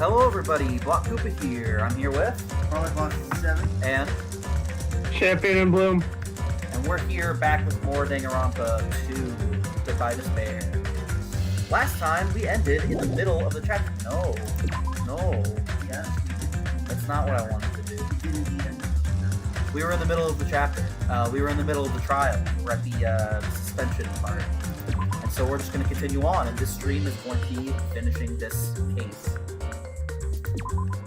Hello everybody, Block Koopa here. I'm here with Block7 and ChampionNBloom. And we're here back with more Danganronpa 2, Goodbye Despair. Last time we ended in the middle of the chapter. No. Yeah. That's not what I wanted to do. We were in the middle of the chapter. We were in the middle of the trial. We're at the suspension part. And so we're just going to continue on, and this stream is going to be finishing this case.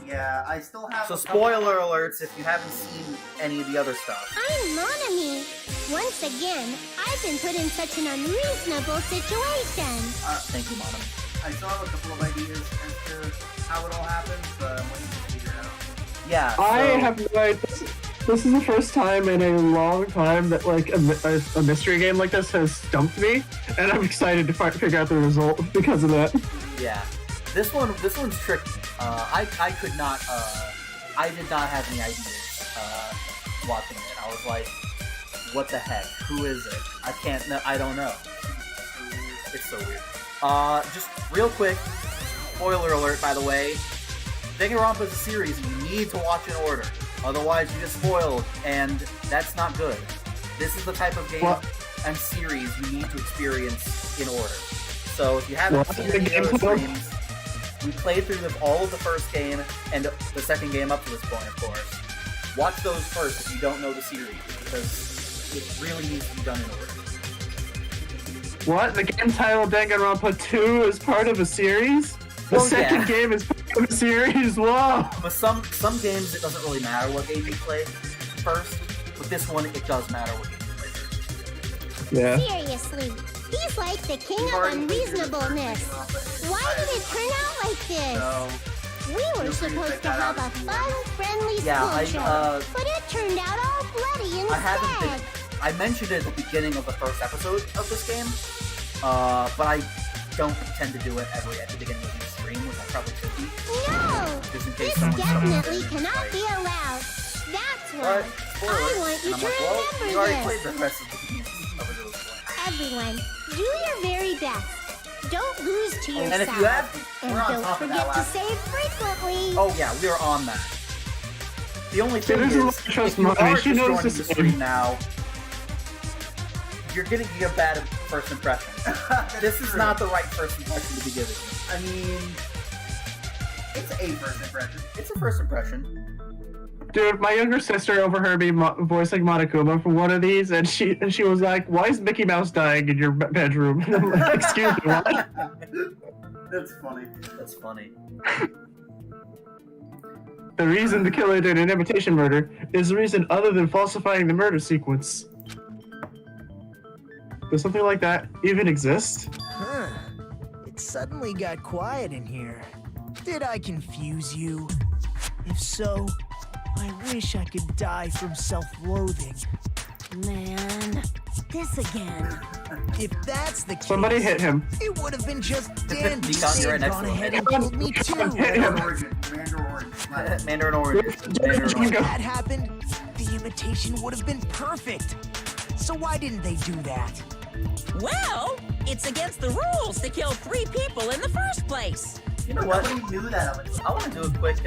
Yeah, I still have. So spoiler alerts if you haven't seen any of the other stuff. I'm Monami. Once again, I've been put in such an unreasonable situation. Thank you, Monami. I still have a couple of ideas as to how it all happens, but I'm waiting to figure it out. Yeah, I have no idea. This is the first time in a long time that like a mystery game like this has stumped me, and I'm excited to figure out the result because of that. Yeah, this one's tricky. I could not. I did not have any ideas watching it. I was like, what the heck? Who is it? I can't know. I don't know. It's so weird. Just real quick, spoiler alert, by the way. Danganronpa is a series and you need to watch in order. Otherwise, you get spoiled, and that's not good. This is the type of game and series you need to experience in order. So if you haven't seen any other streams, we played through all of the first game and the second game up to this point, of course. Watch those first if you don't know the series, because it really needs to be done in order. What? The game title Danganronpa 2 is part of a series? The second game is part of a series? Whoa! But some games, it doesn't really matter what game you play first, but this one, it does matter what game you play first. Yeah. Seriously, he's like the king of unreasonableness. Why did it turn out like this? So, We were supposed to have a fun, friendly school show, but it turned out all bloody instead. I mentioned it at the beginning of the first episode of this game, but I don't tend to do it at the beginning of each stream, which I probably should be. No! Just in case This definitely cannot be allowed. That's why I want you to remember you already this. played the rest of the games up until this point. Everyone, do your very best. Don't lose to yourself. And if you have, And we're on don't top of that forget to last. save frequently. Oh yeah, we are on that. The only thing there's a lot is, of trust if you Mommy. are She just knows joining this the is stream now, you're getting a bad first impression. This is not the right first impression to be giving you. I mean, it's a first impression. It's a first impression. Dude, my younger sister overheard me voicing Monokuma for one of these, and she was like, "Why is Mickey Mouse dying in your bedroom?" And I'm like, "Excuse me, what?" That's funny. That's funny. The reason the killer did an imitation murder is a reason other than falsifying the murder sequence. Does something like that even exist? Huh. It suddenly got quiet in here. Did I confuse you? If so, I wish I could die from self-loathing. Man, this again. If that's the case, Somebody hit him. it would have been just Dan Decon, Day you're right had next gone to him. ahead and killed me too. Hit him. Mandarin Orange. Mandarin Orange. If that happened, the imitation would have been perfect. So why didn't they do that? Well, it's against the rules to kill 3 people in the first place. You know what? Nobody knew that. I want to do a quick, is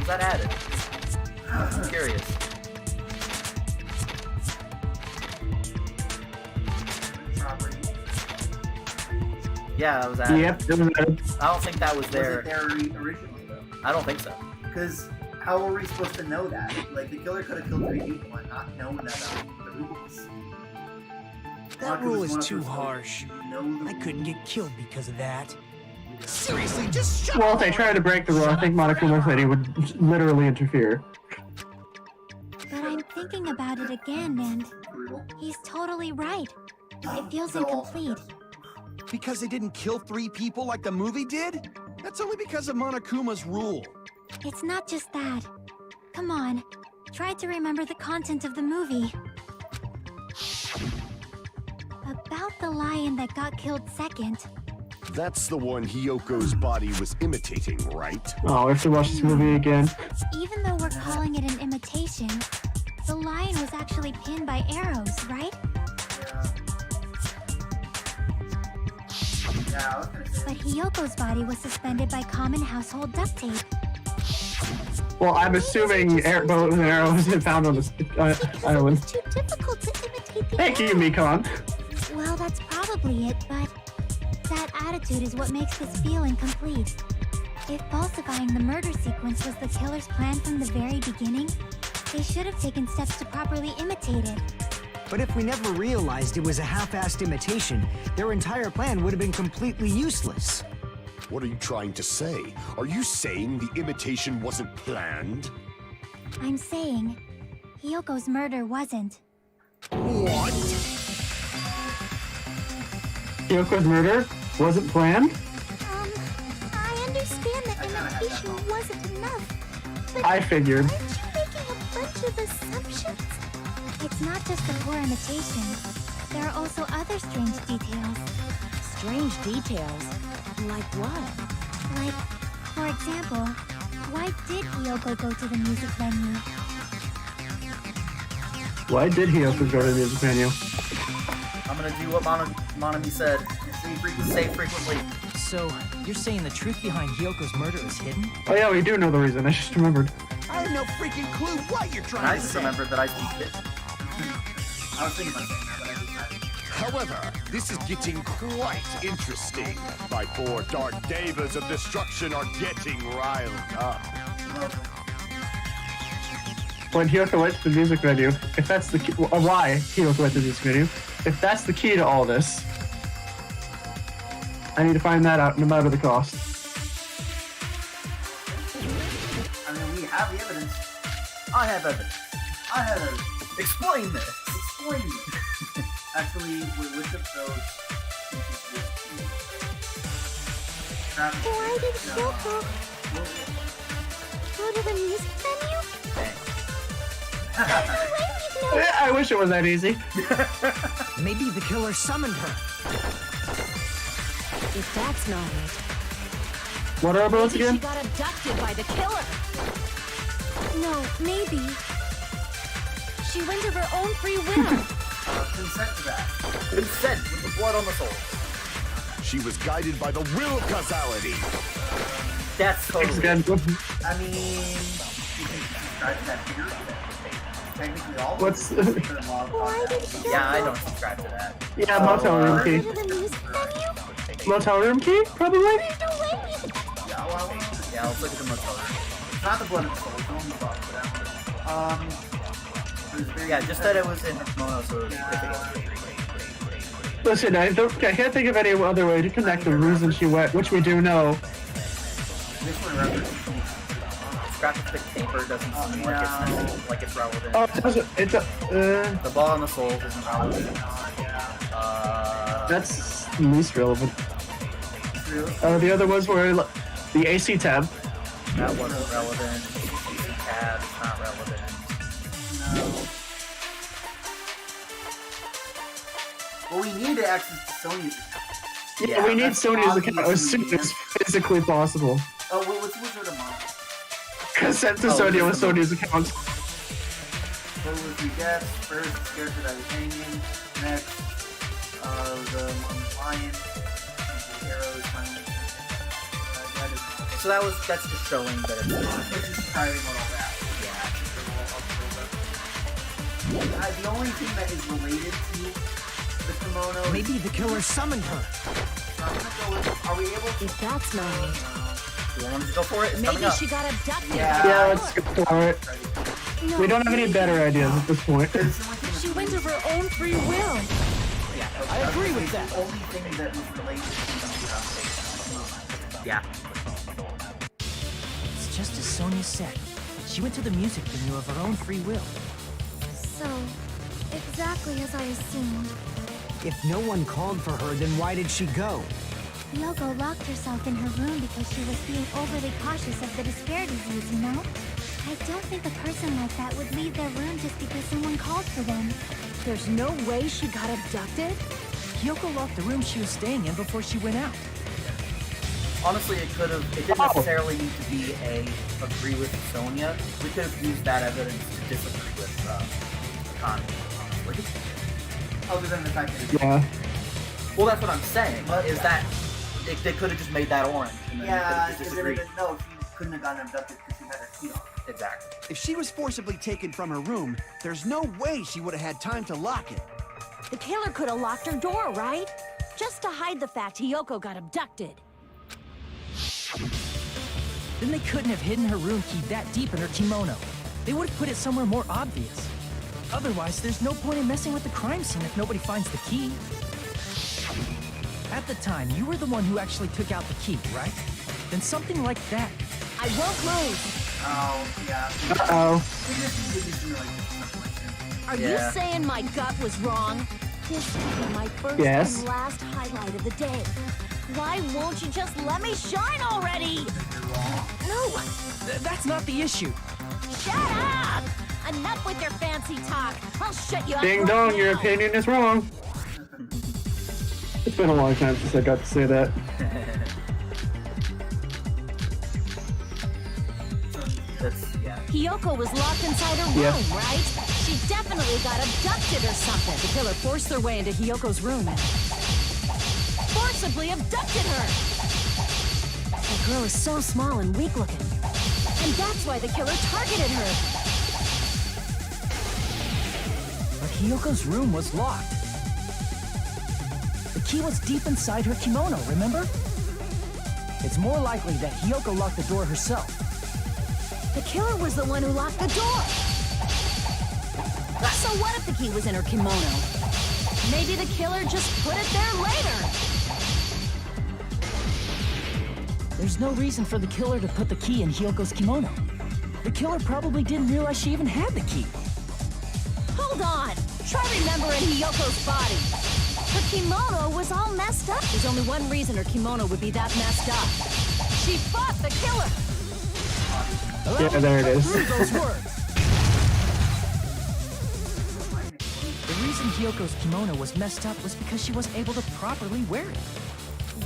that added? I'm curious. Yeah, that was added. Yep, it was added. I don't think that was Was it there. there originally, though? I don't think so. Because how were we supposed to know that? Like, the killer could have killed 3 people and not known that about the rules. That rule is too harsh. I couldn't get killed because of that. Seriously, just shut Well, if they tried to break the rule, I think Monokuma said he would literally interfere. But I'm thinking about it again, and he's totally right. It feels incomplete. Because they didn't kill 3 people like the movie did? That's only because of Monokuma's rule. It's not just that. Come on, try to remember the content of the movie. About the lion that got killed second. That's the one Hyoko's body was imitating, right? Oh, I have to watch this movie again. Even though we're calling it an imitation, the lion was actually pinned by arrows, right? Yeah, I was gonna say. But Hiyoko's body was suspended by common household duct tape. Well, I'm assuming bow and arrow wasn't found on the island. It's too difficult to imitate the Thank you, arrow. Mikon. Well, that's probably it, but that attitude is what makes this feel incomplete. If falsifying the murder sequence was the killer's plan from the very beginning, they should have taken steps to properly imitate it. But if we never realized it was a half-assed imitation, their entire plan would have been completely useless. What are you trying to say? Are you saying the imitation wasn't planned? I'm saying, Hiyoko's murder wasn't. What? Hiyoko's murder wasn't planned? I understand that imitation wasn't enough, but I figured. aren't you making a bunch of assumptions? It's not just the poor imitation. There are also other strange details. Strange details? Like what? Like, for example, why did Hiyoko go to the music venue? Why did Hiyoko go to the music venue? I'm gonna do what Monami said. Say frequently. So, you're saying the truth behind Hyoko's murder is hidden? Oh yeah, we do know the reason. I just remembered. I have no freaking clue what you're trying I to just say. remembered that I speak it. I was thinking about saying that, but I decided. However, this is getting quite interesting. My four dark devas of destruction are getting riled up. When Hiyoko went to the music venue, if that's the key, why Hiyoko went to the music venue, if that's the key to all this, I need to find that out no matter the cost. I mean, we have the evidence. I have evidence. I have evidence. Explain this. Explain it. Actually, which of those? Why did Hiyoko go to the music venue? I wish it was that easy. Maybe the killer summoned her. If that's not it, What are our bullets maybe again? she got abducted by the killer. No, maybe. She went of her own free will. Consent to that. Consent with the blood on the soul. She was guided by the will causality. That's Thanks totally. again. I mean, you can subscribe to that theory. Technically, all What's- of them are law of Why did causality. Yeah, I Hiyoko don't subscribe to that. Yeah, motel room go key. to the music venue? Motel room key, probably. No way. Yeah, well, Yeah, let's look at the motel room. it's not the blood of the soul. It's only the blood for that. It was very Yeah, just that it was in Mono, so it was Listen, I can't think of any other way to connect the reason she went, which we do know. This one references. Scrap of thick paper doesn't seem like it's relevant. Oh, it doesn't. The ball on the souls isn't relevant. That's least relevant. Really? The other ones were the AC tab. That wasn't relevant. CC tab is not relevant. No. Well, we need to access to Sony's account. Yeah, we need that's Sony's account as obviously soon as physically possible. Oh, well, what's Wizard of Mine? Consent to Oh, Sonya with Wizard of Sony's account. What was the guess? First, the character that was hanging. Next, the lion. The arrows, finally. So that's just showing that it's It's just tiring all that. Yeah. The only thing that is related to the kimono. Maybe the killer summoned her. So I'm gonna go with. Are we able to? If that's not it, You want to go for it? It's coming maybe up. she got abducted. Yeah. Yeah, let's go for it. No, We don't have any better ideas at this point. She went of her own free will. Yeah. I agree with that. The only thing that was related to the Yeah. It's just as Sonia said. She went to the music venue of her own free will. So, exactly as I assumed. If no one called for her, then why did she go? Hiyoko locked herself in her room because she was being overly cautious of the disparity views, you know? I don't think a person like that would leave their room just because someone called for them. There's no way she got abducted? Hyoko locked the room she was staying in before she went out. Honestly, it didn't necessarily need to be a agree with Sonya. We could have used that evidence to disagree with Akane, honestly. Other than the fact that it's Yeah. Well, that's what I'm saying, is that They could have just made that orange. And then Yeah, they because could they have didn't know she couldn't have gotten abducted because she had her key off. Exactly. If she was forcibly taken from her room, there's no way she would have had time to lock it. The killer could have locked her door, right? Just to hide the fact Hiyoko got abducted. Then they couldn't have hidden her room key that deep in her kimono. They would have put it somewhere more obvious. Otherwise, there's no point in messing with the crime scene if nobody finds the key. At the time, you were the one who actually took out the key, right? Then something like that. I won't lose. Oh, yeah. Uh-oh. Are Yeah. you saying my gut was wrong? This will be my first Yes. and last highlight of the day. Why won't you just let me shine already? No, that's not the issue. Shut up! Enough with your fancy talk. I'll shut you up. Ding right dong, your now. opinion is wrong. It's been a long time since I got to say that. Yeah. Hiyoko was locked inside her room, Yeah. right? She definitely got abducted or something. The killer forced their way into Hiyoko's room and Forcibly abducted her. The girl is so small and weak looking. And that's why the killer targeted her. But Hiyoko's room was locked. The key was deep inside her kimono, remember? It's more likely that Hiyoko locked the door herself. The killer was the one who locked the door. So what if the key was in her kimono? Maybe the killer just put it there later. There's no reason for the killer to put the key in Hiyoko's kimono. The killer probably didn't realize she even had the key. Hold on. Try remembering Hiyoko's body. Her kimono was all messed up. There's only one reason her kimono would be that messed up. She fought the killer. Yeah, there it is. Through those words. The reason Hiyoko's kimono was messed up was because she wasn't able to properly wear it.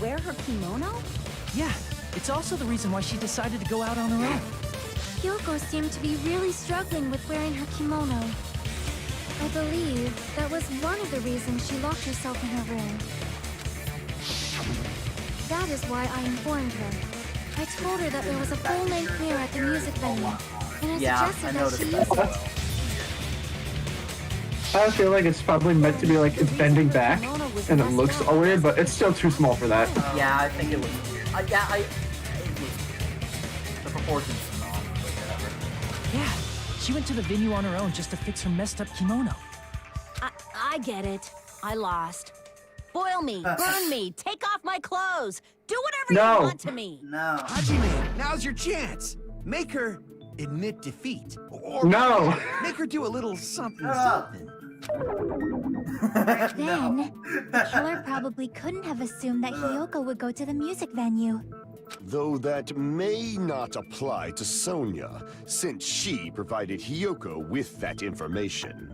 Wear her kimono? Yeah, it's also the reason why she decided to go out on her own. Hyoko seemed to be really struggling with wearing her kimono. I believe that was one of the reasons she locked herself in her room. That is why I informed her. I told her that there was a full-length mirror at the music venue, and I Yeah, suggested I that she noticed use it. I feel like it's probably meant to be like it's bending back, and it looks all weird, but it's still too small for that. Yeah, I think it was weird. It was, the proportions were off, but whatever. Yeah, she went to the venue on her own just to fix her messed up kimono. I get it. I lost. Boil me, burn me, take off my clothes. Do whatever No. you want to me. No. Hajime, now's your chance. Make her admit defeat. Or No! make her do a little something, up. something. Then, the killer probably couldn't have assumed that Hyoko would go to the music venue. Though that may not apply to Sonia, since she provided Hiyoko with that information.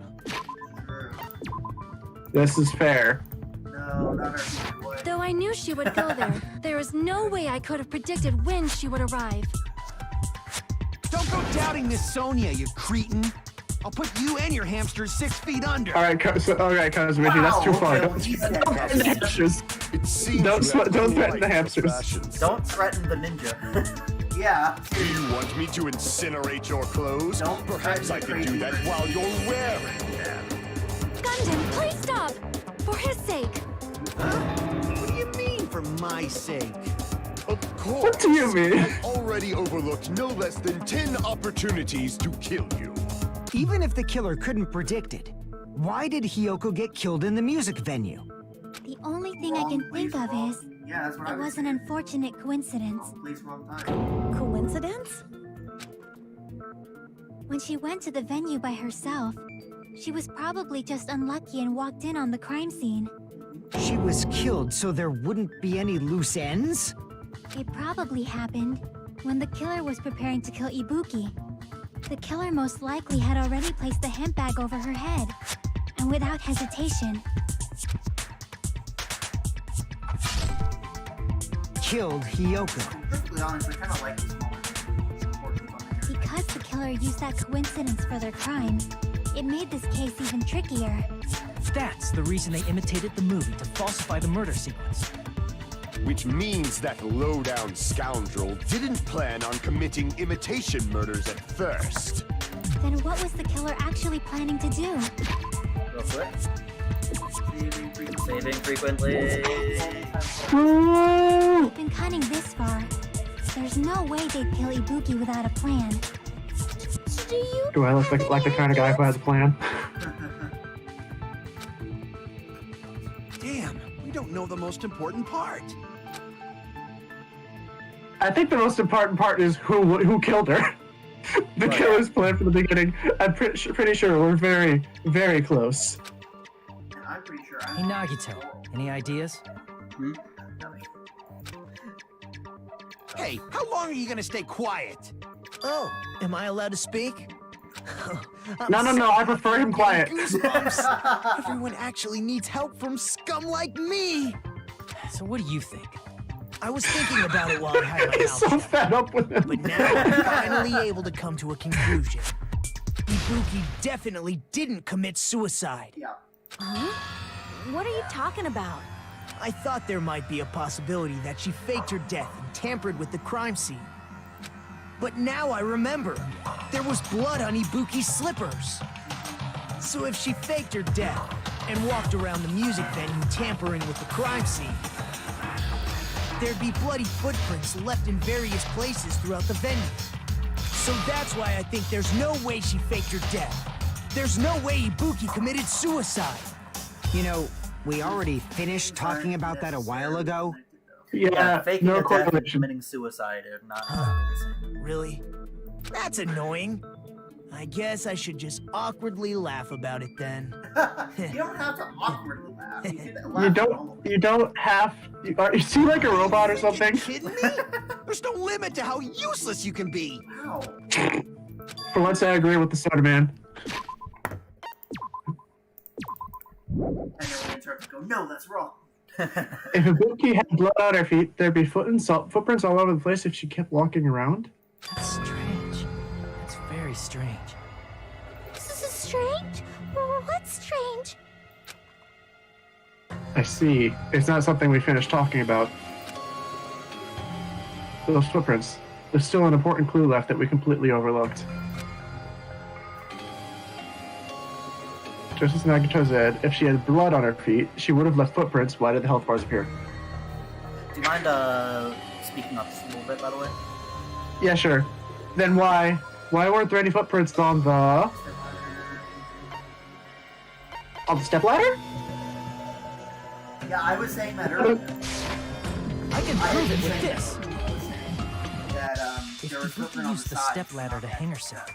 This is fair. No, not her future wife. Though I knew she would go there, there is no way I could have predicted when she would arrive. Don't go doubting Miss Sonia, you cretin. I'll put you and your hamsters 6 feet under. Alright, Kazumichi, that's too far. Okay, Don't he said threaten that. the hamsters. It seems Don't you have don't threaten quite the hamsters. fashions. Don't threaten the ninja. Yeah. Do you want me to incinerate your clothes? Don't Perhaps I can do that while you're wearing them. Gundam, please stop! For his sake! What do you mean, for my sake? Of course. What do you mean? I've already overlooked no less than 10 opportunities to kill you. Even if the killer couldn't predict it, why did Hiyoko get killed in the music venue? The only thing I can think of is, Yeah, that's what I it was was an unfortunate coincidence. Wrong place, wrong time. Coincidence? When she went to the venue by herself, she was probably just unlucky and walked in on the crime scene. She was killed so there wouldn't be any loose ends? It probably happened when the killer was preparing to kill Ibuki. The killer most likely had already placed the hemp bag over her head, and without hesitation, Killed Hiyoko. Perfectly honest, I kind of like the smaller portions on there. because the killer used that coincidence for their crime, it made this case even trickier. That's the reason they imitated the movie to falsify the murder sequence. which means that low-down scoundrel didn't plan on committing imitation murders at first. Then what was the killer actually planning to do? Real quick. Saving frequently. They've been cunning this far. There's no way they'd kill Ibuki without a plan. Do you? Do I look like the kind of guy who has a plan? Damn, we don't know the most important part. I think the most important part is who killed her. The killer's plan from the beginning. I'm pretty sure we're very, very close. And I'm pretty sure Hey, Nagito, any ideas? Hey, how long are you gonna stay quiet? Oh, am I allowed to speak? No, I prefer him quiet. Goosebumps. Everyone actually needs help from scum like me. So what do you think? I was thinking about it while I had my He's mouth so shut. fed up with him. But now I'm finally able to come to a conclusion. Ibuki definitely didn't commit suicide. Yeah. What are you talking about? I thought there might be a possibility that she faked her death and tampered with the crime scene. But now I remember, there was blood on Ibuki's slippers. So if she faked her death and walked around the music venue tampering with the crime scene, there'd be bloody footprints left in various places throughout the venue. So that's why I think there's no way she faked her death. There's no way Ibuki committed suicide. You know, we already finished talking about that a while ago. Yeah, faking no a death and correlation. committing suicide are not the same. Really? That's annoying. I guess I should just awkwardly laugh about it then. You don't have to awkwardly laugh. You don't have. Is he like a robot or something? Are you kidding me? There's no limit to how useless you can be. Wow. For once, I agree with the soda man. And then we interrupt and go, no, that's wrong. If Ibuki had blood on her feet, there'd be footprints all over the place if she kept walking around. That's strange. That's very strange. This is strange? What's strange? I see. It's not something we finished talking about. Those footprints. There's still an important clue left that we completely overlooked. Just as Nagito said, if she had blood on her feet, she would have left footprints. Why did the health bars appear? Do you mind speaking up just a little bit, by the way? Yeah, sure. Then why weren't there any footprints on the stepladder? Yeah, I was saying that earlier. I can prove it with this. That, If there was Ibuki footprint on used the side. stepladder to hang herself,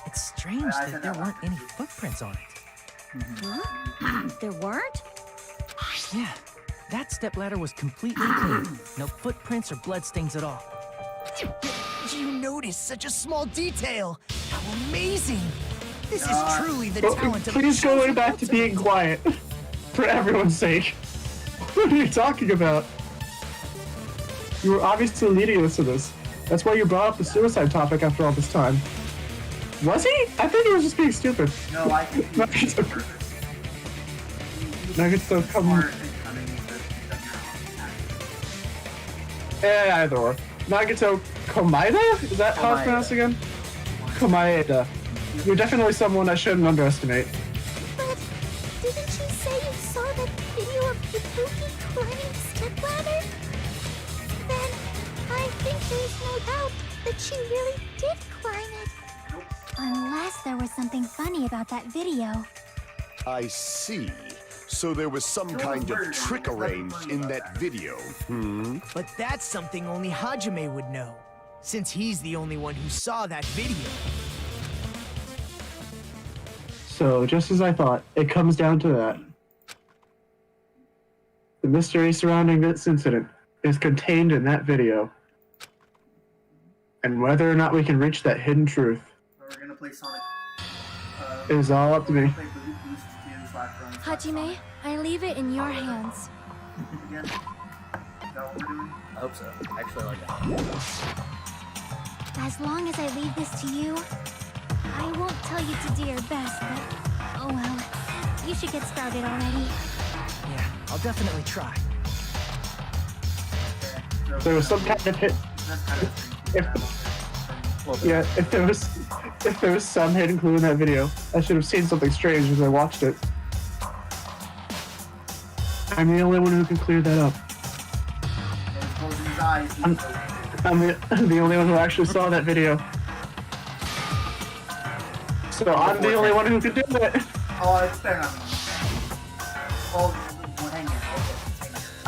it's strange I that said there that weren't last any footprints on it. There weren't? Yeah, that stepladder was completely clean. No footprints or bloodstains at all. Do you notice such a small detail? How amazing! This is truly the Well, talent of please go back to being quiet. For everyone's sake. What are you talking about? You were obviously leading us to this. That's why you brought up the suicide topic after all this time. Was he? I think he was just being stupid. No, I think he was Nagito, perfect. Nagito, come. Smart and cunning, but he doesn't know. Either or. Nagito Komaeda? Is that how it's Komaeda. pronounced again? Komaeda. You're definitely someone I shouldn't underestimate. But didn't you say you saw that video of Ibuki climbing the stepladder? Then I think there's no doubt that she really did climb it. Unless there was something funny about that video. I see. So there was some kind of trick arranged in that video, But that's something only Hajime would know, since he's the only one who saw that video. So, just as I thought, it comes down to that. The mystery surrounding this incident is contained in that video. And whether or not we can reach that hidden truth We're gonna play Sonic. is all up to me. Play Boost 2/Run. Hajime, I leave it in your hands. Again. Is that what we're doing? I hope so. I actually like that. As long as I leave this to you, I won't tell you to do your best, but oh well. You should get started already. Yeah, I'll definitely try. there was some kind of hit. That's kind of If there was some hidden clue in that video, I should have seen something strange as I watched it. I'm the only one who can clear that up. I'm the only one who actually saw that video. So I'm the only one who can do it. Oh, it's fair enough. Oh, hang on.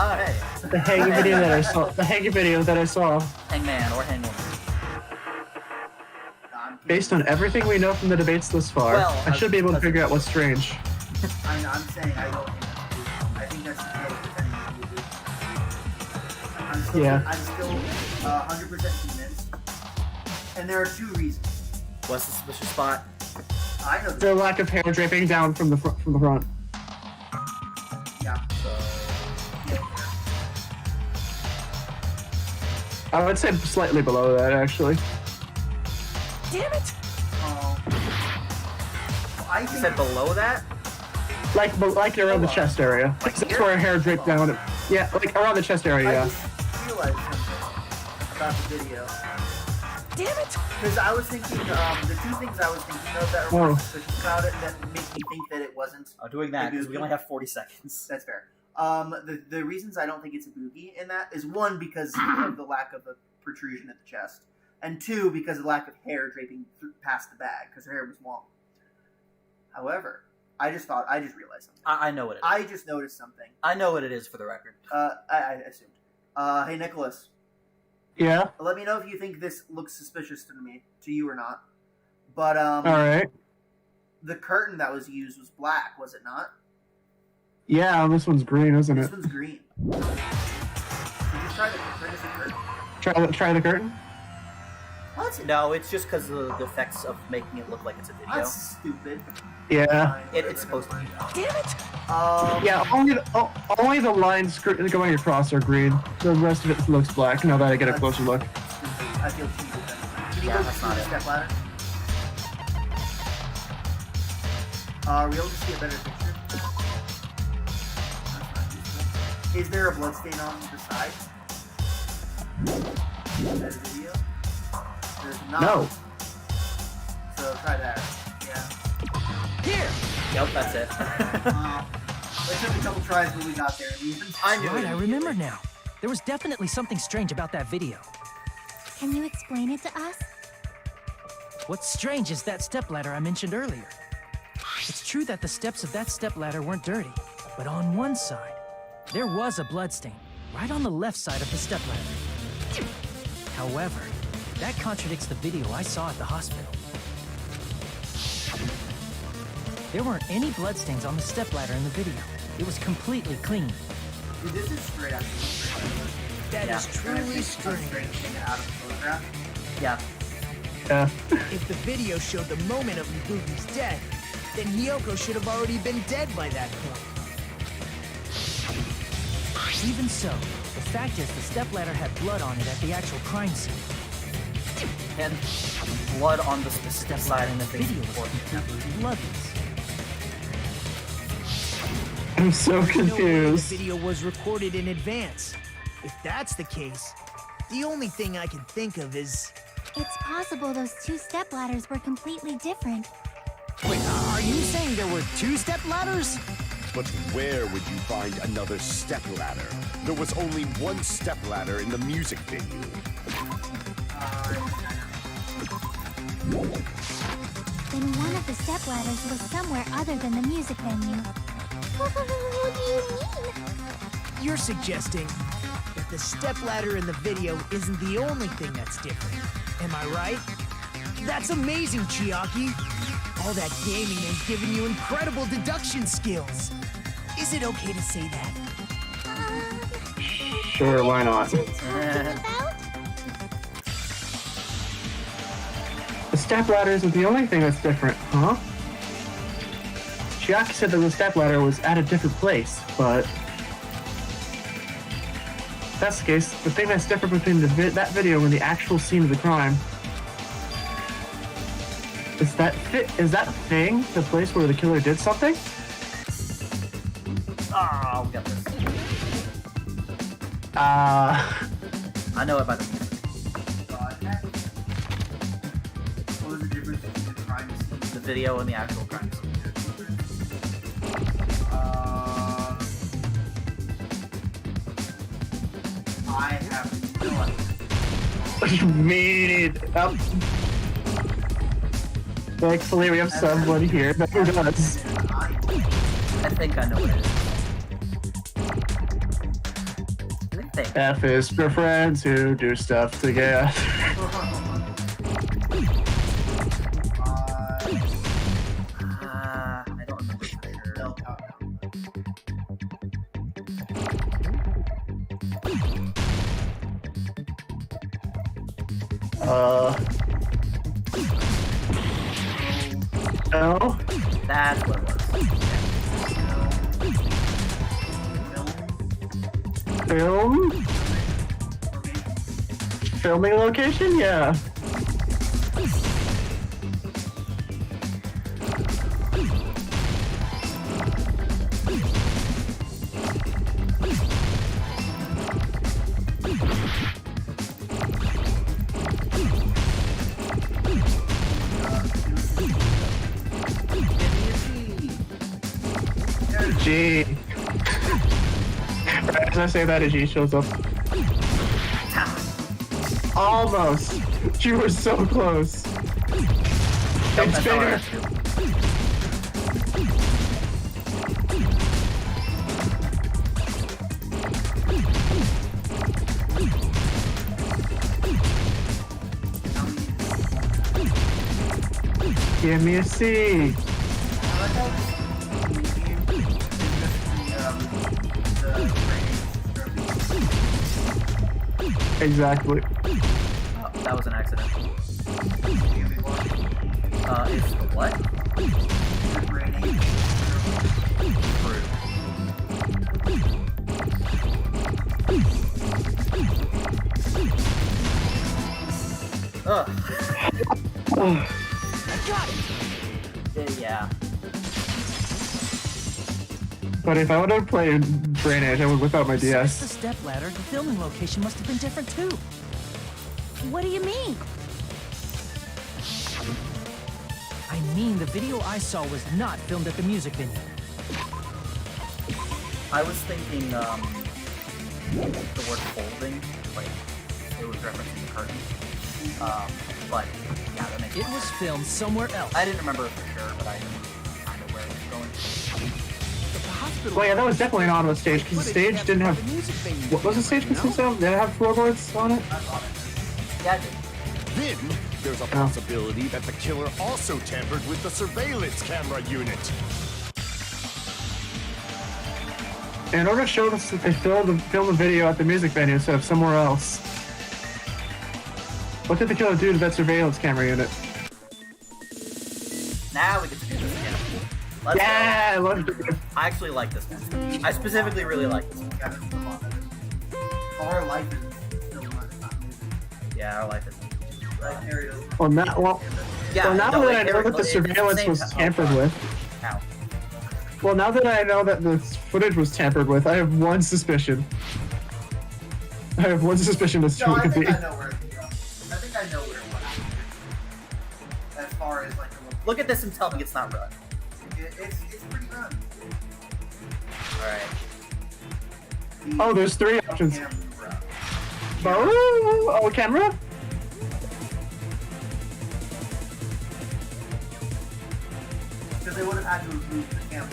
Oh, hey. The hanging video that I saw. The hanging video that I saw. Hangman or Hangwoman. Based on everything we know from the debates thus far, Well, I should be able to figure out what's strange. I'm saying I don't think that's I think that's the deal with the Yeah. I'm still 100% convinced. And there are two reasons. What's the suspicious spot? I know The lack of hair draping down from the front. Yeah. I would say slightly below that, actually. Damn it! I You think said below that? Like around the chest area. Like That's here? where her hair draped down. Yeah, like around the chest area. I Yeah. just realized something about the video. Damn it! Because I was thinking, the two things I was thinking of that were Whoa. more suspicious about it that make me think that it wasn't. Doing that because we only have 40 seconds. That's fair. The reasons I don't think it's a boogie in that is one, because of the lack of a protrusion at the chest, and two, because of the lack of hair draping past the bag, because her hair was long. However, I just realized something. I know what it is. I just noticed something. I know what it is for the record. I assumed. Hey, Nicholas. Yeah. Let me know if you think this looks suspicious to you or not. But, All right. the curtain that was used was black, was it not? Yeah, this one's green, isn't This it? one's green. Did you try the curtain? Try the curtain. What? No, it's just because of the effects of making it look like it's a video. That's stupid. Yeah. It's supposed to be. Damn it! Yeah, only the lines going across are green. The rest of it looks black. Now that I get a closer look. I feel cheated then. Can you Yeah, go that's through not the it. step ladder? Are we able to see a better picture? That's not useful. Is there a bloodstain on the side? Is that a video? There's not. No. So try that. Yeah. Here! Yep, that's it. It took a couple tries, but we got there. I knew Right, it. I remember now. There was definitely something strange about that video. Can you explain it to us? What's strange is that stepladder I mentioned earlier. It's true that the steps of that stepladder weren't dirty, but on one side, there was a bloodstain, right on the left side of the stepladder. However, that contradicts the video I saw at the hospital. There weren't any bloodstains on the stepladder in the video. It was completely clean. Dude, this is straight out of the photograph. That Yeah. is truly strange. Taken out of the photograph. Yeah. Yeah. If the video showed the moment of Ibuki's death, then Hiyoko should have already been dead by that point. Even so, the fact is the stepladder had blood on it at the actual crime scene. And blood on the step side in the Video video. was completely bloodless. I'm so No way the confused. video was recorded in advance. If that's the case, the only thing I can think of is... It's possible those two stepladders were completely different. Wait, are you saying there were two step ladders? But where would you find another stepladder? There was only one stepladder in the music venue. Then one of the stepladders was somewhere other than the music venue. What do you mean? You're suggesting that the stepladder in the video isn't the only thing that's different. Am I right? That's amazing, Chiaki. All that gaming has given you incredible deduction skills. Is it okay to say that? Sure, why not? About? The stepladder isn't the only thing that's different, huh? Chiaki said that the stepladder was at a different place, but... if that's the case, the thing that's different between that video and the actual scene of the crime is that thing the place where the killer did something? Ah, we got this. I know it by the music. What was the difference between the crime scene? The video and the actual crime scene. I have no idea. Me neither. Thankfully, we have someone here that does. I think I know what it is. I think. F is for friends who do stuff together. I don't remember for sure. No? That's what it was. Film? Filming location? Yeah. G. Right as I say that, a G shows up. Almost. You were so close. It's bigger. Give me a C. Exactly. Oh, that was an accident. It's what? Ugh. I got it. Yeah. But if I would have played Brain Age, I would whip out my Besides DS. the stepladder, the filming location must have been different too. What do you mean? I mean, the video I saw was not filmed at the music venue. I was thinking, the word folding, like, it was referencing the curtain. But, yeah, that makes It sense. was filmed somewhere else. I didn't remember it for sure, but I knew kind of where it was going. Well, yeah, that was definitely an auto stage, because the stage didn't have... What was the stage consist of? Did it have floorboards on it? Yeah, I did. Then there's a possibility that the killer also tampered with the surveillance camera unit. In order to show us that they filmed the video at the music venue instead of somewhere else. What did the killer do to that surveillance camera unit? Now we get to do this again. Let's Yeah, I go. loved it. I actually like this one. I specifically really like this one. Yeah, this is the monster. Our life is still not moving. Yeah, our life is. Like Ariel. Well, now Yeah, that no, I know that the it's surveillance same was time. tampered with. Ow. Well, now that I know that the footage was tampered with, I have one suspicion. I have one suspicion as to No, who it I could think be. I know where it could go. I think I know where it went. As far as like a Look at this and tell me it's not run. it's pretty run. Alright. Oh, there's three options. Camera. Oh, camera? Because they would have had to have moved the camera.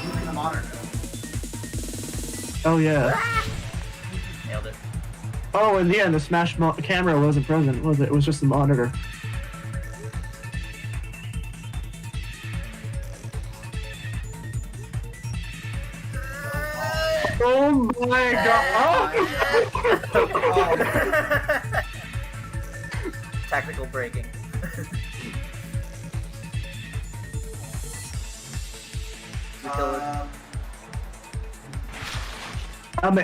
Moving the monitor. Oh, yeah. Nailed it. Oh, and yeah, the smash camera wasn't present, was it? It was just the monitor. Oh my god! Oh. Tactical braking. We kill it.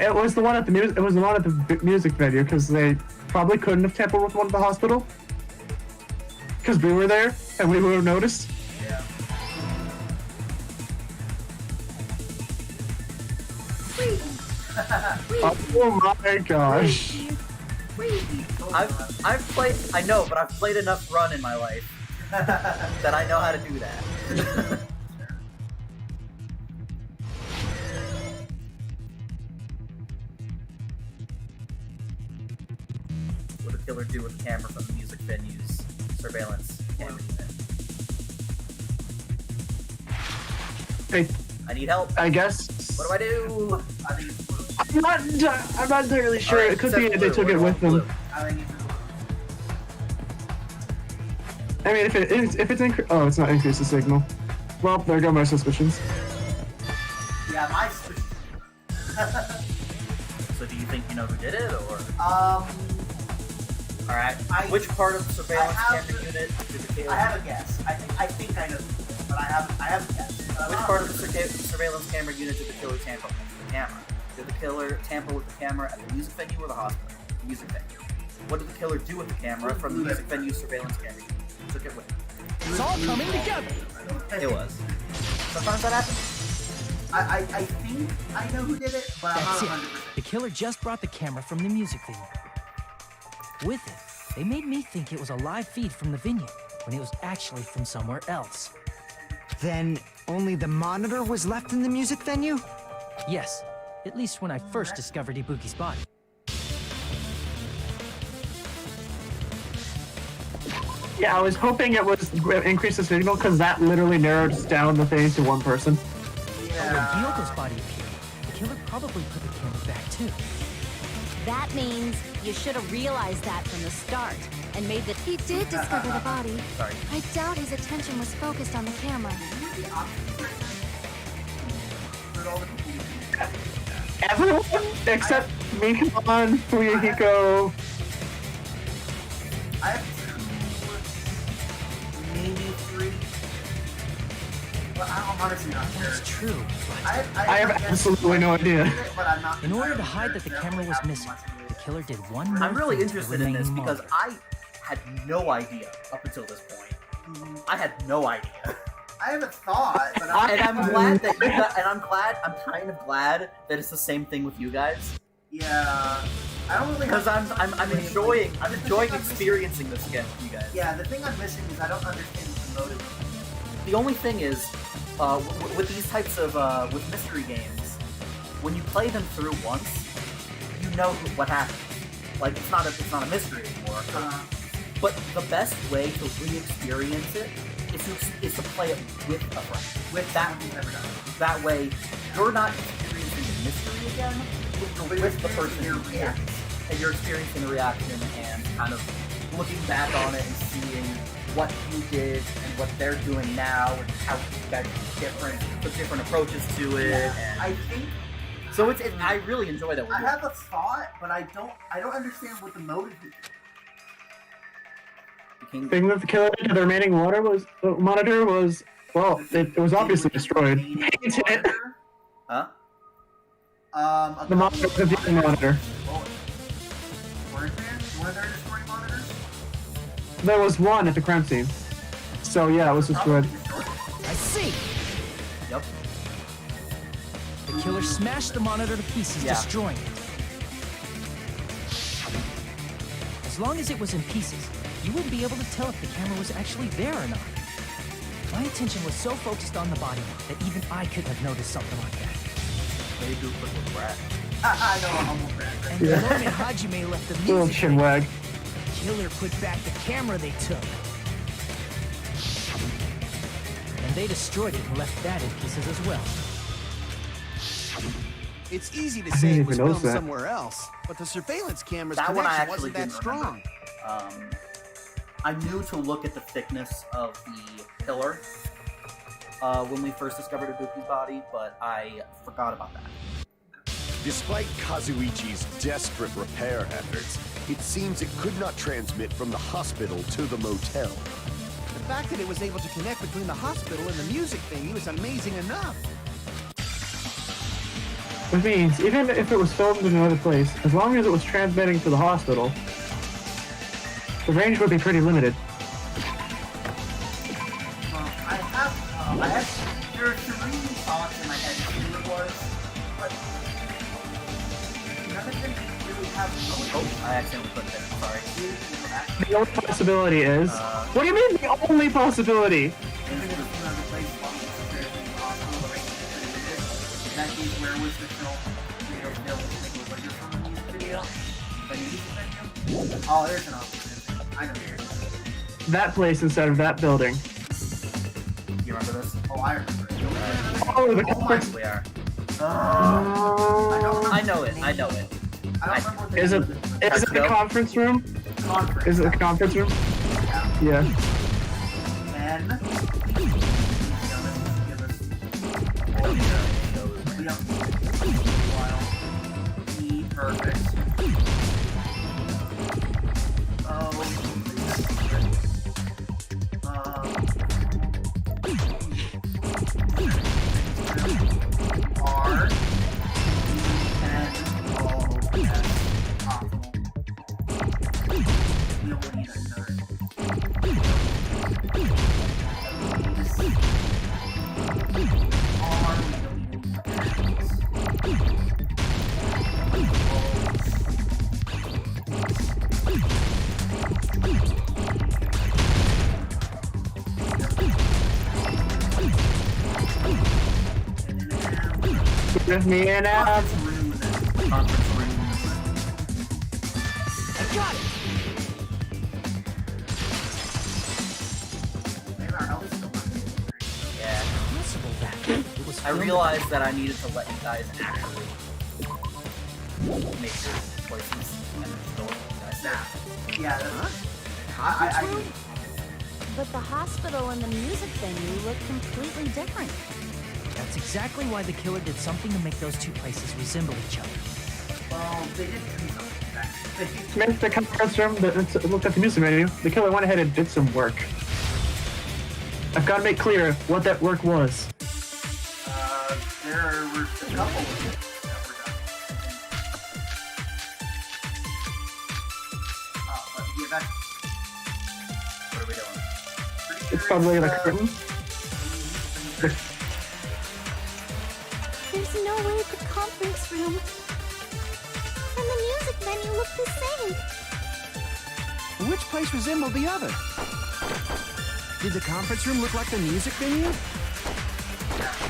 It was the one at the music. It was the one at the music venue because they probably couldn't have tampered with one at the hospital because we were there and we would have noticed. Yeah. Oh my gosh! I've played. I know, but I've played enough Run in my life that I know how to do that. What did the killer do with the camera from the music venue's surveillance camera unit? Hey, I need help. I guess. What do I do? I'm not entirely sure. Right, it could be except that they blue. took it What with about them. blue? I think it's I mean, if it's oh, it's not increase the signal. Well, there go my suspicions. yeah, my suspicion. So do you think you know who did it, or? Alright. I- Which part of the surveillance I have camera unit did the killer? I have a guess. I think I know, but I have a guess. But I'm Which not part of the 100%. surveillance camera unit did the killer tamper with the camera? Did the killer tamper with the camera at the music venue or the hospital? The music venue. What did the killer do with the camera from the music venue's surveillance camera unit? Took it with him. It's all coming together. It was. Sometimes that happens. I think I know who did it, but I'm That's not it. 100%. The killer just brought the camera from the music venue. With it, they made me think it was a live feed from the venue, when it was actually from somewhere else. Then only the monitor was left in the music venue? Yes, at least when I first discovered Ibuki's body. Yeah, I was hoping it was increase the signal because that literally narrows down the thing to one person. But when Hyoko's body appeared, the killer probably put the camera back too. That means you should have realized that from the start and made the. He did discover the body. Sorry. I doubt his attention was focused on the camera. Everyone except Mikamon, Fuyuhiko. I have 2, maybe 3. But I'm honestly not sure. That's true. I have absolutely no idea. But I'm not In order to entirely hide that the sure. camera was missing, the killer did one more I'm really thing to the interested in this remaining because monitor. I had no idea up until this point. I had no idea. I have a thought, but And I'm glad that you got, and I'm kind of glad that it's the same thing with you guys. yeah, I don't really. Because I'm enjoying experiencing this again with you guys. Yeah, the thing I'm missing is I don't understand the motive. The only thing is, with these types of with mystery games, when you play them through once, you know what happens. Like it's not a mystery anymore. But the best way to re-experience it is to play it with a friend. With that, we've never done. That way, you're not experiencing the mystery again. You're with the person who reacts, and you're experiencing the reaction and kind of looking back on it and seeing what you did and what they're doing now and how you guys took different approaches to it. And I think so I really enjoy that. I have a thought, but I don't understand what the motive is. Thing with the killer to the remaining monitor was well, it was obviously destroyed. Painted it. Huh? The monitor, the viewing monitor. Weren't there destroyed monitors? There was one at the crime scene. So yeah, it was destroyed. I see. Yep. The killer smashed the monitor to pieces, Yeah. destroying it. As long as it was in pieces, you wouldn't be able to tell if the camera was actually there or not. My attention was so focused on the body that even I couldn't have noticed something like that. Maybe do a quick with Brad. I know, I'm almost ready. And the moment Hajime left the Little music, chin wag. the killer put back the camera they took. And they destroyed it and left that in pieces as well. It's easy to I say didn't it was even notice filmed that. somewhere else, but the surveillance camera's That one I connection actually wasn't that didn't remember. strong. I knew to look at the thickness of the pillar when we first discovered Ibuki's body, but I forgot about that. Despite Kazuichi's desperate repair efforts, it seems it could not transmit from the hospital to the motel. The fact that it was able to connect between the hospital and the music venue was amazing enough. Which means, even if it was filmed in another place, as long as it was transmitting to the hospital, the range would be pretty limited. There are 3 thoughts in my head of who it was, but none of them we have. Oh, I accidentally put it there. Sorry. The only possibility is. What do you mean the only possibility? Where was the film? Video? Oh, there's an option. I know there is. That place instead of that building. You remember this? Oh, I remember it. Oh, the Oh my- conference. We are. I I know it. I know it. I don't remember what the Is it? name of the Is it the conference room? conference. Is it the conference room? Yeah. And perfect. R and all as possible. We don't need another. Give me an app. Conference room. I got it! Yeah. Possible that it was I realized that I needed to let you guys actually make your choices and then just go with what you guys said. Yeah, I But the hospital and the music venue look completely different. That's exactly why the killer did something to make those two places resemble each other. well, they did do something back. Make the conference room. Look at the music menu. The killer went ahead and did some work. I've got to make clear what that work was. There were a couple of it that were done. But yeah, that's What are we doing? pretty sure It's probably the curtain. There's no way the conference room and the music venue look the same. Which place resembled the other? Did the conference room look like the music venue?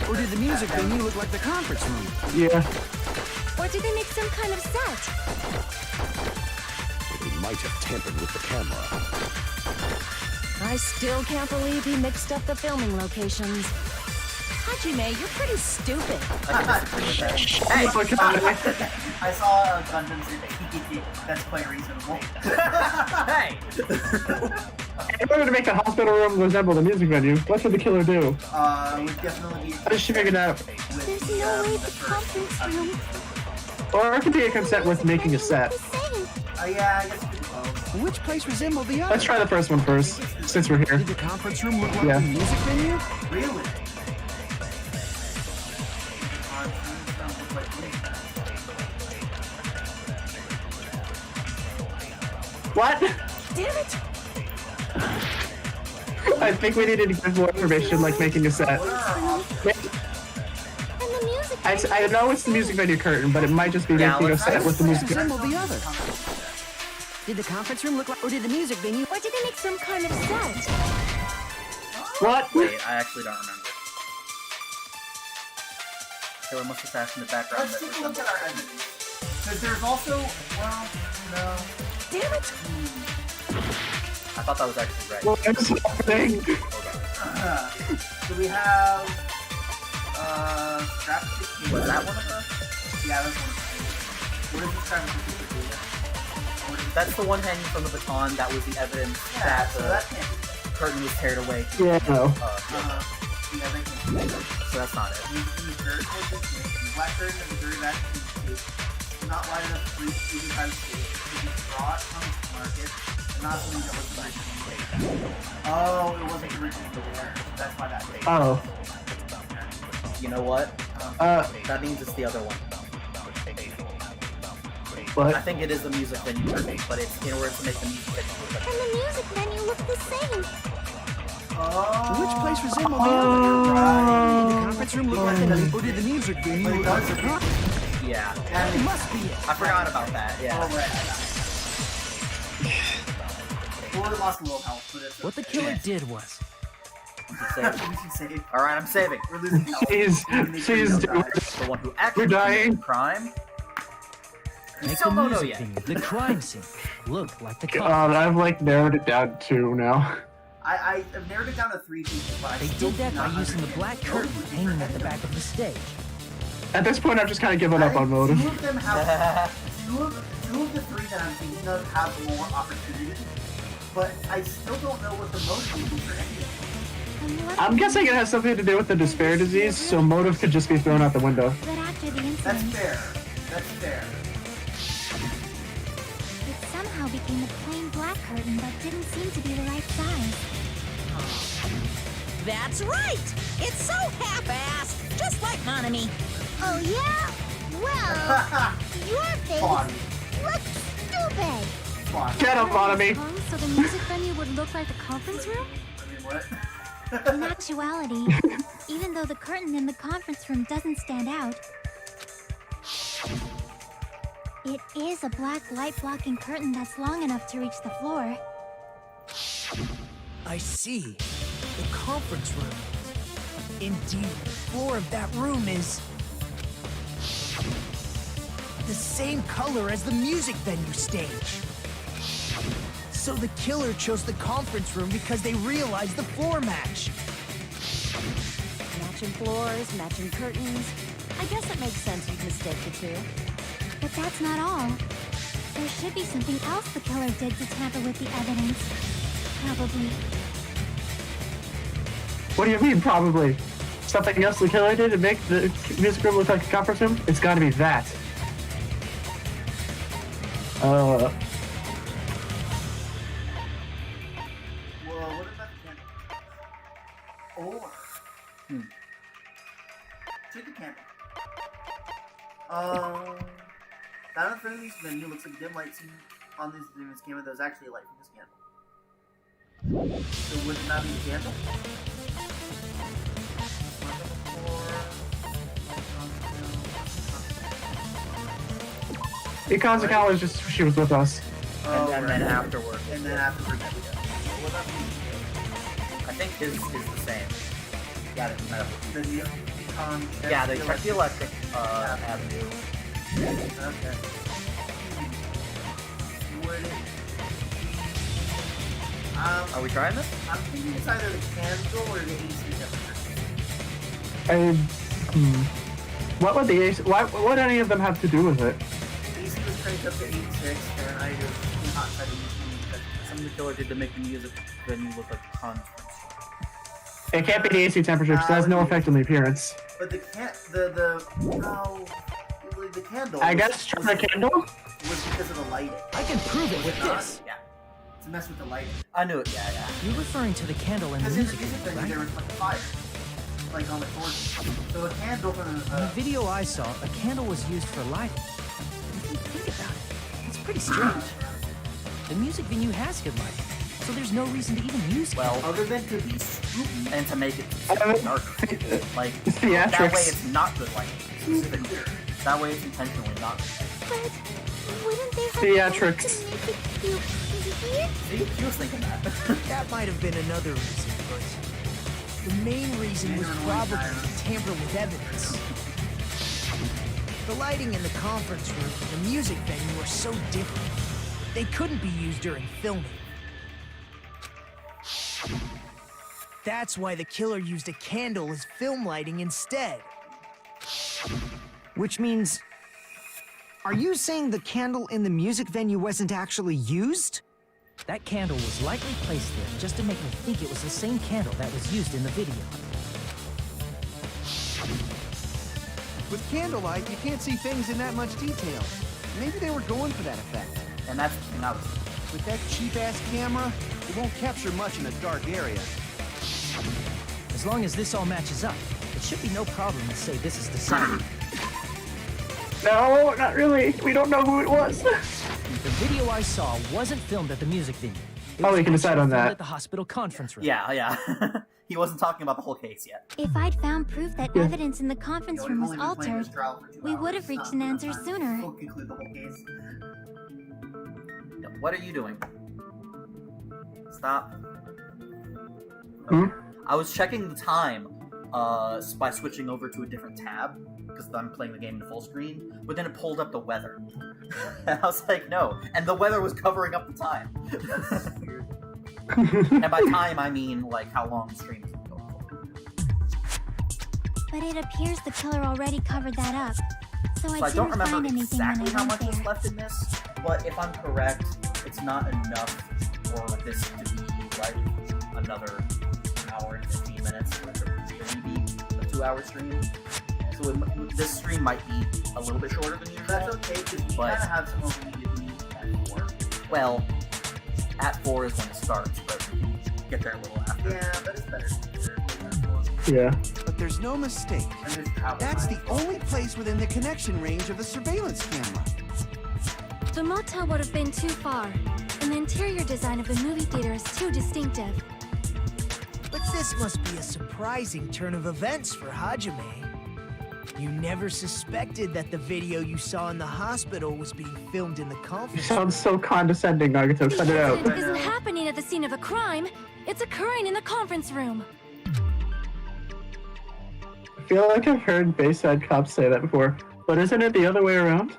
Or did the music venue look like the conference room? Yeah. Or did they make some kind of set? They might have tampered with the camera. I still can't believe he mixed up the filming locations. Hajime, you're pretty stupid. I can disagree with that. Hey! Look at I saw a Gundam say that's quite reasonable. Hey! In order to make the hospital room resemble the music venue, what should the killer do? Would definitely be. How does she figure it out? There's no way the conference room Or it could be a consent with making a set. the same. Yeah, I guess we could both. Which place resembled the other? Let's try the first one first, since we're here. Did the conference room look like Yeah. the music venue? Really? What? Damn it! I think we needed to give more information, like making a set. And the music I know it's the music venue curtain, but it might just be Yeah, making a let's- set with the music. Resembled the other. Did the conference room look like, or did the music venue? Or did they make some kind of set? What? Wait, I actually don't remember. Killer must have fashioned the background Let's that take a look at resembles. our evidence. Because there's also, well, no. Damn it! I thought that was actually right. What is happening? Hold on. So we have, Scrapstick King. Was that one of them? Yeah, that's one of them. What is the Scrapstick King? That's the one hanging from the baton. That was the evidence Yeah, that so the that can't be curtain was teared away. Yeah, no. Yeah, that can't be So that's not it. The curtain was dismissed. The black curtain of the jury vacuum case was not light enough to reach the entire stage. It was brought on the market and not something that was originally there. Oh, it wasn't originally there. That's why that made it. Oh. You know what? That means it's the other one. I What? think it is the music venue curtain, but it's in order to make the music venue look like And the music venue look the same. Oh. Which place resembled the other? Did the conference room look like the, or did the music venue look like the conference? Yeah. That must be it. I forgot about that. Yeah. Oh, right. We would have lost a little health, but it's What the killer did was, We should save. All right, I'm saving. We're losing health. Jeez, jeez, dude. The one who actually You're dying. committed the crime. make Still the don't know music yet. venue, the crime scene, look like the God, conference. I've like narrowed it down to now. I have narrowed it down to 3 people, but I They still did that do by not using the understand black curtain hanging at the back of the stage. At this point, I've just kind of given up on motive. Two of them have two of the 3 that I'm thinking of have more opportunity, but I still don't know what the motive would be for any of them. I'm guessing it has something to do with the despair disease, so motive could just be thrown out the window. But after the That's incident, fair. That's fair. it somehow became a plain black curtain that didn't seem to be the right size. That's right! It's so half-assed, just like Monami. Oh yeah? Well, your face Fun. looks stupid. Fun. Get up, Monami! So the music venue would look like a conference room? I mean, what? In actuality, even though the curtain in the conference room doesn't stand out, it is a black light-blocking curtain that's long enough to reach the floor. I see. The conference room. Indeed, the floor of that room is the same color as the music venue stage. So the killer chose the conference room because they realized the floor match. Matching floors, matching curtains. I guess it makes sense you'd mistake the two. But that's not all. There should be something else the killer did to tamper with the evidence. Probably. What do you mean, probably? Something else the killer did to make the music room look like a conference room? It's gotta be that. Well, what about the candle? Or... Take the candle. Down in front of this venue looks like a dim light seen on this camera that was actually a light from this candle. So wouldn't that be the candle? Ikanzakawa was just, she was with us. And then afterwards. And then afterwards, yeah. What about I think his is the same. Got it. the neon? Yeah, they checked the electric avenue. Okay. Would it Are we trying this? I'm thinking it's either the candle or the AC temperature. What would the AC, what would any of them have to do with it? AC was cranked up to 86, and I just did not try to use the Something the killer did to make the music venue look like a conference. It can't be the AC temperature because it has no effect on the appearance. But the candle. I guess try the candle? Was because of the lighting. I can prove it with this. Yeah. To mess with the lighting. I knew it, yeah. You're referring to the candle in the Because in the music music video, venue there right? was like fire. Like on the torch. So a candle from In the video I saw, a candle was used for lighting. If you think about it, it's pretty strange. The music venue has good lighting, so there's no reason to even use candles. Well, other than to be spooky. and to make it darker. Like, It's that way theatrics. it's not good lighting. Specifically. That way it's intentionally not good lighting. But wouldn't they have Theatrics. to make it feel creepy? See, he was thinking that. That might have been another reason, but the main reason was probably to tamper with evidence. The lighting in the conference room and the music venue are so different. They couldn't be used during filming. That's why the killer used a candle as film lighting instead. Which means... Are you saying the candle in the music venue wasn't actually used? That candle was likely placed there just to make me think it was the same candle that was used in the video. With candlelight, you can't see things in that much detail. Maybe they were going for that effect. And that's the thing I was With that cheap-ass camera, it won't capture much in a dark area. As long as this all matches up, it should be no problem to say this is the same. No, not really. We don't know who it was. The video I saw wasn't filmed at the music venue. It Oh, was we can decide actually on filmed that. At the hospital conference room. Yeah. He wasn't talking about the whole case yet. If I'd found proof that evidence in the conference Yeah, room we've was only been playing altered, this trial for 2 we hours. would have It's reached not an enough answer time sooner. to conclude the whole case. What are you doing? Stop. Hmm? I was checking the time by switching over to a different tab because I'm playing the game in full screen, but then it pulled up the weather. And I was like, no. And the weather was covering up the time. That's weird. And by time, I mean, like, how long the stream is going for. But it appears the killer already covered that up. So I So I don't didn't remember find anything exactly when I how went much is there. left in this, but if I'm correct, it's not enough for this to be, like, another hour and 15 minutes, which would maybe a 2-hour stream. So this stream might be a little bit shorter than usual. That's okay, because we But- kind of have some more we need to do at 4. Well, at 4 is when it starts, but we can get there a little after. Yeah, but it's better to be there at 4. Yeah. But there's no mistake. And there's travel That's time. the only place within the connection range of the surveillance camera. The motel would have been too far, and the interior design of the movie theater is too distinctive. But this must be a surprising turn of events for Hajime. You never suspected that the video you saw in the hospital was being filmed in the You conference sound room. so condescending, Nagato. Cut it out. Incident isn't happening at the scene of a crime. It's occurring in the conference room. I feel like I've heard Bayside cops say that before, but isn't it the other way around?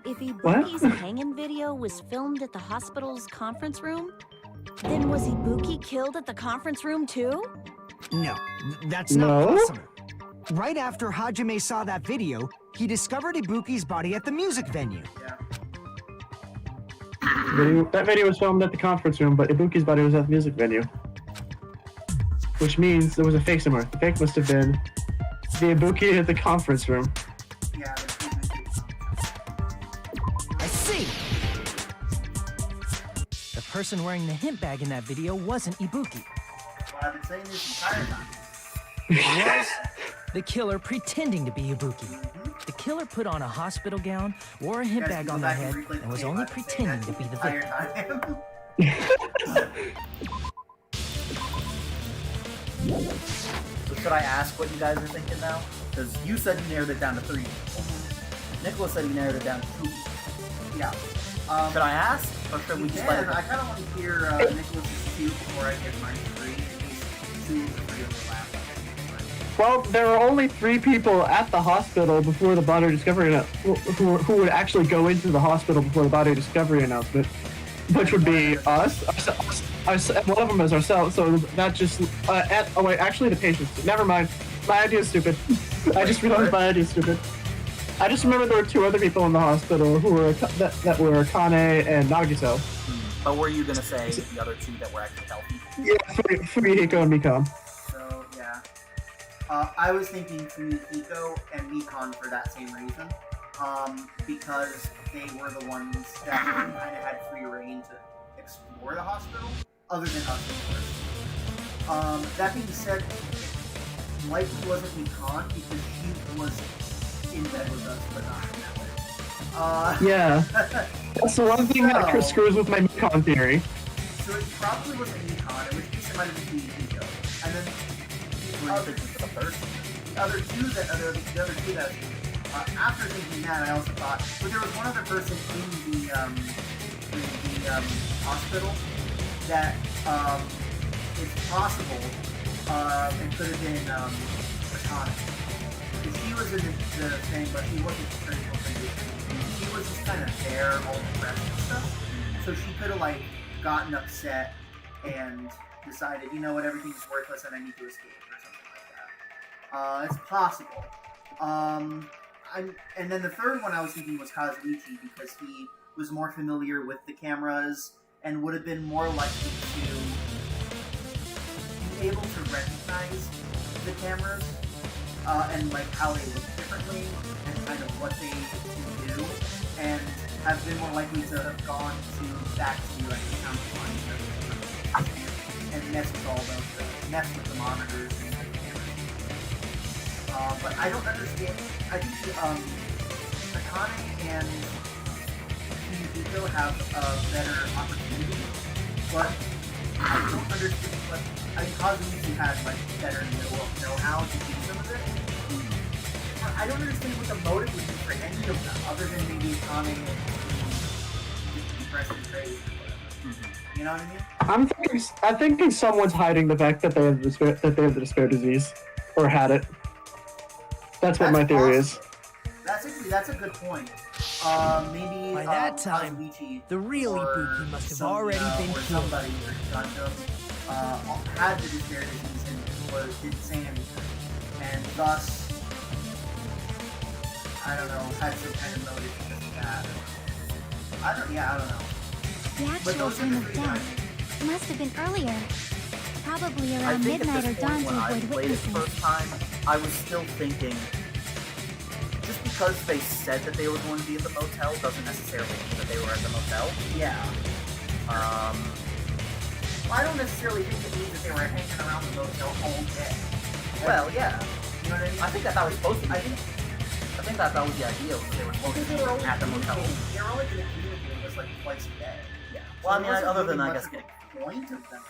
If What? Ibuki's hanging video was filmed at the hospital's conference room, then was Ibuki killed at the conference room too? No, that's not No? possible. Right after Hajime saw that video, he discovered Ibuki's body at the music venue. That video was filmed at the conference room, but Ibuki's body was at the music venue. Which means there was a fake somewhere. The fake must have been the Ibuki at the conference room. Yeah, there's two things. I see! The person wearing the hint bag in that video wasn't Ibuki. That's what I've been saying this entire time. It was the killer pretending to be Ibuki. The killer put on a hospital gown, wore a hint Guys, bag go on their back and head, replay the and was tape. only I've been saying pretending that to be the entire victim. time. So should I ask what you guys are thinking now? Because you said you narrowed it down to 3 people. Nicholas said he narrowed it down to 2 people. Yeah. Should I ask? Or should we You just can. let I it kind of want to hear Nicholas's 2 before I get mine 3. In case 2 of the 3 overlap. Well, there were only 3 people at the hospital before the body discovery who would actually go into the hospital before the body discovery announcement, which would be us, and one of them is ourselves. So that just actually the patients. Never mind, my idea is stupid. I just realized my idea is stupid. I just remember there were 2 other people in the hospital who were that were Kane and Nagito. But were you gonna say the other 2 that were actually healthy? Yeah, Fumihiko and Mikon. So, yeah. I was thinking Fumihiko and Mikon for that same reason. Because they were the ones that kind of had free reign to explore the hospital, other than us, of course. That being said, it likely wasn't Mikon because she was in bed with us, but not in that way. Yeah, that's the one thing that Chris screws with my Mikon theory. So it probably wasn't Mikon, in which case it might have been Fumihiko. And then the other 2 that after thinking that, I also thought, but there was one other person in the hospital that it's possible it could have been Akane. Because she was in the thing, but she wasn't in critical condition. She was just kind of there, all depressed and stuff. So she could have like gotten upset and decided, you know what, everything's worthless and I need to escape or something like that. It's possible. And then the third one I was thinking was Kazuichi because he was more familiar with the cameras and would have been more likely to be able to recognize the cameras and like how they look differently and kind of what they can do, and have been more likely to have gone back to like the counterpoint and mess with all those, mess with the monitors and the cameras. But I don't understand. I think Akane and Fumihiko have a better opportunity, but I don't understand what. I mean, Kazumichi has like better know-how to do some of it. But I don't understand what the motive would be for any of them, other than maybe Akane and just depressed and crazy. You know what I mean? I'm thinking someone's hiding the fact that they have the despair disease, or had it. That's what my theory is. That's a good point. Maybe By that time, Kazumichi the real Ibuki must have already been or killed. somebody or Ganjo had the despair disease and didn't say anything, and thus, I don't know, had some kind of motive because of that. I don't know. The actual time of death must have been earlier. Probably I around think at midnight or this dawn point, to when I avoid played it the witnesses. first time, I was still thinking, just because they said that they were going to be at the motel doesn't necessarily mean that they were at the motel. Yeah. I don't necessarily think it means that they were hanging around the motel all day. Well, yeah. You know what I mean? I think that was supposed to be. I think that was the idea, was that they were supposed to be at the motel. They were only going to communicate with us like twice a day. Yeah. Well, I mean, other than, I guess, getting point of them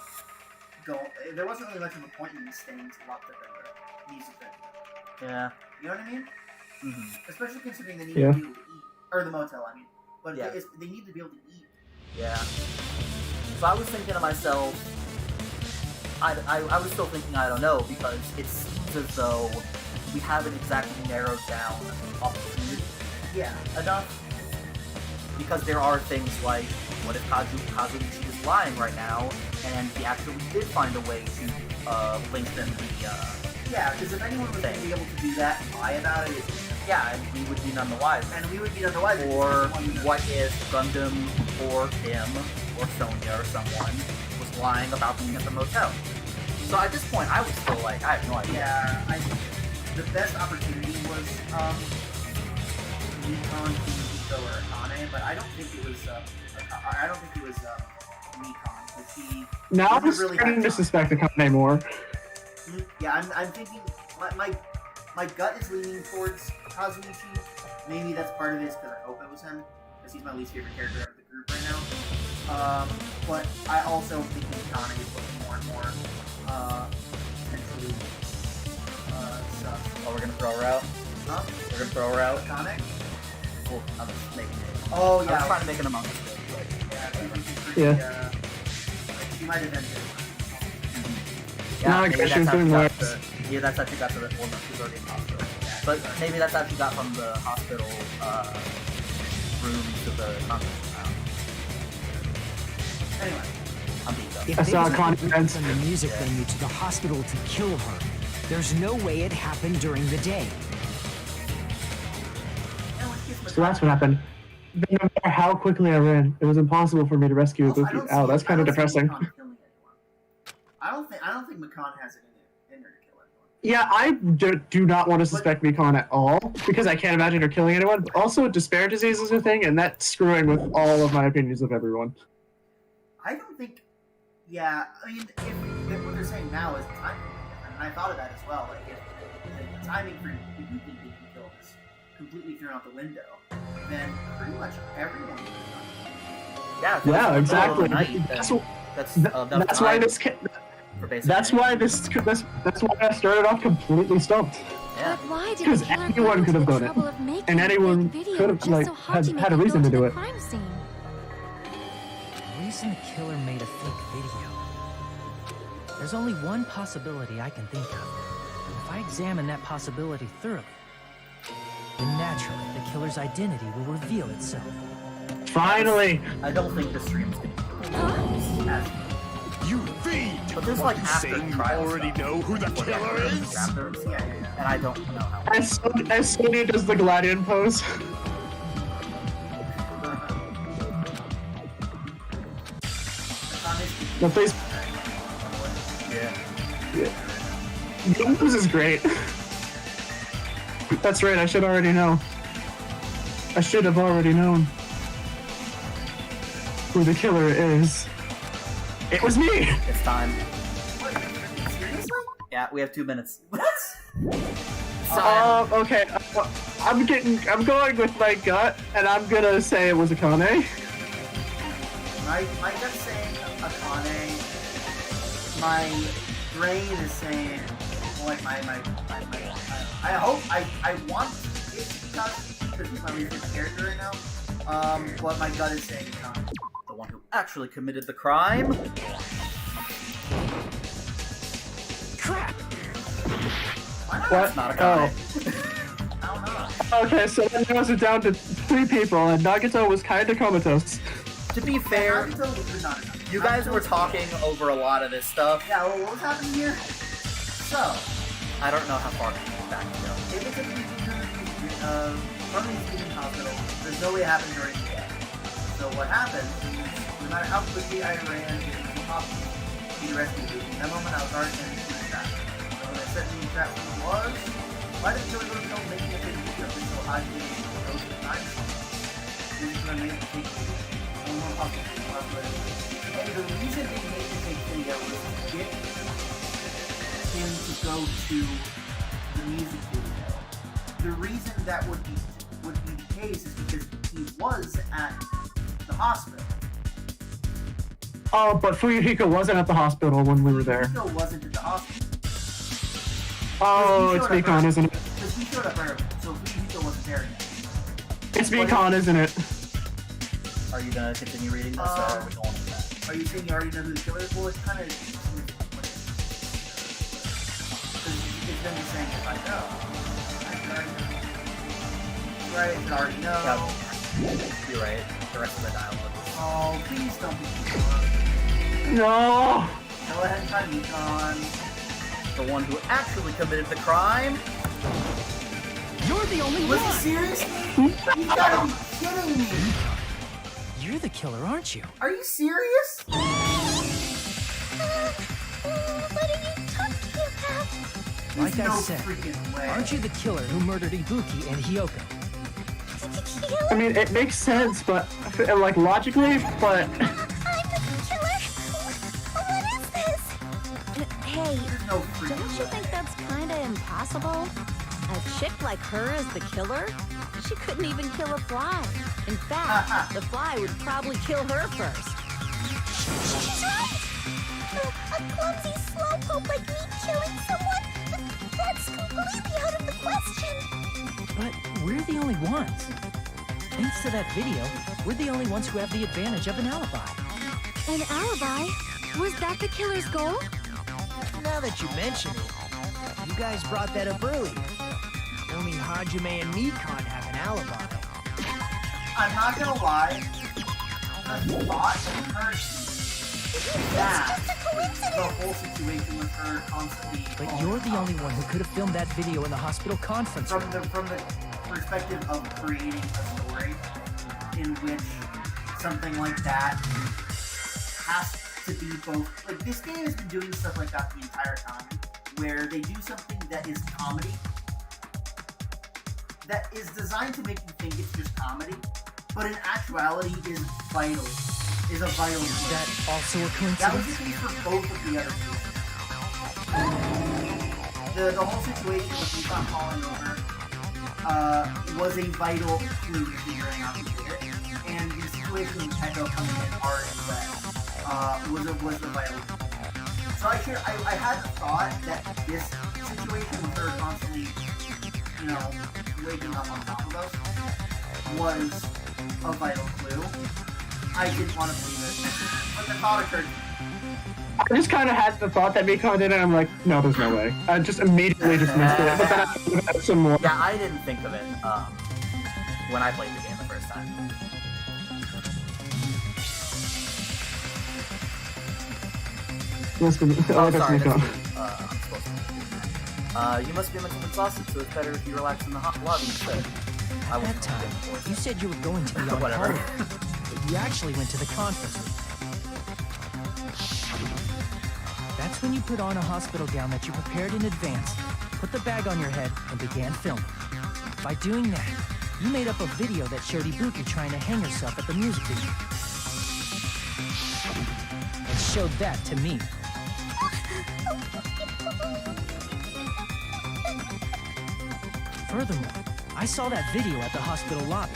there wasn't really much of a point in staying locked up in the music venue. yeah. You know what I mean? Mm-hmm. Especially considering they need Yeah. to be able to eat. Or the motel, I mean. But Yeah. they need to be able to eat. Yeah. So I was thinking to myself, I was still thinking, I don't know, because it seems as though we haven't exactly narrowed down opportunity enough. Because there are things like, what if Kazumichi is lying right now, and he actually did find a way to lengthen the Yeah, because if anyone was going to be able to do that and lie about it, yeah, and we would be none the wiser. and we would be otherwise. Or what if Gundam or Kim or Sonya or someone was lying about being at the motel? So at this point, I was still like, I have no idea. Yeah, the best opportunity was Nikon, Hiko, or Akane, but I don't think it was Nikon, because he Now I'm doesn't really starting have to time. suspect Akane more. Yeah, I'm thinking my gut is leaning towards Kazumichi. Maybe that's part of it, because I hope it was him, because he's my least favorite character out of the group right now. But I also think Akane is looking more and more potentially sus. Oh, we're gonna throw her out? Huh? We're gonna throw her out? Akane? Cool. I'm just making it. Oh I yeah. was trying to make an Among Us joke, but... Yeah, she might have ended. Yeah, No, I maybe guess she was that's doing how worse. yeah, that's actually got to the... Well, no, she's already in the hospital. But maybe that's actually got from the hospital room to the conference room. Anyway. I'm being dumb. If I they saw a took conference. Ibuki from the music venue to the hospital to kill her, there's no way it happened during the day. So that's what happened. But no matter how quickly I ran, it was impossible for me to rescue Also, Ibuki. Ow, that's kind of depressing. I don't think Makan has it in her to kill anyone. Yeah, I do not want to suspect Mikon at all, because I can't imagine her killing anyone. But also, despair disease is a thing, and that's screwing with all of my opinions of everyone. I don't think. Yeah, I mean, if what they're saying now is the timing being different, and I thought of that as well. Like, if the timing for Ibuki being killed is completely thrown out the window, then pretty much everyone. Yeah, Yeah, exactly. That's why this. That's why I started off completely stumped. Yeah. But why did Because the killer anyone go could to have the done it. trouble of making And a anyone fake video could have, just like, so Hajime had a could reason go to do the it. crime scene? The reason the killer made a fake video. There's only one possibility I can think of. If I examine that possibility thoroughly, then naturally the killer's identity will reveal itself. Finally! I don't think the stream's gonna be You fiend! But there's Are like you after saying you trial already stuff. know who the killer is? And I don't know how. As Sonya does the Gladian pose. No, please. Yeah. This is great. That's right, I should already know. I should have already known who the killer is. It was me! It's time. Yeah, we have 2 minutes. Okay. I'm going with my gut, and I'm gonna say it was Akane. My gut's saying Akane. My brain is saying, like, I hope, I want it to be Kazuichi because he's my favorite character right now. But my gut is saying Akane. The one who actually committed the crime. Crap! Why not? What? It's not Akane. I don't know. Okay, so that narrows it down to 3 people, and Nagito was kinda comatose. To be fair, Nagito was not enough. you guys were talking over a lot of this stuff. Yeah, well, what was happening here? So, I don't know how far back to go. they were taking me from the student hospital. There's no way it happened during the day. So what happened, no matter how quickly I ran to the hospital to rescue me, in that moment I was already in the trap. So when I said the trap was, why did the killer go to making a big video so I could go to the time? This is when I made the big video. And the reason they made the big video was to get him to go to the music video. The reason that would be the case is because he was at the hospital. Oh, but Fuyuhiko wasn't at the hospital when we were there. Fuyuhiko wasn't at the hospital. Oh, it's Beacon, isn't it? Because we showed up early, so Fuyuhiko wasn't there yet. It's Beacon, isn't it? Are you gonna continue reading this, or are we going with that? Are you saying you already know who the killer is? Well, it's kind of... It's them just saying if I know. I can already know. Right, I already know. Yep. You're right. The rest of the dialogue. Oh, please don't be gone. No! Go ahead and try Beacon. The one who actually committed the crime. You're the only Was one! he serious? You gotta be kidding me! You're the killer, aren't you? Are you serious? What are you talking about? Like There's I no said, freaking way. aren't you the killer who murdered Ibuki and Hyoko? I mean, it makes sense, but, like, logically, but... I'm the killer? What is this? Hey, There's no freaking don't you way. think that's kinda impossible? A chick like her is the killer? She couldn't even kill a fly. In fact, the fly would probably kill her first. She's right! A clumsy slowpoke like me killing someone? That's completely out of the question! But we're the only ones. Thanks to that video, we're the only ones who have the advantage of an alibi. An alibi? Was that the killer's goal? Now that you mention it, you guys brought that up earlier. Only Hajime and Nikon have an alibi. I'm not gonna lie. The thought occurred to me that the whole situation with her constantly. But you're the only one who could have filmed that video in the hospital conference room. From the perspective of creating a story in which something like that has to be both. Like, this game has been doing stuff like that the entire time, where they do something that is comedy, that is designed to make you think it's just comedy, but in actuality is vital. Is a vital. Is that also a coincidence? That was the case for both of the other two. The whole situation with Nikon falling over was a vital clue to figuring out who did it, and the situation with Echo coming in already was a vital clue. So I had the thought that this situation with her constantly, waking up on top of us was a vital clue. I didn't want to believe it, but the thought occurred. I just kind of had the thought that Beacon did it, and I'm like, no, there's no way. I just immediately dismissed it, but then I thought about it some more. Yeah, I didn't think of it when I played the game the first time. Yes, but, Oh, that's sorry, Beacon. that's me. I'm supposed to. You must be mentally exhausted, so it's better if you relax in the hot lobby instead. I At that time, you said you were going to the Whatever. auditorium, but you actually went to the conference room. That's when you put on a hospital gown that you prepared in advance, put the bag on your head, and began filming. By doing that, you made up a video that showed Ibuki trying to hang herself at the music video. And showed that to me. Furthermore, I saw that video at the hospital lobby.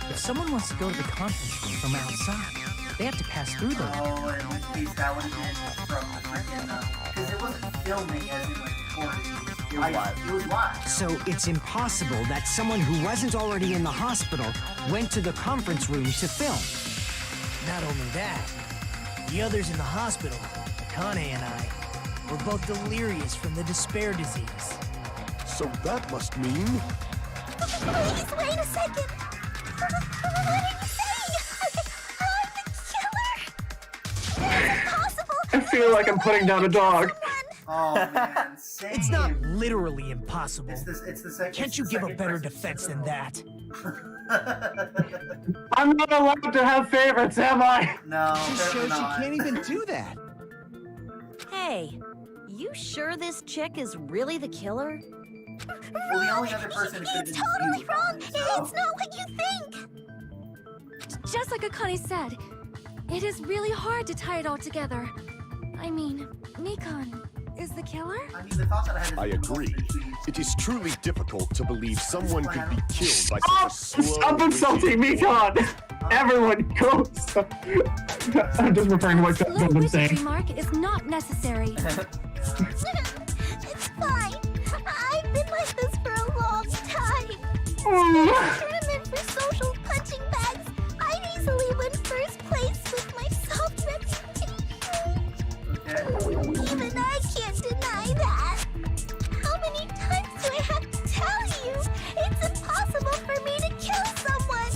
If someone wants to go to the conference room from outside, They have to pass through the lake. Oh, in which case that would have been from the freaking, because it wasn't filming as in like recording. It was live. It was live. So it's impossible that someone who wasn't already in the hospital went to the conference room to film. Not only that, the others in the hospital, Akane and I, were both delirious from the despair disease. So that must mean... Please, wait a second. What are you saying? I'm the killer? It's impossible. I feel like I'm putting down a dog. Oh man, same. It's not literally impossible. It's the second. Can't you give a better defense than that? I'm not allowed to have favorites, am I? No, Just shows definitely you not. can't even do that. Hey, you sure this chick is really the killer? Well, the only other person who could It's have totally been wrong. so. It's not what you think. Just like Akane said, it is really hard to tie it all together. I mean, Mikan is the killer? I mean, the thought that I had is I agree. It is truly difficult to believe someone could be killed by Stop! such a slow... Stop insulting me, God! Everyone goes! I'm just referring to what I'm Linguistic saying. remark is not necessary. It's fine. I've been like this for a long time. Oh. Tournament for social punching bags. I'd easily win first place with my soft reputation. Okay. Even I can't deny that. How many times do I have to tell you? It's impossible for me to kill someone.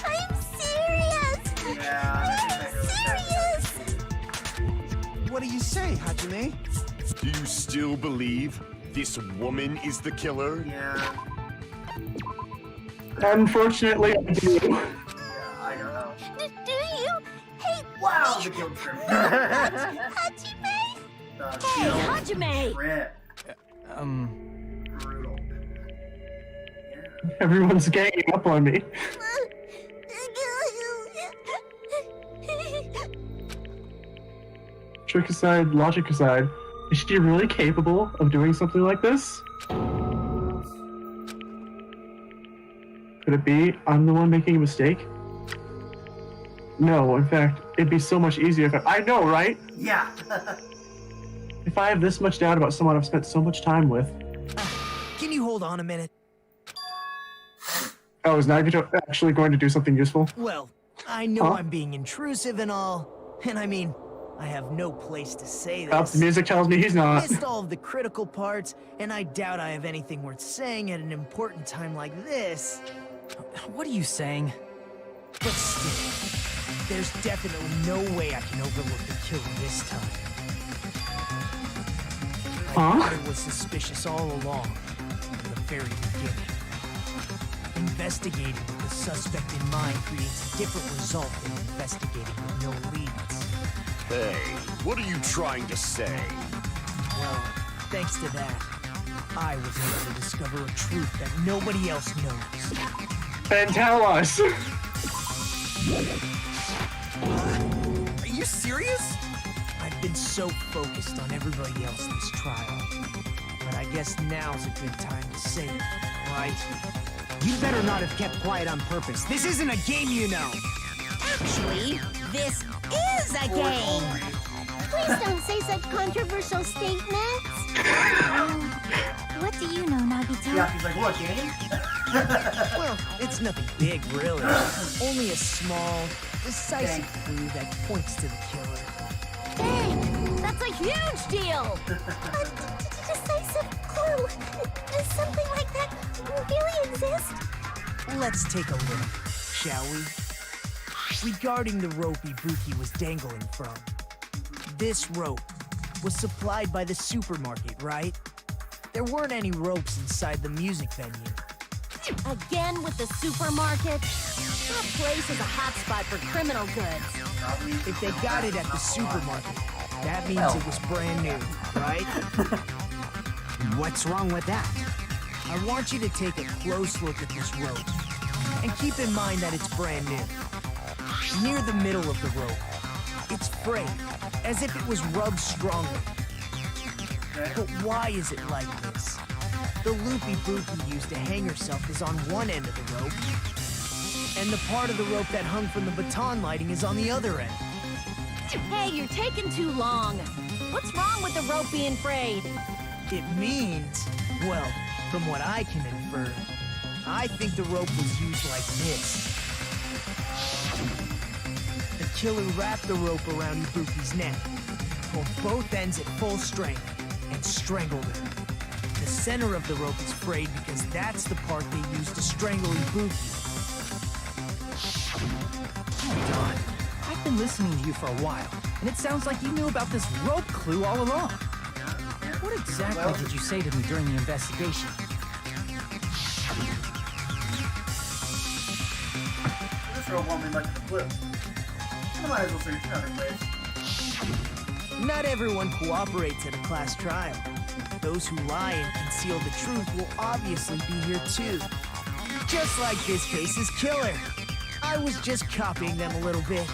I'm serious. Yeah. Very serious. What do you say, Hajime? Do you still believe this woman is the killer? Yeah. Unfortunately, I do. Yeah, I don't know. Do you hate Wow, the guild trip. Hajime? The Hey, guild Hajime! trip. Brutal. Everyone's ganging up on me. Trick aside, logic aside, is she really capable of doing something like this? Could it be I'm the one making a mistake? No, in fact, it'd be so much easier if I know, right? Yeah. If I have this much doubt about someone I've spent so much time with. Can you hold on a minute? Oh, is Nagito actually going to do something useful? Well, I know Huh? I'm being intrusive and all, and I mean, I have no place to say Oh, this. the music tells me he's not. Missed all of the critical parts, and I doubt I have anything worth saying at an important time like this. What are you saying? But still, there's definitely no way I can overlook the killer this time. I thought it was suspicious all along, from the very beginning. Investigating with the suspect in mind creates a different result than investigating with no leads. Hey, what are you trying to say? Well, thanks to that, I was able to discover a truth that nobody else knows. Then tell us. Are you serious? I've been so focused on everybody else this trial. But I guess now's a good time to say it, right? You better not have kept quiet on purpose. This isn't a game, you know. Actually, this is a game! Please don't say such controversial statements. What do you know, Nagito? Yeah, he's like, what, game? Well, it's nothing big, really. Only a small, decisive clue that points to the killer. Dang, that's a huge deal! A decisive clue. Does something like that really exist? Let's take a look, shall we? Regarding the rope Ibuki was dangling from. This rope was supplied by the supermarket, right? There weren't any ropes inside the music venue. Again with the supermarket? That place is a hotspot for criminal goods. If they got it at the supermarket, that means it was brand new, right? What's wrong with that? I want you to take a close look at this rope. And keep in mind that it's brand new. Near the middle of the rope, it's frayed, as if it was rubbed strongly. But why is it like this? The loop Ibuki used to hang herself is on one end of the rope, And the part of the rope that hung from the baton lighting is on the other end. Hey, you're taking too long. What's wrong with the rope being frayed? It means, well, from what I can infer, I think the rope was used like this. The killer wrapped the rope around Ibuki's neck, pulled both ends at full strength, and strangled her. The center of the rope is frayed because that's the part they used to strangle Ibuki. Don, I've been listening to you for a while, and it sounds like you knew about this rope clue all along. What exactly did you say to me during the investigation? This rope won't be much of a clue. I might as well search another place. Not everyone cooperates at a class trial. Those who lie and conceal the truth will obviously be here too. Just like this case's killer. I was just copying them a little bit.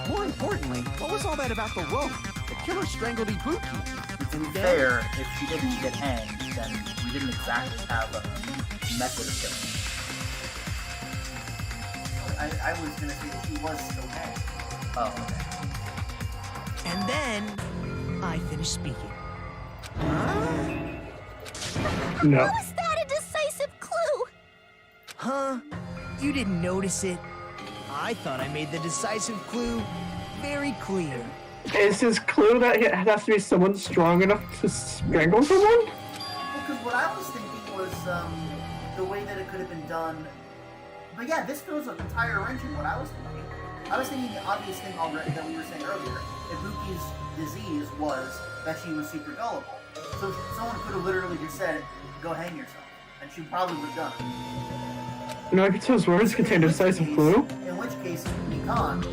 More importantly, what was all that about the rope? The killer strangled Ibuki. To be fair, if she didn't get hanged, then we didn't exactly have a method of killing her. I was gonna say that she was still hanged. Oh, okay. And then I finished speaking. No. How is that a decisive clue? Huh? You didn't notice it? I thought I made the decisive clue very clear. Is his clue that it has to be someone strong enough to strangle someone? Well, because what I was thinking was the way that it could have been done. But yeah, this throws an entire wrench in what I was thinking. I was thinking the obvious thing already that we were saying earlier. Ibuki's disease was that she was super gullible. So someone could have literally just said, "Go hang yourself," and she probably would have done it. Nagato's words contain a decisive clue. In which case, Mikan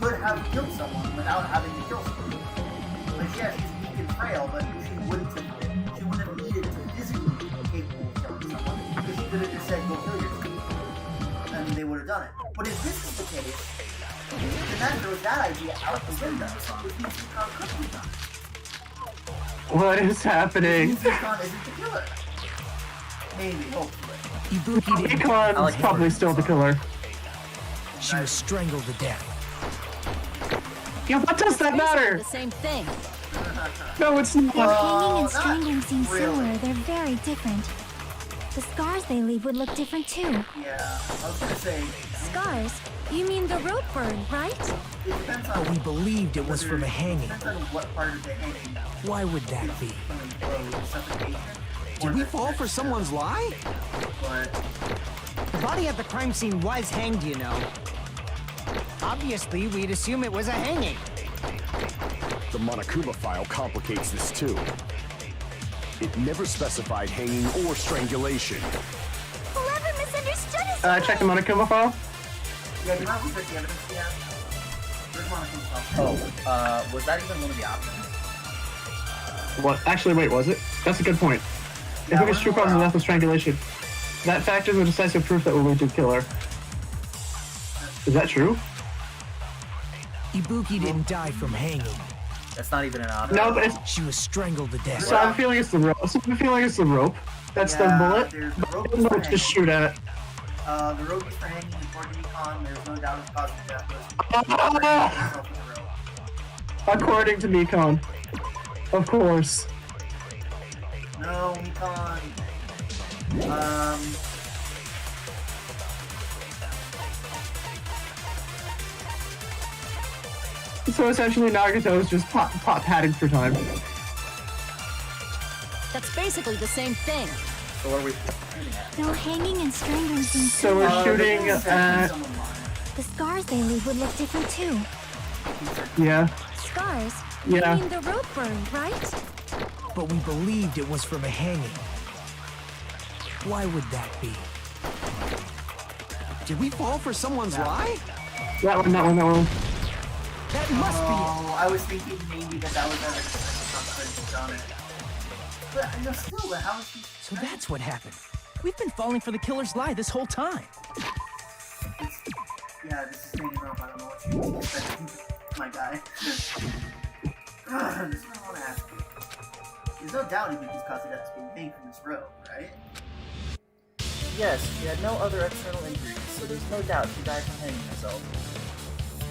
could have killed someone without having to kill someone. Like, yeah, she's weak and frail, but she wouldn't have needed to physically be capable of killing someone, because she could have just said, "Go kill yourself," and they would have done it. But if this is the case, then that throws that idea out the window, which means Mikan could be done. What is happening? Which means Mikan isn't the killer. Maybe, hopefully. Ibuki didn't. Mikan's probably still the killer. She was strangled to death. Yeah, what does that matter? The same thing. No, it's not. If hanging and not strangling seem really. similar, they're very different. The scars they leave would look different too. Yeah, I was gonna say, Scars? You mean the rope burn, right? it depends on But we believed it was from a hanging. depends on what part of the hanging. Why would that be? Suffocation. Did we fall for someone's lie? But The body at the crime scene was hanged, you know. Obviously, we'd assume it was a hanging. The Monokuma file complicates this too. It never specified hanging or strangulation. Whoever misunderstood us. Check the Monokuma file. yeah, do you want to research the evidence we have? Where's Monica? Oh, was that even one of the options? What? Actually, wait, was it? That's a good point. Yeah, If it was true cause of death was strangulation, that factors the decisive proof that will lead to the killer. Is that true? Ibuki didn't die from hanging. That's not even an option. No, but it's, She was strangled to death. so I'm feeling it's the rope. So I'm feeling it's the rope. That's the bullet. There's the rope The is for bullet to hanging. shoot at. The rope is for hanging according to Econ. There's no doubt it's cause of death. Ah! According to Nikon. Of course. No, Econ. So essentially Nagato is just pop padding for time. That's basically the same thing. So what are we shooting at? Though hanging and strangling seem So we're similar, shooting at... the scars they leave would look different too. Yeah. Scars? Yeah. You mean the rope burn, right? But we believed it was from a hanging. Why would that be? Did we fall for someone's lie? That one, that one, that one. That must be Oh, I was thinking maybe that was evidence that something done it. But I know still, but how is she? So that's what happened. We've been falling for the killer's lie this whole time. It's, yeah, this is Danganronpa. I don't know what you expecting, my guy. This is what I want to ask you. There's no doubt Ibuki's cause of death is being made from this rope, right? Yes, she had no other external injuries, so there's no doubt she died from hanging herself.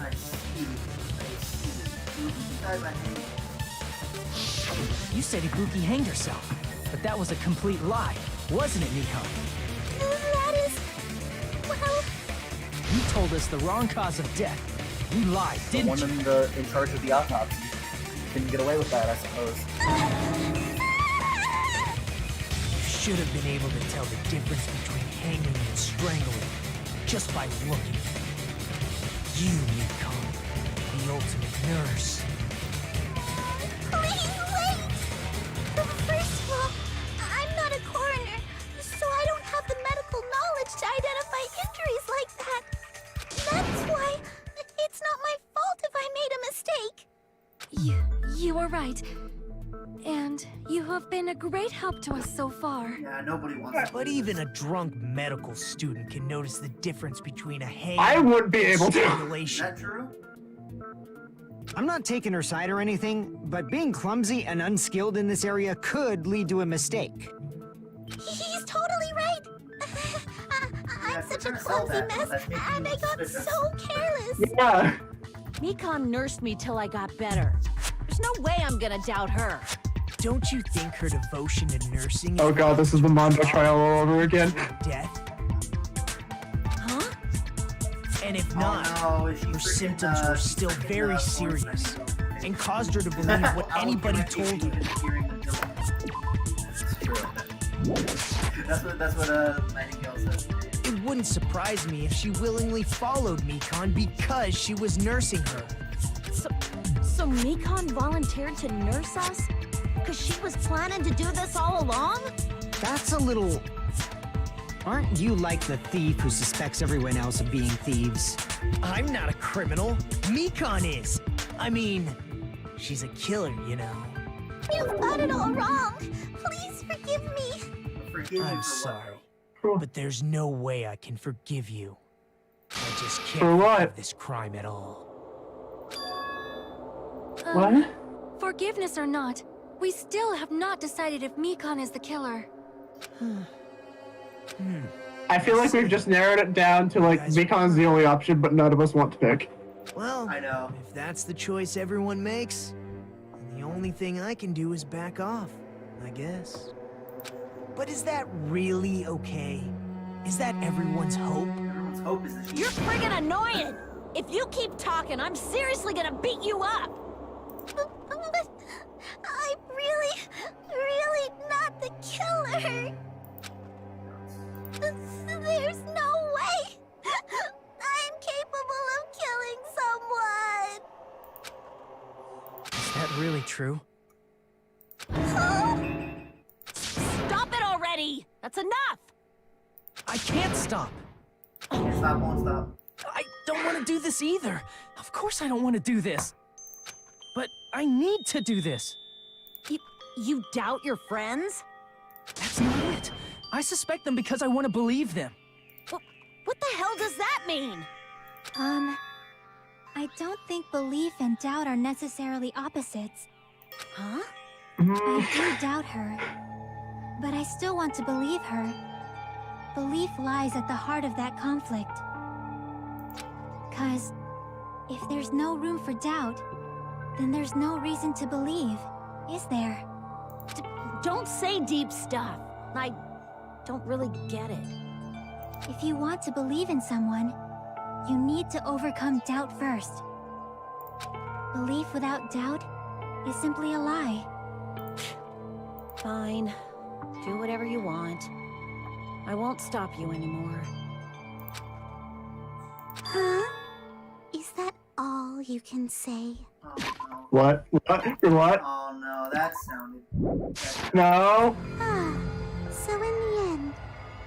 I see. Ibuki died by hanging. You said Ibuki hanged herself, but that was a complete lie, wasn't it, Nikon? That is... well... You told us the wrong cause of death. You lied, The didn't one you? in charge of the autopsy. Couldn't get away with that, I suppose. You should have been able to tell the difference between hanging and strangling just by looking. You, Nikon, the ultimate nurse. Please wait! First of all, I'm not a coroner, so I don't have the medical knowledge to identify injuries like that. That's why it's not my fault if I made a mistake. You are right. And you have been a great help to us so far. Yeah, nobody wants to. But even a drunk medical student can notice the difference between a hang I would be able Is to. strangulation. that true? I'm not taking her side or anything, but being clumsy and unskilled in this area could lead to a mistake. He's totally right. Yeah, I'm if such you're a gonna sell clumsy that, mess, that makes and I you got suspicious. so careless. Yeah. Mikon nursed me till I got better. There's no way I'm gonna doubt her. Don't you think her devotion to nursing Oh god, this is the Mondo trial all over again. death? Huh? And if not, Oh, no, is she her freaking, symptoms were still freaking, very Florence serious Nightingale? and caused her to believe what anybody told her. It's true. That's what Nightingale says. It wouldn't surprise me if she willingly followed Mikon because she was nursing her. So Mikon volunteered to nurse us? Because she was planning to do this all along? That's a little... Aren't you like the thief who suspects everyone else of being thieves? I'm not a criminal. Mikon is. I mean, she's a killer, you know. You've got it all wrong. Please forgive me. Forgive me I'm for sorry, For but there's no way I can forgive you. I just For can't what? forgive this crime at all. What? Forgiveness or not, we still have not decided if Mikon is the killer. I feel like we've just narrowed it down to like Mikon's the only option, but none of us want to pick. Well, I know. if that's the choice everyone makes, then the only thing I can do is back off, I guess. But is that really okay? Is that everyone's hope? Everyone's hope is that she... You're friggin' annoying! If you keep talking, I'm seriously gonna beat you up! But I'm really not the killer. There's no way I'm capable of killing someone. Is that really true? Stop it already! That's enough! I can't stop. Stop, won't stop. I don't want to do this either. Of course I don't want to do this. But I need to do this. You doubt your friends? That's not it. I suspect them because I want to believe them. What the hell does that mean? I don't think belief and doubt are necessarily opposites. Huh? I do doubt her, but I still want to believe her. Belief lies at the heart of that conflict. 'Cause if there's no room for doubt, then there's no reason to believe, is there? Don't say deep stuff. I don't really get it. If you want to believe in someone, you need to overcome doubt first. Belief without doubt is simply a lie. Fine. Do whatever you want. I won't stop you anymore. Huh? Is that all you can say? Oh, no. What? What? Oh, no, that sounded... No. Ah, so in the end,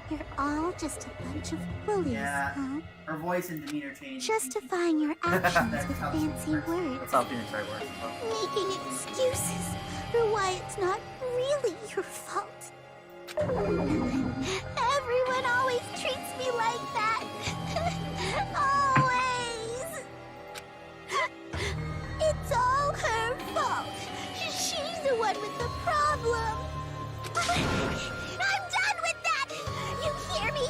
you're all just a bunch of bullies, Yeah. huh? Her voice and demeanor changed. Justifying your actions That's with how fancy it works. That's words. how Phoenix Wright works. Making excuses for why it's not really your fault. Everyone always treats me like that. Always. It's all her fault. She's the one with the problem. I'm done with that. You hear me?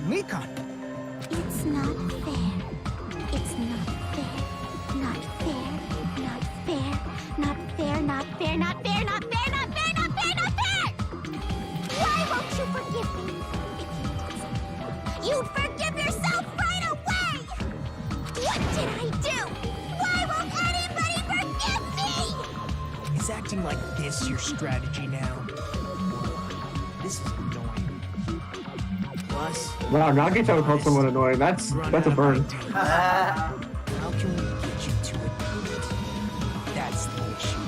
Mikan. It's not fair. It's not fair. Not fair. Not fair. Not fair. Not fair. Not fair. Not fair. Not fair. Not fair. Not fair. Why won't you forgive me? You'd forgive yourself right away. What did I do? Why won't anybody forgive me? Is acting like this your strategy now? This is annoying. Plus, Wow, Nagito called someone annoying. That's a burn. how can we get you to admit it? That's the issue.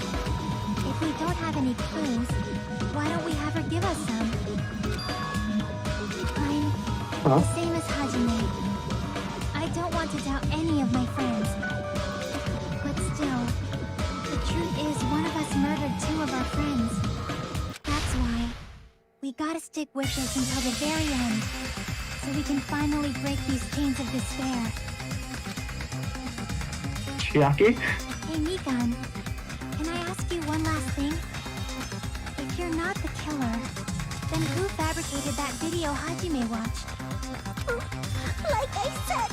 If we don't have any clues, why don't we have her give us some? I'm the same as Hajime. I don't want to doubt any of my friends. But still, the truth is one of us murdered 2 of our friends. That's why we gotta stick with this until the very end, so we can finally break these chains of despair. Chiaki? Hey, Mikan, can I ask you one last thing? If you're not the killer, then who fabricated that video Hajime watched? Like I said,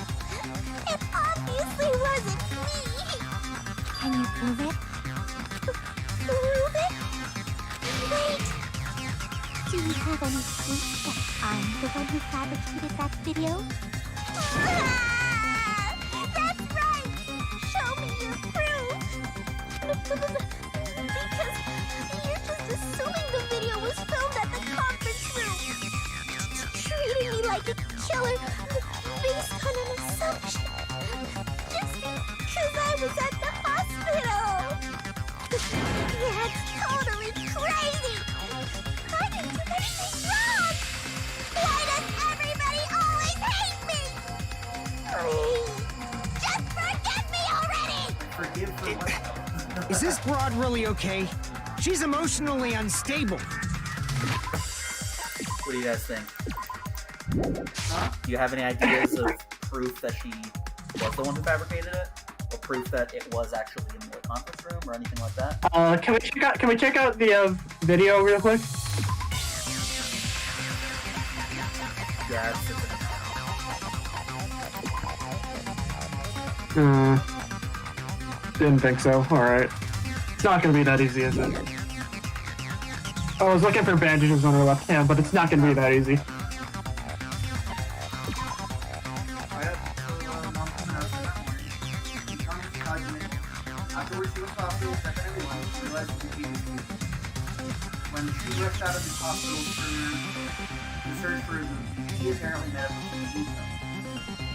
it obviously wasn't me. Can you prove it? Prove it? Wait. Do you have any proof that I'm the one who fabricated that video? Ah! That's right! Show me your proof! Because you're just assuming the video was filmed at the conference room. Treating me like a killer based on an assumption. Just because I was at the hospital. That's totally crazy. I didn't do anything wrong. Why does everybody always hate me? Please, just forgive me already. Forgive for what? Is this broad really okay? She's emotionally unstable. What do you guys think? Do you have any ideas of proof that she was the one who fabricated it? Or proof that it was actually in the conference room or anything like that? Can we check out the video real quick? Yeah, Didn't think so. Alright. It's not gonna be that easy, is it? I was looking for bandages on her left hand, but it's not gonna be that easy. Afterwards, she went to the hospital, checked everyone, realized that he was dead. When she rushed out of the hospital to search for him, he apparently met up with Nico.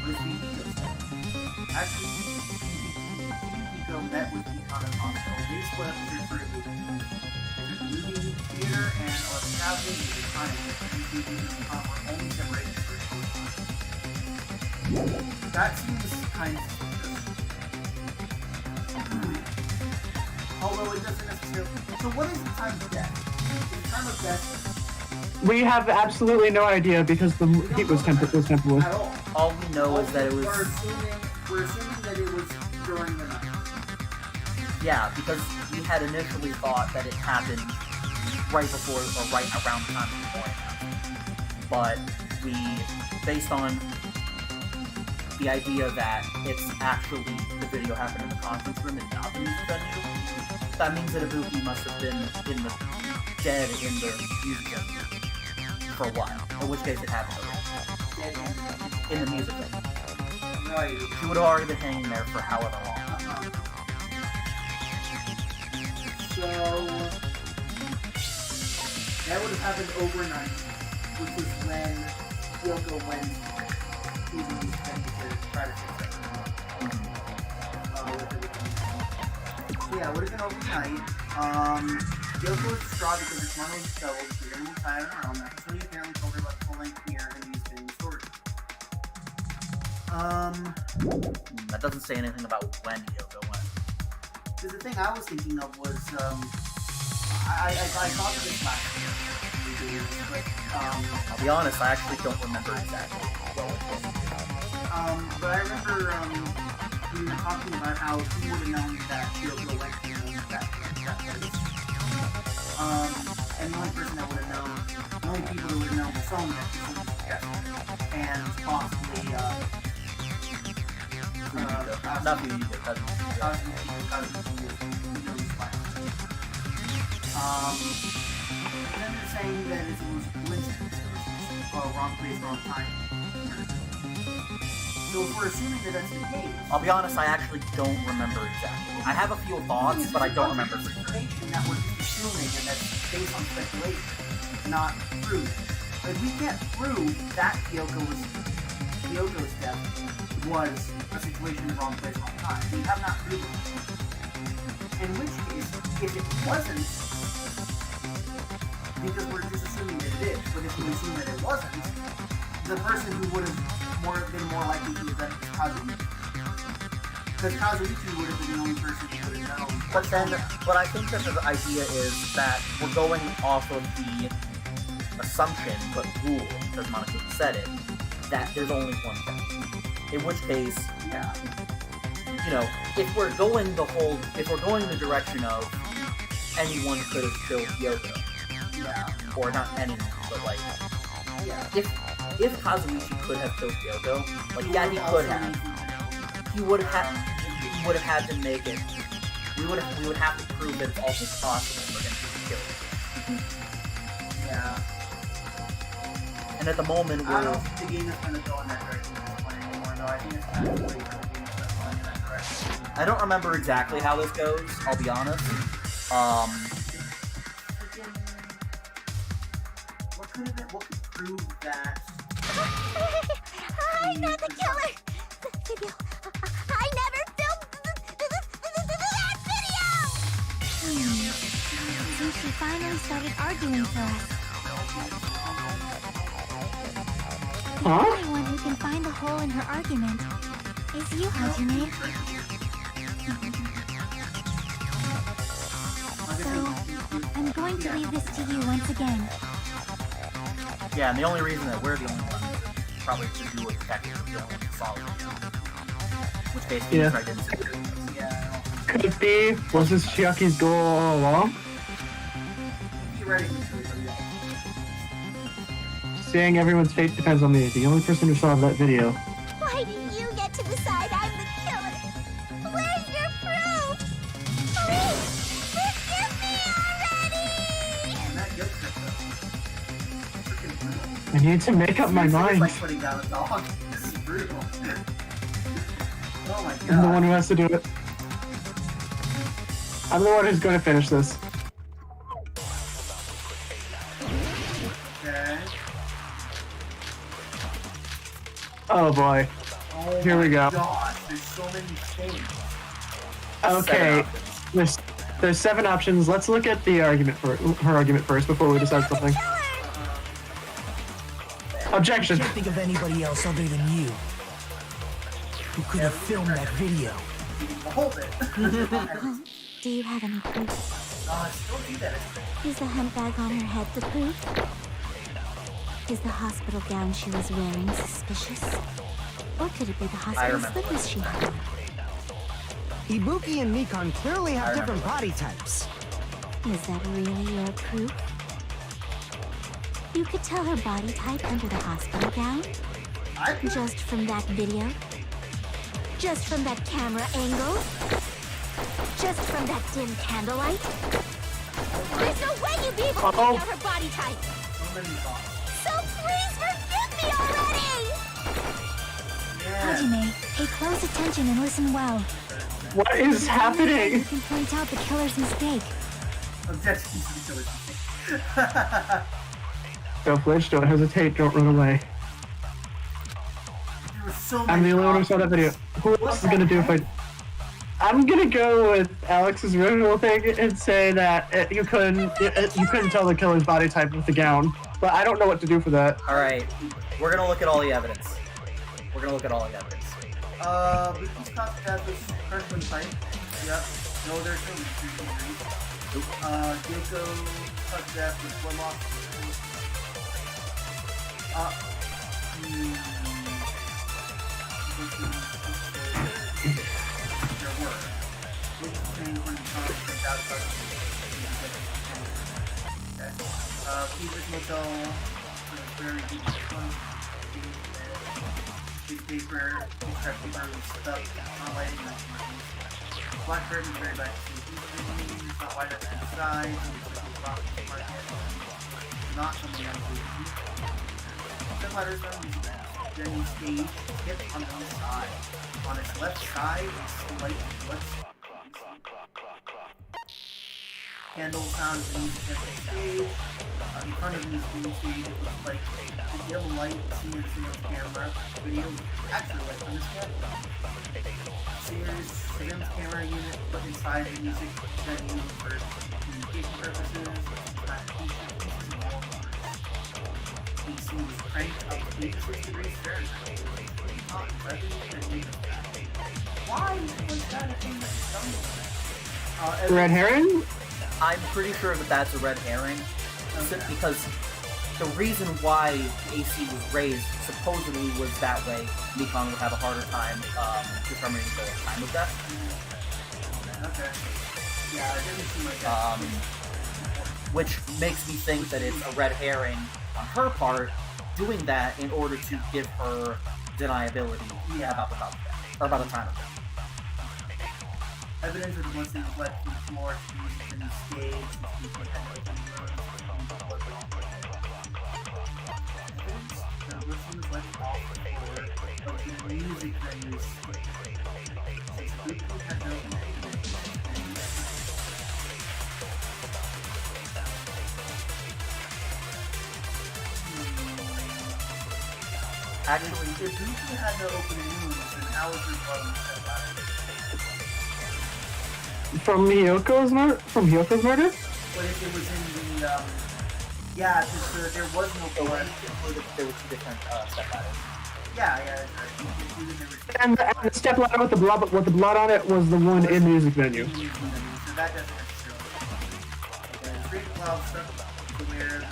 What does Nico say? Actually, Nico met with Nico at the hospital. They split up to search for him. There's a movie theater and a traveling with the time. Nico and Nico were only separated for a short time. That seems kind of suspicious. Although it doesn't necessarily. So what is the time of death? The time of death We have absolutely no idea because the heat was tempered. at all. all we know is that it was... We're assuming that it was during the night. Yeah, because we had initially thought that it happened right before or right around the time of the morning. But we, based on the idea that it's actually the video happened in the conference room and not the music venue, that means that Ibuki must have been dead in the music venue for a while. In which case it happened already. In the music venue. Right. She would have already been hanging there for however long. So that would have happened overnight, which was when Kyoko went to the music venue to try to fix everything. Yeah, it would have been overnight. Kyoko was distraught because her kimono was disheveled, so you're going to be tied around that. So he apparently told her about the full-length mirror and used it in the story. That doesn't say anything about when Kyoko went. Because the thing I was thinking of was, I thought of this last year, but, I'll be honest, I actually don't remember exactly what it was. but I remember, we were talking about how he would have known that Kyoko went to that place. And the only person that would have known, the only people that would have known was Soma, chest. And possibly, Not Fujita, then they're saying that it was coincidence. Wrong place, wrong time. So if we're assuming that that's the case, I'll be honest, I actually don't remember exactly. I have a few thoughts, but I don't remember. Information that we're just assuming, and that's based on speculation, not proof. Like, we can't prove that Kyoko's death was a situation in the wrong place, wrong time. We have not proven it. In which case, if it wasn't, because we're just assuming that it is, but if we assume that it wasn't, the person who would have been more likely to have done it was Kazuichi. Because Kazuichi would have been the only person who would have known. But I think that the idea is that we're going off of the assumption, but rule, as Monica said it, that there's only one thing. In which case, Yeah. you know, if we're going the direction of anyone could have killed Kyoko, Yeah. or not anyone, but like, Yeah. if Kazuichi could have killed Kyoko, like, yeah, he could have. He would have had to make it. We would have to prove that it's also possible for him to be killed. Yeah. And at the moment, I don't think the game is going to go in that direction anymore, though. I think it's kind of late for the game to go in that direction. I don't remember exactly how this goes, I'll be honest. What could prove that? I'm not the killer! The video. I never filmed that video! So she finally started arguing for us. The Huh? only one who can find the hole in her argument is you, Hajime. So, I'm going to leave this to you once again. Yeah, and the only reason that we're the only ones probably to do with technically the only one who saw it. In which case, Yeah. I didn't see it. Yeah. Could it be? Was this Chiaki's goal all along? Theoretically, but yeah. Saying everyone's fate depends on me. The only person who saw that video. Why do you get to decide I'm the killer? Where's your proof? Please, forgive me already! And that guilt trip, though. Freaking brutal. I need to make up my Seriously, mind. It's like putting down a dog. This is brutal. Oh my god. I'm the one who has to do it. I'm the one who's going to finish this. Okay. Oh boy. Oh Here we go. Gosh, there's so many things. Okay. There's 7 options. Let's look at the argument for her argument first before we decide something. Objection. I can't think of anybody else other than you who could have filmed that video. Hold it. Do you have any proof? Don't do that. Is the handbag on her head the proof? Is the hospital gown she was wearing suspicious? Or could it be the hospital remember. slippers she had on? Ibuki and Nikon clearly have I different remember. body types. Is that really your proof? You could tell her body type under the hospital gown? Just from that video? Just from that camera angle? Just from that dim candlelight? There's no way you'd be able to figure out her body type! So please forgive me already! Hajime, pay close attention and listen well. What is You happening? can point out the killer's mistake. Objection to the killer's Don't flinch, don't hesitate, don't run away. There were so I'm many the only one who saw that video. Who else is gonna do if I... I'm gonna go with Alex's original thing and say that you couldn't tell the killer's body type with the gown, but I don't know what to do for that. Alright, we're gonna look at all the evidence. Buki's top death was freshman fight. Yep. No, there's no reason. Gyoko top death was blood loss. There were. Which thing when you come to that okay. Peter's Motel was very deep one. big paper, big scrap paper with stuff on lighting. Black curtain is very back to it's not wide enough inside, so it's like a rock market. Not something else. The letters are then you stage hip on one side. On its left side, slight left. Candle sound is used at the stage. In front of the stage, it looks like the yellow light seen in Sam's camera. Video actually light from this camera. Sam's camera unit put inside the music venue for communication purposes. PC was cranked up to 86 degrees Fahrenheit. Why was that a thing that's done? Red herring? I'm pretty sure that that's a red herring, because the reason why AC was raised supposedly was that way Nikon would have a harder time determining the time of death. Okay. Yeah, it didn't seem like that. Which makes me think that it's a red herring on her part, doing that in order to give her deniability about the time of death, or about the time of death. Evidence of the blessing was left from the floor to be used in the stage, which people had open rooms. The blessing was left off the floor of the music venue's stage. Since people had no Actually, if Buki had no opening rooms, then how was your brother set out? From Hiyoko's murder? But if it was in the, yeah, because there was no blood. There were two different step ladders. Yeah. And the step ladder with the blood on it was the one in music venue. So that doesn't necessarily. Okay, street cloud stuff to where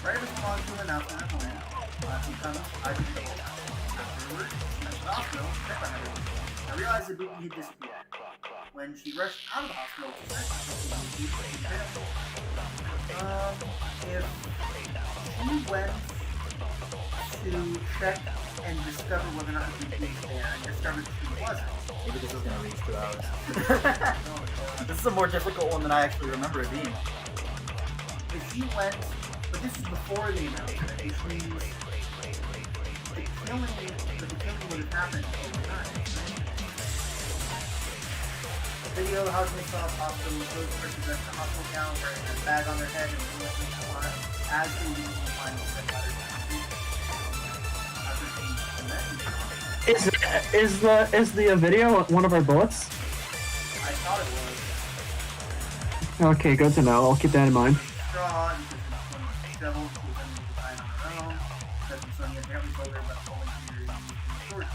right as long as you announcement at home, he comes, I just go afterwards, and the hospital, check on everything. I realized that Buki had disappeared. When she rushed out of the hospital, she said if she went to check and discover whether or not Buki was there, and discovered that she wasn't. Maybe this is going to reach 2 hours. This is a more difficult one than I actually remember it being. If she went, but this is before the announcement, which means the killing would have happened over time. Video of the HYPETYSON hospital shows the person dressed in a hospital gown wearing a bag on their head and looking on as they leave the final step ladder. Is the video one of our bullets? I thought it was. Okay, good to know. I'll keep that in mind. Straw, and devil, she was able to find on her own. Because Sonya apparently told her about falling through your short.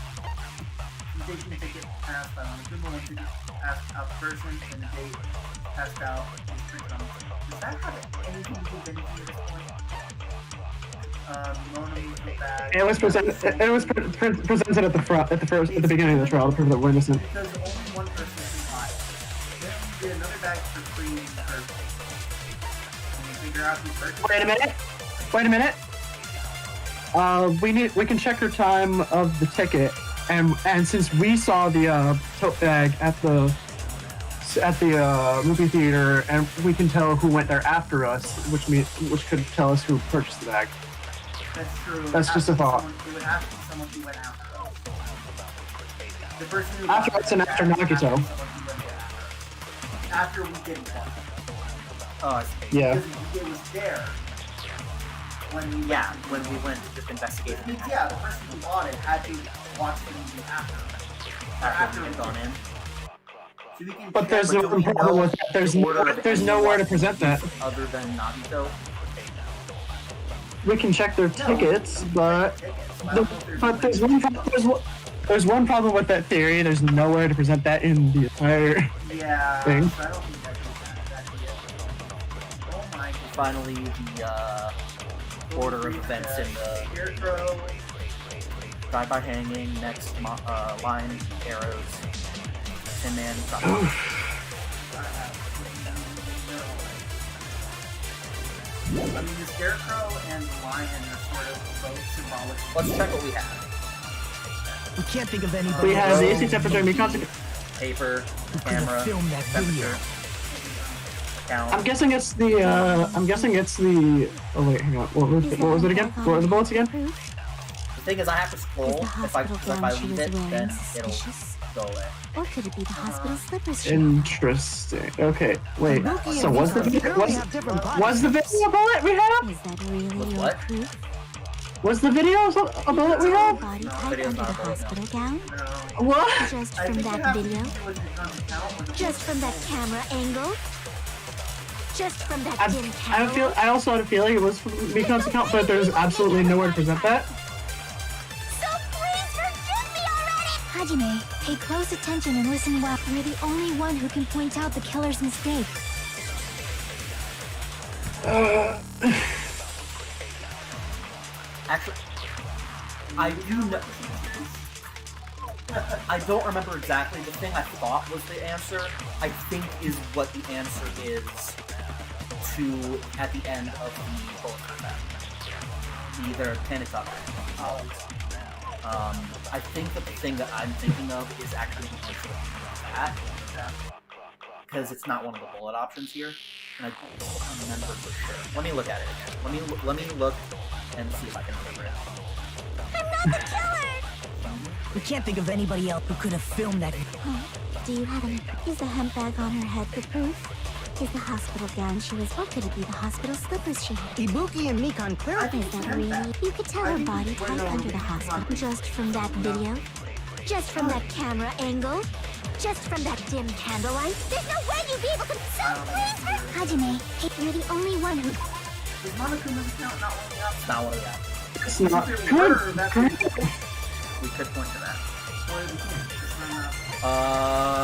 Station ticket passed by on a good one ticket passed out the person, and the date passed out. Does that have anything to do with anything at this point? Mona moved the bag. It was presented at the front, at the beginning of the trial to prove that we're innocent. Because only one person can buy it. Then we did another bag for free in person. Can you figure out who purchased it? Wait a minute. We can check her time of the ticket, and since we saw the tote bag at the movie theater, and we can tell who went there after us, which could tell us who purchased the bag. That's true. That's just a thought. It would have to be someone who went after us. The person who After us and after Nagito. After we didn't want it. Oh, yeah. Because it was there when we went to just investigate it. Yeah, the person who bought it had to watch the movie after we had gone in. So we can But there's no problem with that. There's nowhere to present that. Other than Nagito. We can check their tickets, but there's one problem with that theory. There's nowhere to present that in the entire thing. I don't think that's it. Oh my God. Finally, the order of events in the drive-by hanging, next line, arrows, Tin Man, I mean, the Scarecrow and the Lion are sort of both symbolic. Let's check what we have. We can't think of anybody. We have the else. AC temperature, Mikan's. Paper, Who could camera, have filmed that video? temperature, count. I'm guessing it's the. I'm guessing it's the. Oh wait, hang on. What was it again? What were the bullets again? The thing is, I have to scroll. If I leave it, then it'll go away. Or could it be the hospital slippers? Interesting. Okay, wait. Ibuki So and was the Mika video? clearly have different body Was the types. video a bullet we have? Is that really your what? proof? Was the video a bullet we have? Body type video's under the not a bullet, no. hospital gown? No. What? Just I from think it that has to video? do with Mikan's account or the Just from that camera angle? Just from that dim I camera? feel. I also had a feeling it was from Mikan's account, but there's absolutely nowhere to present that. So please forgive me already! Hajime, pay close attention and listen well. You're the only one who can point out the killer's mistake. Actually, I do know. I don't remember exactly. The thing I thought was the answer, I think, is what the answer is to at the end of the bullet combat. Either Penitop. I think that the thing that I'm thinking of is actually the answer to that. Because it's not one of the bullet options here. And I don't remember for sure. Let me look at it again. Let me look and see if I can remember it. I'm not the killer! We can't think of anybody else who could have filmed that. Do you have any? Is the hemp bag on her head the proof? Is the hospital gown she was? Or could it be the hospital slippers she had? Ibuki and Mikan clearly. Is that really? You could tell her body type under the hospital just from that video? Just from that camera angle? Just from that dim candlelight? There's no way you'd be able to. So please Hajime, you're the only one who... Is Monokuma's account not one of the options? Not one of the options. It's not If it were, that's good. We could point to that. Well, we can't. It's not an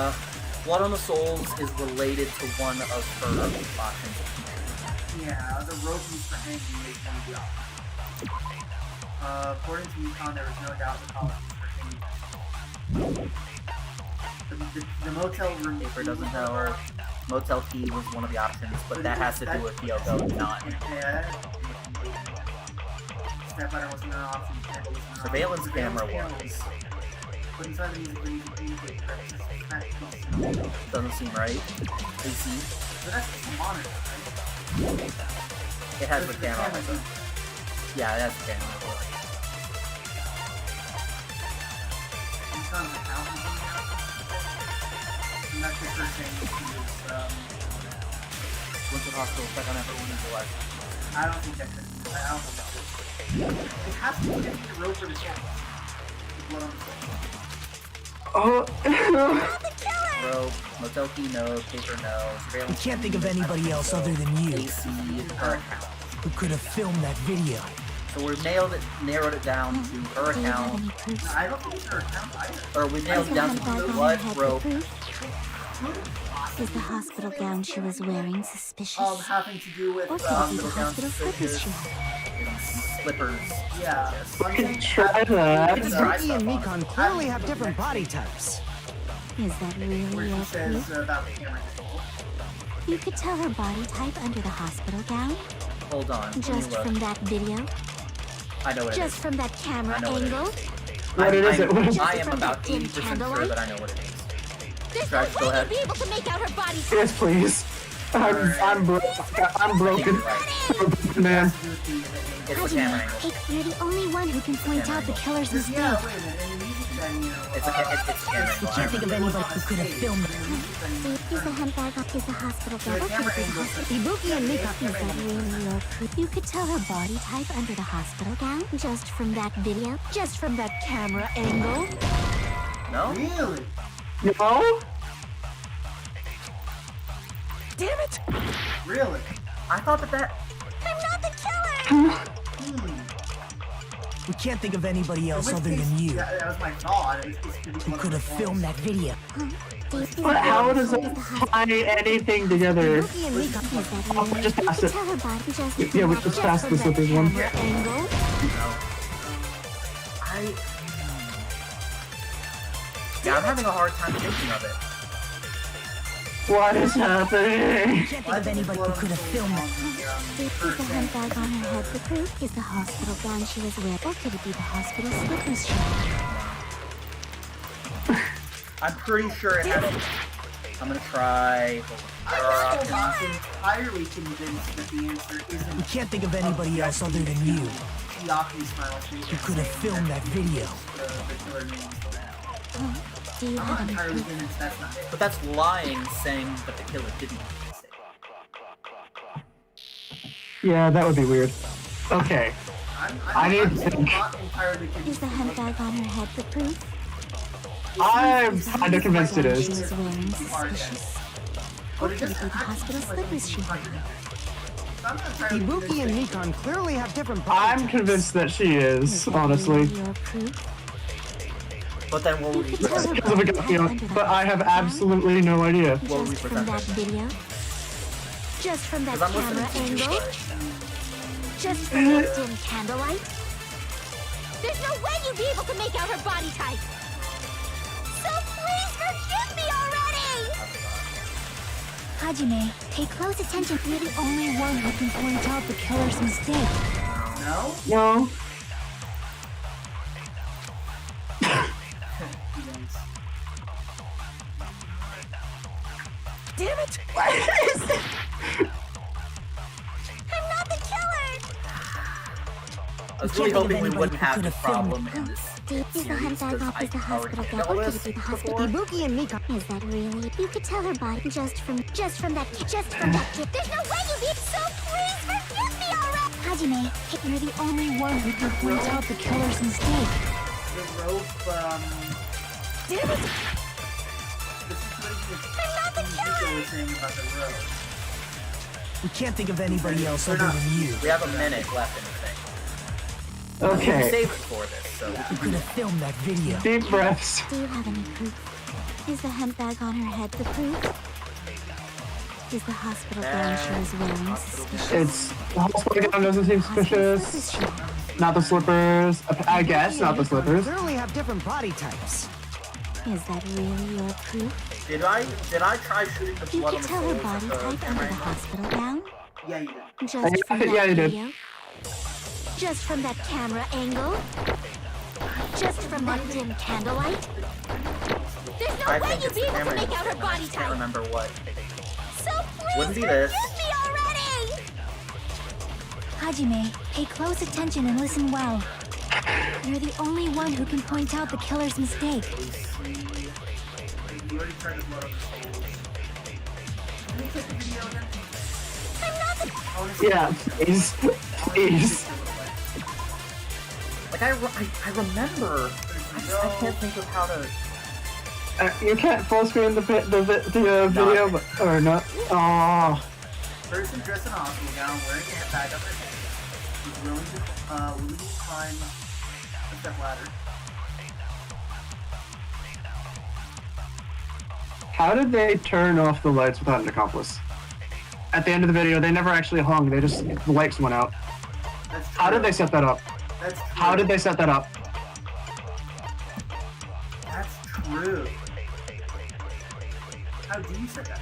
option. Blood on the Souls is related to one of her options. Yeah, the rope used for hanging is one of the options. According to Yukon, there was no doubt the collar used for hanging. The motel room Paper doesn't know. Motel key was one of the options, but that has to do with Yoko, not. Yeah. Stepladder wasn't an option. Candle wasn't an Surveillance option. camera Surveillance was. But inside the music, you can communicate correctly. Doesn't seem right. AC. But that's just a monitor, right? It has the But camera. camera's Also. Yeah, it has the camera. It's not an account or something. I'm not sure saying she was, Went to the hospital, check on everyone in the life. I don't think that could. I don't think that could. It has to be the rope for the soul. The blood on the soul. Oh. Rope, motel key, no. Paper, no. We Surveillance. can't think of anybody else other than you AC, her account. who could have filmed that video. So we narrowed it down to her Do you have account, any proof? No, I don't think it's her account either. or we nailed it down to blood, rope, Is the hospital gown she was wearing suspicious? Having to do with Or could it be the hospital hospital slippers she had? slippers. Yeah. We can try that. Ibuki and Mikan clearly have different body types. Is that really Where your she says proof? about the camera control. You could tell her body type under the hospital gown? Hold on. Let me Just look. from that video? I know what it Just is. from that camera I know what it angle? What is it? What is it? I am From about that dim 80% sure candlelight? that I know what it is. There's Guys, no go way ahead. you'd be able to make out her body. Yes, please. I'm broken. I think Broken, you're right. man. It's the camera angle. Hajime, you're the only one who can point out the killer's mistake. Yeah, wait a minute. In the music venue, It's the camera We angle. can't think of anybody who could have filmed that. Is the hemp bag up? Is the hospital gown? the Or camera could it be the angle. hospital? Ibuki and Mikan. Is that really your proof? You could tell her body type under the hospital gown? Just from that video? Just from that camera angle? No? Really? No? Damn it! Really? I thought that. I'm not the killer! We can't think of anybody else In which other case, than you that was my thought. It was who could have filmed that video. But how does it tie anything together? Ibuki and Mikan. Oh, just pass it. Tell her body just Yeah, we just passed the slippers one. camera angle? Yeah, I'm having a hard time thinking of it. What is happening? We can't think of anybody who could have filmed that. Is the handbag on her head the proof? Is the hospital gown she was wearing? Or could it be the hospital slippers she wore? I'm pretty sure it has to. I'm gonna try. I'm not entirely convinced that the answer isn't. We can't think of anybody else other than you Chiaki smiles. who could have filmed that video. The killer name. Do you I'm have not any entirely proof? convinced that's not it. But that's lying, saying that the killer didn't make the mistake. Yeah, that would be weird. Okay. I'm need to still think. not entirely convinced. Is the handbag on her head the proof? I'm kind of convinced it She is. was wearing suspicious. Or could it be the hospital slippers she wore? I'm not entirely Ibuki and Nikon clearly have different I'm body convinced that she Is is, that honestly. really your proof? But then what would we You could tell present? her Because of a gut feeling, but I have absolutely no idea. What would we Just from present? that video? Just from that 'Cause I'm camera listening to you. angle? Just from that dim candlelight? There's no way you'd be able to make out her body type! So please forgive me already! Hajime, pay close attention. You're the only one who can point out the killer's mistake. No? No. Damn it! I'm not the killer! I was really hoping we wouldn't have this could've filmed problem in this Is the series handbag because off? Is the I already hospital know gown? Or could this it be the hospital? before. Ibuki and Nikon. Is that really? You could tell her body just from that kid. There's no way you be. So please forgive me already. Hajime, you're the only one who can point out the killer's mistake. The rope, Damn it! the situation I'm not the Nico was saying about the rope. We can't think of anybody else other than you We have a minute left in the thing. We Okay. saved it for this, so who could have filmed that video. Deep breaths. Do you have any proof? Is the handbag on her head the proof? Is the hospital gown she was wearing suspicious? It's the hospital gown doesn't seem Hospital suspicious. slippers she wore. Not the slippers. I guess not the slippers. Clearly have different body types. Is that really your proof? did I try shooting the You blood could on the tell her floor body with the type under camera the angle? hospital gown? Yeah, you did. Just from that Yeah, you did. video? Just from that camera angle? Just from that dim candlelight? There's no I way think you'd it's be the able to camera make angle, out her and I body just can't type! remember what. So please Wouldn't be this. forgive me already! Hajime, pay close attention and listen well. You're the only one who can point out the killer's mistake. You already tried to blow up the stage. Can we take the video again? I'm not the... Yeah, please. Please. Like I remember. I can't think of how to. You can't full screen the video, but, or not. Oh. Person dressed in a hospital gown, wearing a handbag up her head, is willing to climb a step ladder. How did they turn off the lights without an accomplice? At the end of the video, they never actually hung. They just, the lights went out. That's true. How did they set that up? That's true. How did they set that up? That's true. How do you set that?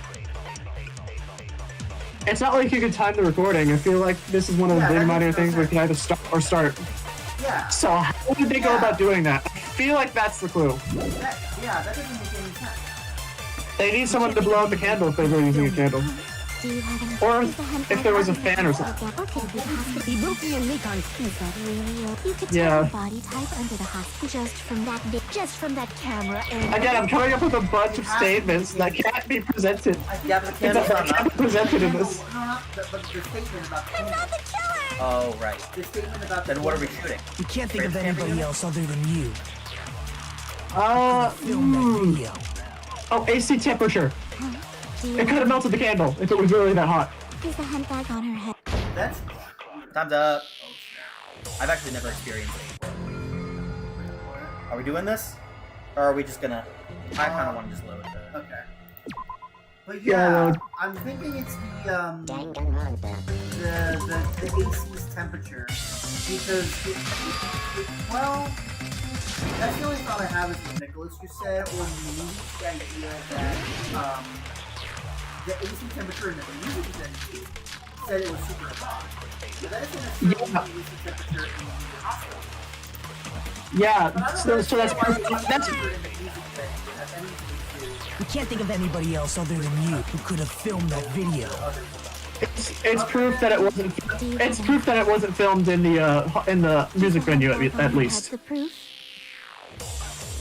It's not like you could time the recording. I feel like this is one of the Yeah, big that minor makes no things where you sense. can either stop or start. Yeah. So how did they go Yeah. about doing that? I feel like that's the clue. That doesn't make any sense. They need someone to blow out the candle if they were using a candle. Do you have any... Or Is the handbag if there was a on her fan or hospital gown? Or could it be the hospital... Ibuki and Nikon. Is that really your... You could Yeah. tell her body type under the hospital just from that camera angle. Again, I'm coming up with a bunch of statements that can't be presented. Yeah, but the candle's That not can't be up. presented in this. No, not but the statement about the I'm not the killer! Oh right. The statement about the Then what are we shooting? We can't think of anybody else other than you film that video. Oh, AC temperature. Do you It could have melted the candle if it was really that hot. Is the handbag on her head? That's Time's up. I've actually never experienced it. Are we doing this? Or are we just gonna... I kinda wanna just load the... okay. But Yeah, yeah, load. I'm thinking it's the AC's temperature because well, that's the only thought I have is what Nicholas just said, or maybe the idea that the AC temperature in the music is said it was super hot. But that isn't necessarily Yeah. the temperature in the hospital. Yeah, But I don't so understand that's why the that's temperature in the music venue would have anything to do We can't think of anybody else other than you who could have filmed that video. it's proof that it wasn't filmed in the music venue at least. The proof?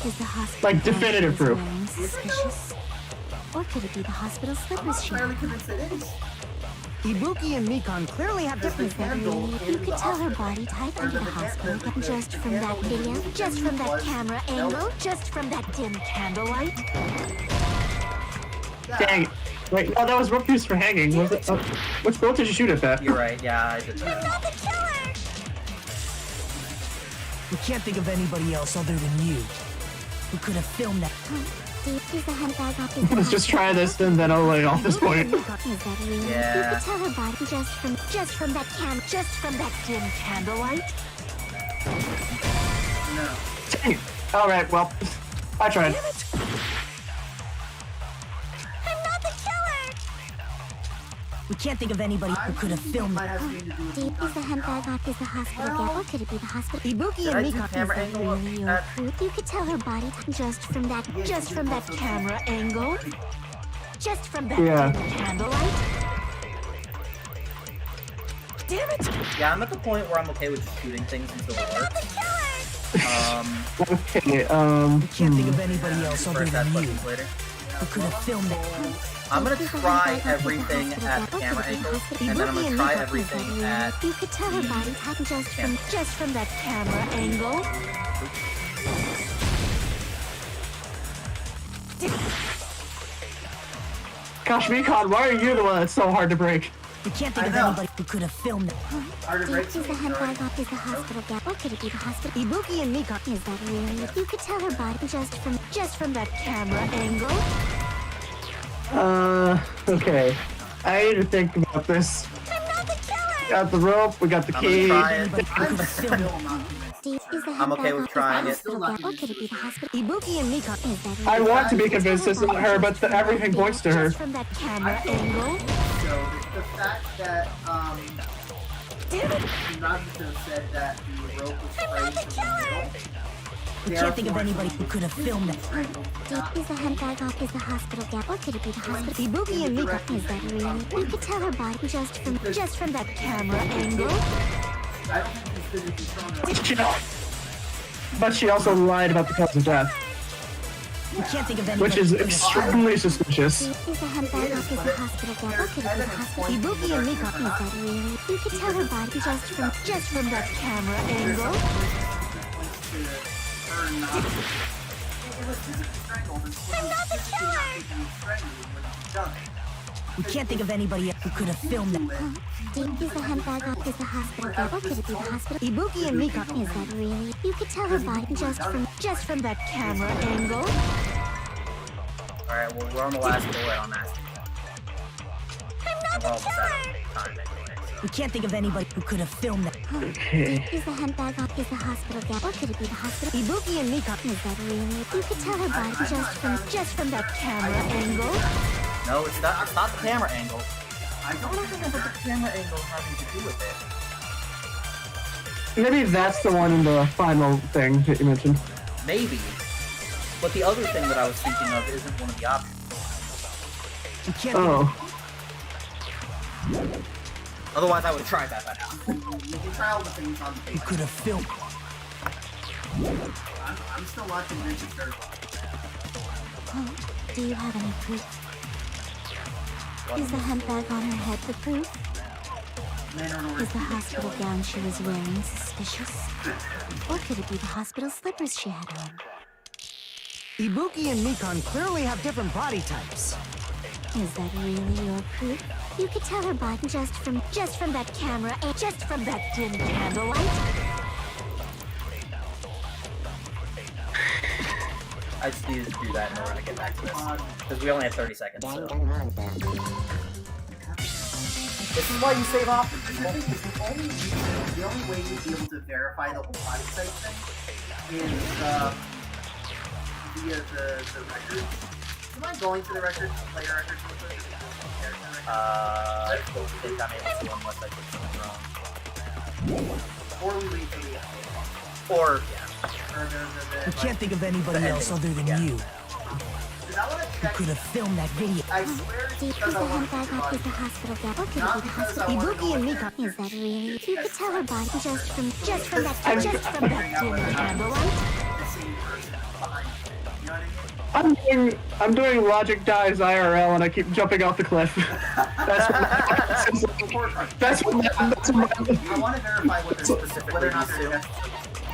Is the hospital Like, definitive bag she was proof. wearing suspicious? Or could it be the hospital I'm slippers not she entirely had? convinced it is. Ibuki and Mikon clearly have different. Is that really? You could tell her body type under the hospital just from that video, just from that camera angle, just from that dim candlelight. Dang it. Wait, no, that was rope used for hanging. Was it? Which boat did you shoot at that? You're right. Yeah, I did that. Not the killer! We can't think of anybody else other than you who could have filmed that. Deep is the handbag off is the Let's just try this and then I'll lay off this point. Is that really? Yeah. You could tell her body just from that dim candlelight. No. Dang it. Alright, well, I tried. I'm not the killer! We can't think of anybody who could have filmed Might that. have something to do with Deep is the handbag off is the hospital gap. Or could it be the hospital? Ibuki Did I and do Mikon. camera Is that angle really your at proof? You could tell her body just from that camera angle, just from that Yeah. dim candlelight. Damn it! Yeah, I'm at the point where I'm okay with just shooting things until it works. Okay, We can't think of anybody else other First, ask than you questions later. who could have filmed that. I'm gonna try everything at the camera angle, and then I'm gonna try everything at You could tell her body type just from that camera angle. Gosh, Mikon, why are you the one that's so hard to break? We can't think I of know. anybody who could have filmed that. hard to Deep break is the something. handbag off is the hospital gap. Or could it be the hospital? Ibuki and Mikon. Is that really? You could tell her body just from that camera angle. Okay. I need to think about this. I'm not the killer! Got the rope, we got the I'm key. gonna try it. Anybody who could have filmed Still that. not convinced. Deep is the I'm okay handbag with off is trying the it. hospital gap. Or could it be the hospital? Ibuki and Mikon. Is that I really? want to be convinced this isn't her, but everything points to her. Just from that camera angle. So the fact that Nagito said that the rope was sprayed from the middle. We can't think of anybody who could have filmed that. Deep is the handbag off is the hospital gap. Or could it be the hospital? Ibuki and Mikon. Is that really? You could tell her body just from that camera angle. I don't think he's going to be strong enough. But she also lied about the cause of death, We can't think of anybody which is who could have extremely suspicious. Deep is the handbag off is the hospital gap. Or could it be the hospital? Ibuki and Mikon. Is that really? You could tell her body just from that camera angle. I'm not the killer! We can't think of anybody who could have filmed that. Deep is the handbag off is the hospital gap. Or could it be the hospital? Ibuki and Mikon. Is that really? You could tell her body just from that camera angle. Alright, well, we're on the last bullet on that. I'm not And we're the almost out killer! of time anyway, We can't think of anybody who could have filmed that. Okay. Deep is the handbag off is the hospital gap. Or could it be the hospital? Ibuki and Mikon. Is that really? You could tell her body just from that camera angle. No, it's not the camera angle. I don't remember the camera angle having to do with it. Maybe that's the one in the final thing that you mentioned. Maybe. But the other thing that I was thinking of isn't one of the options. We can't think Oh. Otherwise, I would have tried that by now. You can try all the things on the who page. could have filmed. I'm still not convinced it's her. Do you have any proof? Is the handbag on her head the proof? Is the hospital gown she was wearing suspicious? Or could it be the hospital slippers she had on? Ibuki and Mikon clearly have different body types. Is that really your proof? You could tell her body just from that camera and just from that dim candlelight. I just needed to do that in order to get back to this. Because we only have 30 seconds, so. This is why you save often, people. The only way you'd be able to verify the whole body type thing is via the records. Do you mind going to the records, player records, real quick? Character records? I think I'm able to unless I did something wrong. Or we leave for the end. Or, yeah. I can't think of anybody else other than you Because I want to who check. could have filmed that video. I swear it's See, because the I want handbag to off is the hospital gown. Or could it Not be the because hospital? I want to Ibuki and know Mika. Is that really? You could tell her body just from that I'm- dim candlelight. the same person behind you. You know what I mean? I'm doing Logic Dives IRL and I keep jumping off the cliff. That's what that's what I want to verify what they're Specifically whether or not these they're two. just.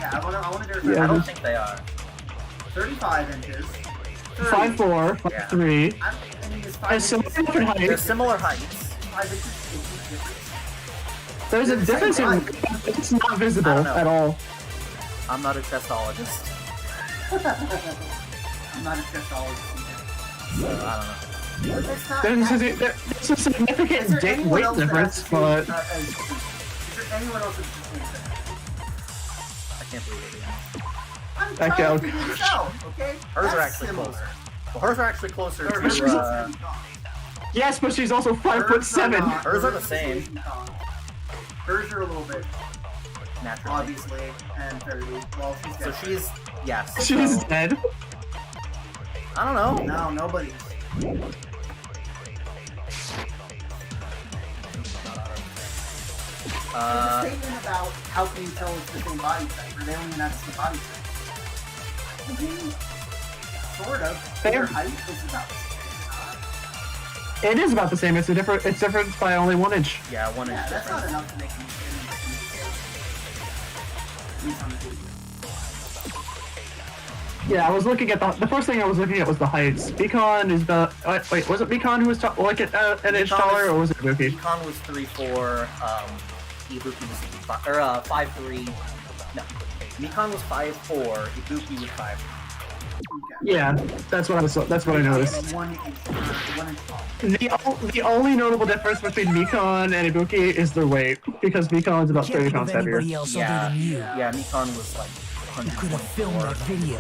Yeah, I want to verify. Yeah. I don't think they are. 35 inches. 30. 5'4", 5'3". I mean, it's 5 And some inches. different They're heights. similar heights. 5 inches difference. There's a They're the same difference in height. it's not I visible don't know. at all. I'm not a chestologist, I'm not a chestologist either. so I don't know. But that's not. There's a Is significant there anyone weight else that has difference, the but same, is there anyone else that's the same thing? I can't believe it. I'm Okay, trying okay. to figure this out, okay? Hers are That's actually similar. closer. Well, hers are actually closer Hers to, are yes, but she's also 5'7". not. Hers are the Hers same. Hers are a little bit, naturally. obviously, and 30. Well, she's So dead. she's, yes. She's so, dead. I don't know. No, nobody's. The statement about how can you tell it's the same body type, or they don't even have the same body type. I mean, sort of. Their height is about the same. It is about the same. It's different by only 1 inch. Yeah, 1 inch Yeah, that's not difference. enough to make me at least on the video. Yeah, I was looking at the first thing I was looking at was the heights. Beacon is the wait, was it Beacon who was like an inch taller, or was it Ibuki? Beacon was 3'4", Ibuki was 5'3". No, Beacon was 5'4", Ibuki was 5'3". Yeah, that's what I noticed. 1 inch tall. The only notable difference between Beacon and Ibuki is their weight, because Beacon's about Can't 30 think of pounds heavier. anybody else Yeah, other than you yeah, Beacon was like who could have filmed that video.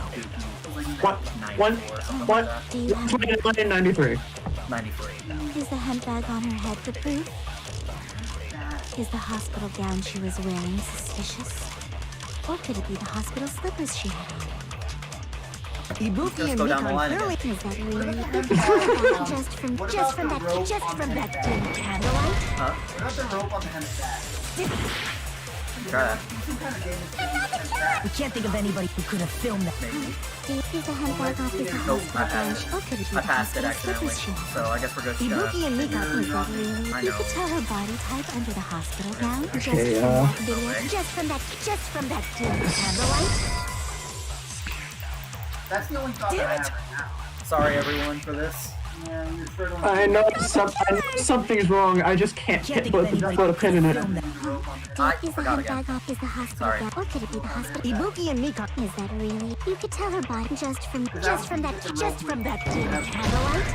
One, Do you 93. 93. Is the handbag on her head the proof? Is the hospital gown she was wearing suspicious? Or could it be the hospital slippers she had on? Ibuki Let's and go down the Mika line clearly. again. Is that really? What about the rope just on from the that handbag? candlelight? Huh? What about the rope on the handbag? Try that. Some kind of damage to the handbag. We can't think of anybody who could have filmed that. Maybe. Is the handbag off is the Nope, hospital I gown? passed. Or could it be I the passed it hospital accidentally, slippers she had? so I guess we're just Ibuki and Mika. Is that really? I You know. could tell her body type under the hospital gown. Okay, Just from that dim candlelight. That's the only thought that I have right now. Sorry everyone for this. Yeah, you're struggling. I know something's wrong. I just can't Can't think of anybody put a who pin could in have it. filmed that. I Is the forgot again. handbag off is the hospital Sorry. gown? Or could it be the hospital? Ibuki and Mika. Is that really? You could tell her body just from that dim candlelight.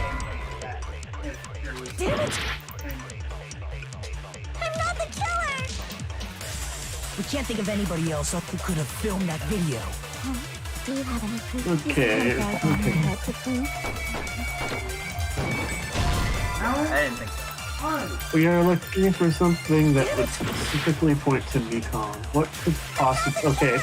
Damn it! I'm not the killer. We can't think of anybody else who could have filmed that video. Do you have any proof? Okay, Is the handbag on her okay. head the proof? I didn't think so. We are looking for something that would specifically point to Mekon. What could possibly? Okay.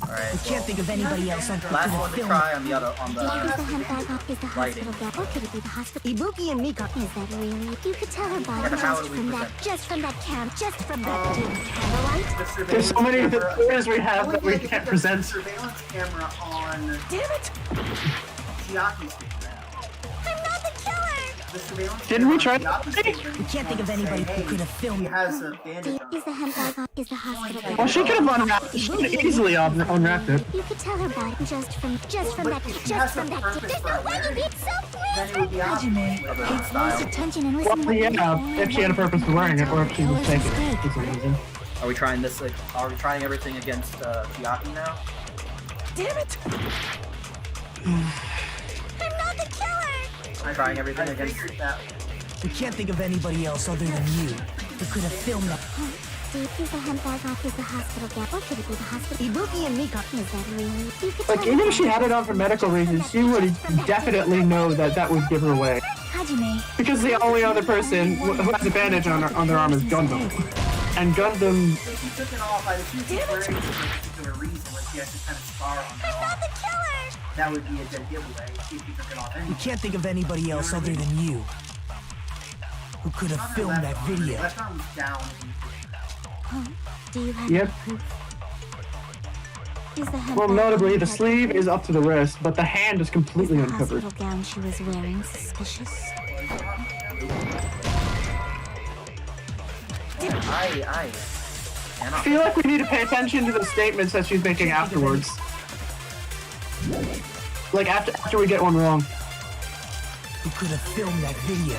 Alright, We can't think of anybody else who could last have one to filmed try that. on the other, on Is the the handbag off is the lighting. hospital gown? Or could it be the hospital? Ibuki and Mika. Is that really? You could tell her body How do we present? just from that dim candlelight. There's so many theories we have that we can't present. Surveillance camera on Damn it! Chiaki's I'm not the killer. The surveillance Didn't we camera try on Chiaki's that? statement We can't think of say, anybody hey, who could have filmed He that. has a bandage on. Is the handbag off is the hospital gown? Well, she could have unwrapped. She could have easily unwrapped it. You could tell her body just from But that if she has a purpose There's for no it, way you'd be so then it would be obvious. other Pay style. close attention and listen. Well, yeah, if she had a purpose for wearing it, or if she was taking it for some reason. Are we trying this? Like, are we trying everything against Chiaki now? Damn it! I'm not the killer. Trying everything I against. figured that. We can't think of anybody else other than you who could have filmed that. Steve, is the hemp bag off? Is the hospital gown? Or could it be the hospital? Ibuki and Mika. Is that really? You could Like, tell even me if she had it on for medical reasons, she would definitely know that that would give her away. Hajime. Because the only other person who has a bandage on their arm is Gundam. And Gundam... If she took it off, I'd assume she's wearing it for a particular reason, where she has this kind of scar on her I'm not arm. the killer! That would be a dead giveaway if she took it off We anyway. can't think of anybody else other than you who could have filmed that video. Left arm was down. Huh? Do you have Yep. any proof? Is the hemp Well, bag notably, on the her sleeve head? is up to the wrist, but the hand is Is completely the uncovered. hospital gown she was wearing suspicious? I I cannot. feel like we need to pay attention to the statements that she's making afterwards. Like, after we get one wrong. Who could have filmed that video?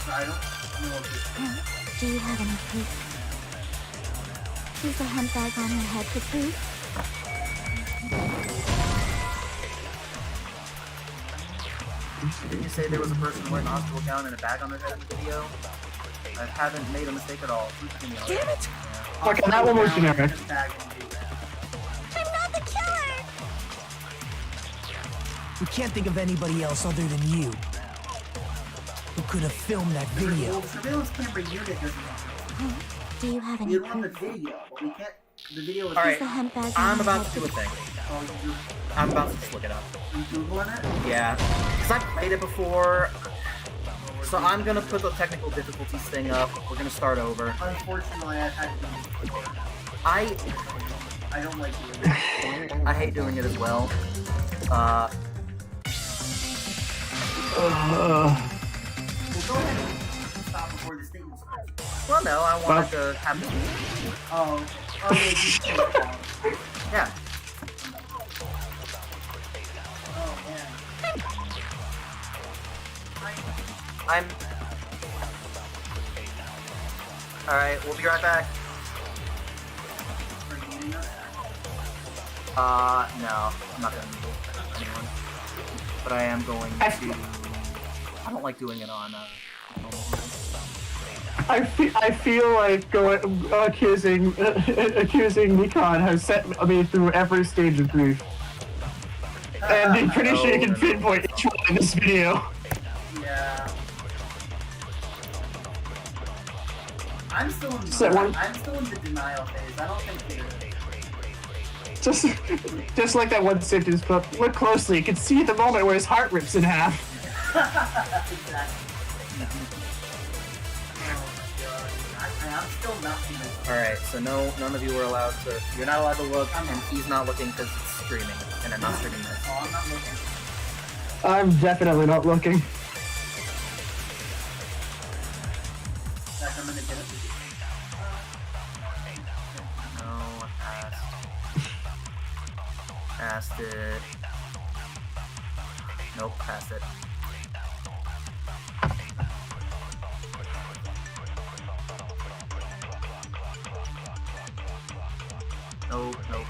I don't know if it's... Huh? Do you have any proof? Is the hemp bag on her head the proof? Didn't you say there was a person wearing a hospital gown and a bag on their head in the video? I haven't made a mistake at all. Damn it! Okay, that one was generic. I'm not the killer! We can't think of anybody else other than you who could have filmed that video. Well, the surveillance camera unit doesn't want Huh? Do you have any You don't want the proof? video, but we can't... The video is... Alright, Is the hemp bag on I'm her about head to do a the thing. Oh, I'm about to just look it up. you Googling it? Yeah. Because I've played it before. So I'm gonna put the technical difficulties thing up. We're gonna start over. Unfortunately, I've had to do this before. I don't like doing it. I hate doing it as well. Well, go ahead and stop before the statement starts. Well, no, I wanted to have this. Oh, yeah, you can take it down. Yeah. Oh, man. I'm. Alright, we'll be right back. Are you eating us? No. I'm not gonna mute anyone. But I am going to. I don't like doing it on, I feel like accusing Nikon has set me through every stage of grief. And I'm pretty sure you can pinpoint each one in this video. Yeah. I'm still in I'm still in the denial phase. I don't think they're... Just like that one sentence, but look closely, you can see the moment where his heart rips in half. Exactly. I'm still not convinced. Alright, so none of you are allowed to. You're not allowed to look, and he's not looking because it's streaming, and I'm not streaming this. Oh, I'm not looking. I'm definitely not looking. Zach, I'm gonna get it. No, passed it. Nope, passed it. Nope, nope.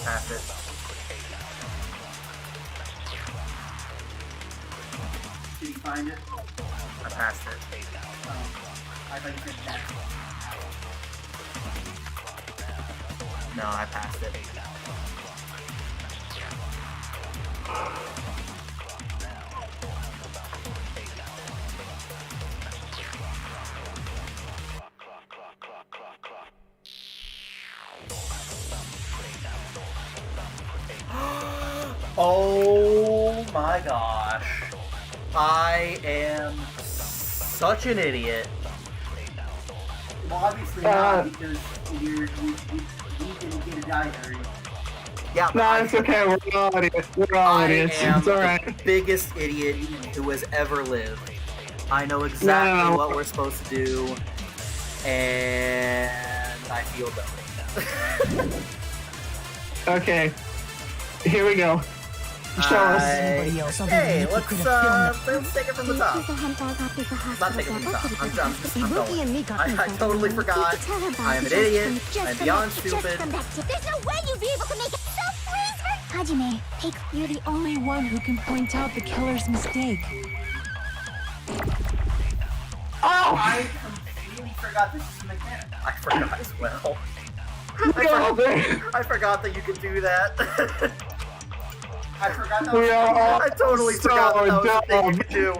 Pass it. Did you find it? I passed it. I thought you said that. No, I passed it. Oh my gosh. I am such an idiot. Well, obviously not, because we didn't get it either. Yeah, but No, it's okay, we're all idiots. We're all idiots. I am It's alright. the biggest idiot who has ever lived. I know exactly what we're supposed to do, and I feel dumb. Okay. Here we go. Show us. Anybody else other than Hey, Nikki let's could have filmed let's take it from the top. Not take it from the top. I'm Ibuki and Mika. I totally forgot. I am an idiot. I'm beyond stupid. There's no way you'd be able to make it. So please, Hajime, take. You're the only one who can point out the killer's mistake. Oh! I completely forgot this is a mechanic. I forgot as well. No, I forgot that you could do that. I forgot that we are all I totally so forgot that was the thing dumb. you could do.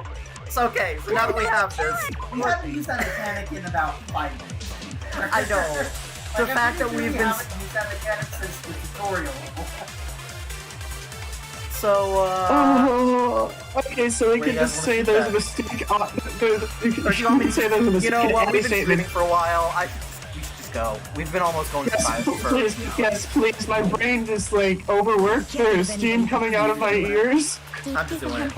It's okay, so now that we have this, We haven't used that mechanic in about 5 minutes. I know. The fact that we've been haven't used that mechanic since the tutorial. so okay, so we Wait, can guys, just wanna say keep there's a that? mistake. You or do you want me can to say there's a mistake. You know in what? any We've been statement. streaming for a while. We should just go. We've been almost going to Yes, 5 for. please, please. My brain just like overworked. There's steam coming out of my ears. I'm just doing it.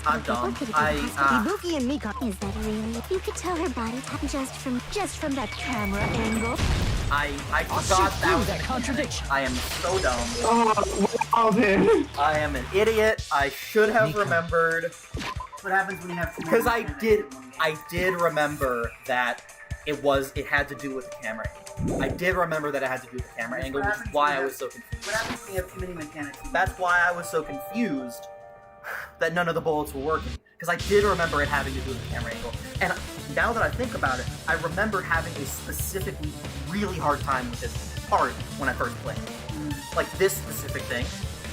I'm dumb. Ibuki and Mika. Is that really? You could tell her body type just from that camera angle. I I'll forgot shoot that through was that contradiction. I am so dumb. Oh, wow, then. I am an idiot. I should have remembered. What happens when you have too many Because mechanics? I did remember that it had to do with the camera angle. I did remember that it had to do with the camera angle, which is why I was so confused. What happens when you have too many mechanics? That's why I was so confused that none of the bullets were working. Because I did remember it having to do with the camera angle. And now that I think about it, I remember having a specifically really hard time with this part when I first played. Like this specific thing,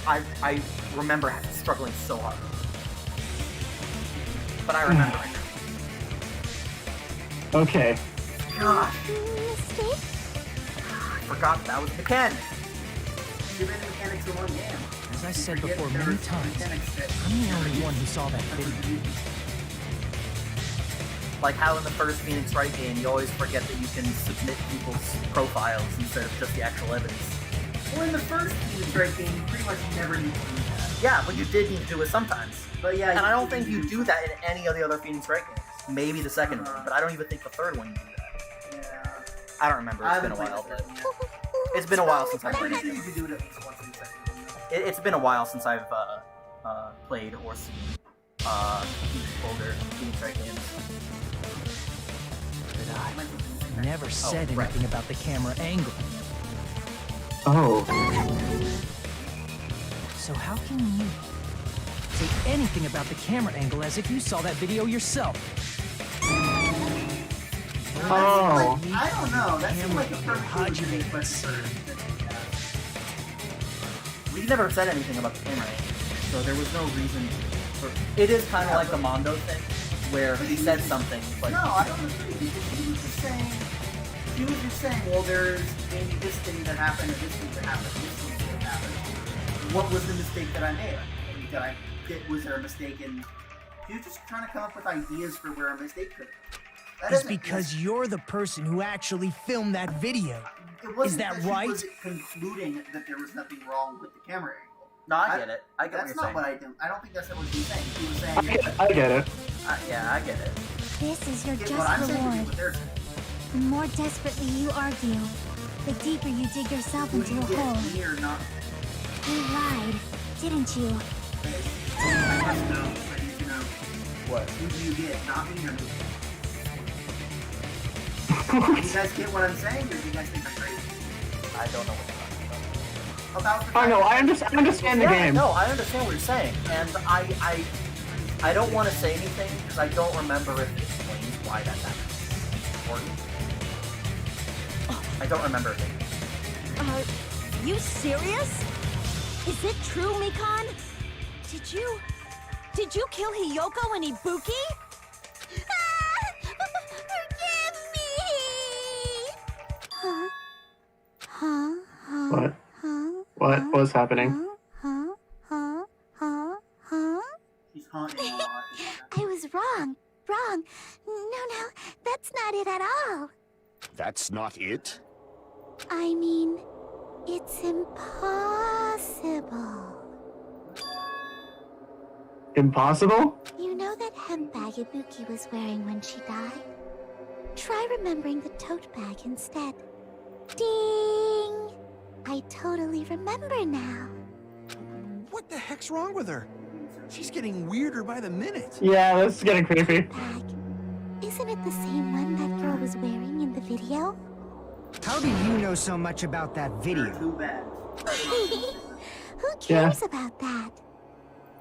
I remember struggling so hard. But I remember it. Okay. Gosh, Mistake? I forgot that was the mechanic. Too many mechanics in one game. As I said Forget before there many are times, mechanics that- I'm the only one who saw that video. Like how in the first Phoenix Wright game, you always forget that you can submit people's profiles instead of just the actual evidence. Well, in the first Phoenix Wright game, you pretty much never need to do that. Yeah, but you did need to do it sometimes. But yeah, And I don't think you do that in any of the other Phoenix Wright games. Maybe the second one, but I don't even think the third one you do that. Yeah. I don't remember. It's been a while. But it's been a while since I I've think played you it. could do it at least once in the second one. It's been a while since I've played or seen older Phoenix Wright games. But I never said right. anything about the camera angle. Oh. So how can you say anything about the camera angle as if you saw that video yourself? Oh. I don't know. That seemed like a perfectly legitimate question. We never said anything about the camera angle, so there was no reason for. It is kind of like the Mondo thing, where he said something, but No, I don't agree. Because she was just saying, well, there's maybe this thing that happened, and this thing that happened, and this thing that happened. What was the mistake that I made? Was there a mistake in... She was just trying to come up with ideas for where a mistake could have been. It's because you're the person who actually filmed that video. It wasn't Is that she right? was concluding that there was nothing wrong with the camera angle. no, I get it. I get That's what not you're what saying. I don't think that's what she was saying. She was saying... I get it. Yeah, I get it. This is your Get what I'm just saying is reward. what they're saying. The more desperately you argue, the deeper you dig yourself Who into do a you hole. get, me or not? You lied, didn't you? I must know. I need to know. What? Who do you get? Not me or me? Do you guys get what I'm saying, or do you guys think I'm crazy? I don't know what you're talking about. About the I know. fact I understand the Yeah, game. no, I understand what you're saying, and I don't want to say anything because I don't remember if it explains why that's actually important. I don't remember it. You serious? Is it true, Mikan? Did you kill Hiyoko and Ibuki? Forgive me! Huh? Huh? Huh? What? Huh? What was happening? Huh? Huh? Huh? Huh? She's haunting a lot. I was wrong. Wrong. No, that's not it at all. That's not it? I mean, it's impossible. Impossible? You know that hemp bag Ibuki was wearing when she died? Try remembering the tote bag instead. Ding! I totally remember now. the heck's wrong with her? She's getting weirder by the minute. Yeah, this is getting creepy. Bag. Isn't it the same one that girl was wearing in the video? How do you know so much about that video? Too bad. Who cares about that?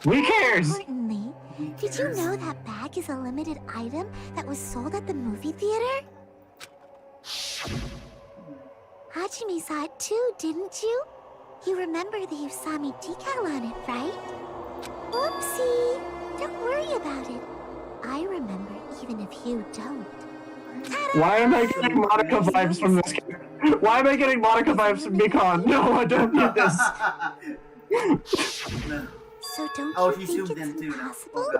We cares! Importantly, did you know that bag is a limited item that was sold at the movie theater? Hajime saw it too, didn't you? You remember the Usami decal on it, right? Whoopsie! Don't worry about it. I remember even if you don't. Ta-da! Why am I getting Monica vibes from this game? Why am I getting Monica vibes from Mikon? No, I don't need this. So don't She you think zoomed in it's too now. impossible?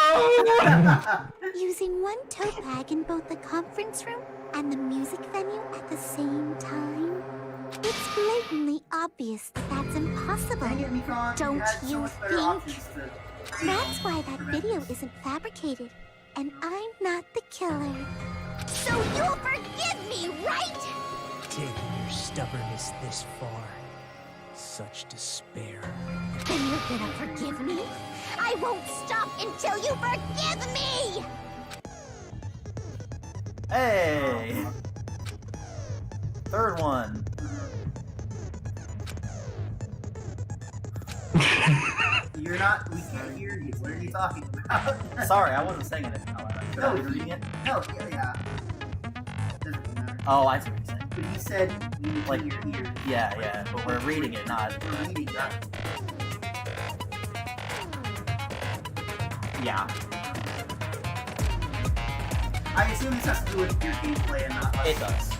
Oh, Using one tote bag in both the conference room and the music venue at the same time? It's blatantly obvious that that's impossible. Dang it, Mikon. Don't had so you much better think? options to- That's why that video isn't fabricated, and I'm not the killer. So you'll forgive me, right? Taking your stubbornness this far. Such despair. Then you're gonna forgive me? I won't stop until you forgive me! Hey! Third one. You're not. We can't hear you. What are you talking about? Sorry, I wasn't saying anything. Should I be reading it? No, yeah. Doesn't matter. Oh, I see what you're saying. But he said you need Like- to hear here. Yeah, but we're reading it, not. We're reading that. Yeah. I assume this has to do with your gameplay and not us. It does.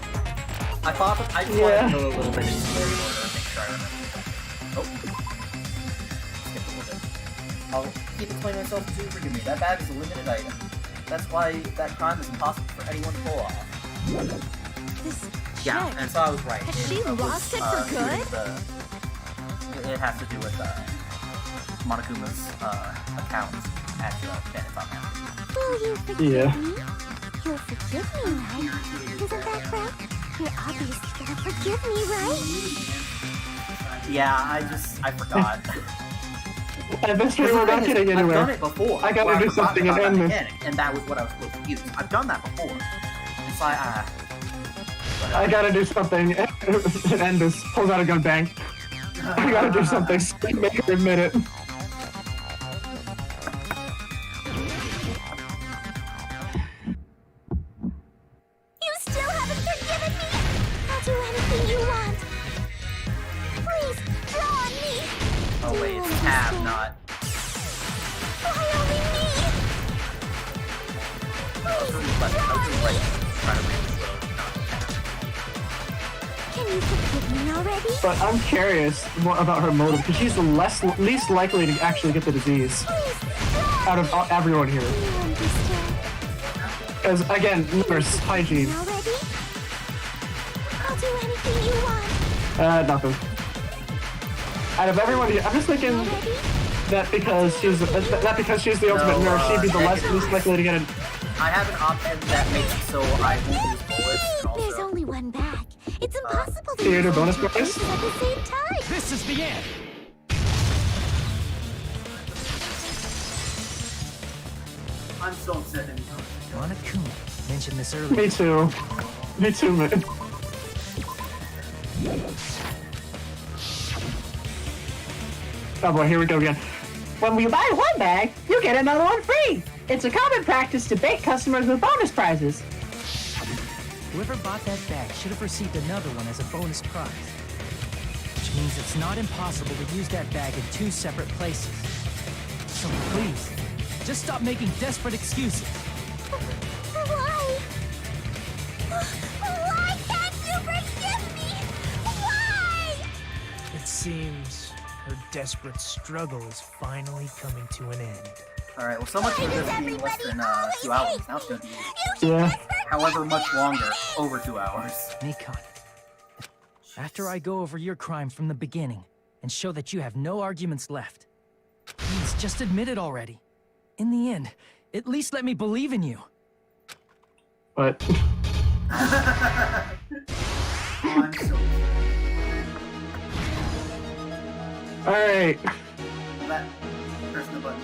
I thought I just wanted to go a little bit in story order and make sure I remember. Oh. Skip a little bit. I'll keep explaining myself too, forgive me. That bag is a limited item. That's why that crime is impossible for anyone to pull off. This Yeah, chick. and so I was right. Has she was, lost it for due to good? It has to do with Monokuma's account at Danganronpa. Will you forgive Yeah. me? You'll forgive me, right? Isn't that right? You're obviously gonna forgive me, right? Yeah, I forgot. At this rate, we're not getting I've done anywhere. it before. I gotta where do forgot something about and that end this. mechanic, and that was what I was supposed to use. I've done that before. It's like, I gotta do something and end this. Pulls out a gun bank. I gotta do something. Make her admit it. You still haven't forgiven me? I'll do anything you want. Please, draw on me. oh Do wait, you it's tab, understand? not. Why only me? Please, But draw on me. try to read this. Can you forgive me already? But I'm curious more about her motive because she's the least likely to actually get the disease Please, draw out of everyone here. Do you understand? Because again, nurse hygiene. Already? I'll do anything you want. Nothing. Out of everyone here, I'm just thinking Already? that because she's the ultimate No, nurse, she'd be the least likely to get it. I have an option that makes it so I won't use bullets. And There's also, only one bag. It's impossible to Theater use bonus two prize? places at the same time. This is the end. I'm so upset that he's not. Monokuma mentioned this earlier. Me too. Me too, man. Oh boy, here we go again. When you buy one bag, you get another one free. It's a common practice to bait customers with bonus prizes. Whoever bought that bag should have received another one as a bonus prize. Which means it's not impossible to use that bag in two separate places. So please, just stop making desperate excuses. Why? Why can't you forgive me? Why? It seems her desperate struggle is finally coming to an end. alright, well, so much for Why this does being less everybody than always 2 hours. hate Now it's gonna be Yeah. however much longer, over 2 hours. Nikon, after I go over your crime from the beginning and show that you have no arguments left, please just admit it already. In the end, at least let me believe in you. But I'm so. all right. That pressing the button.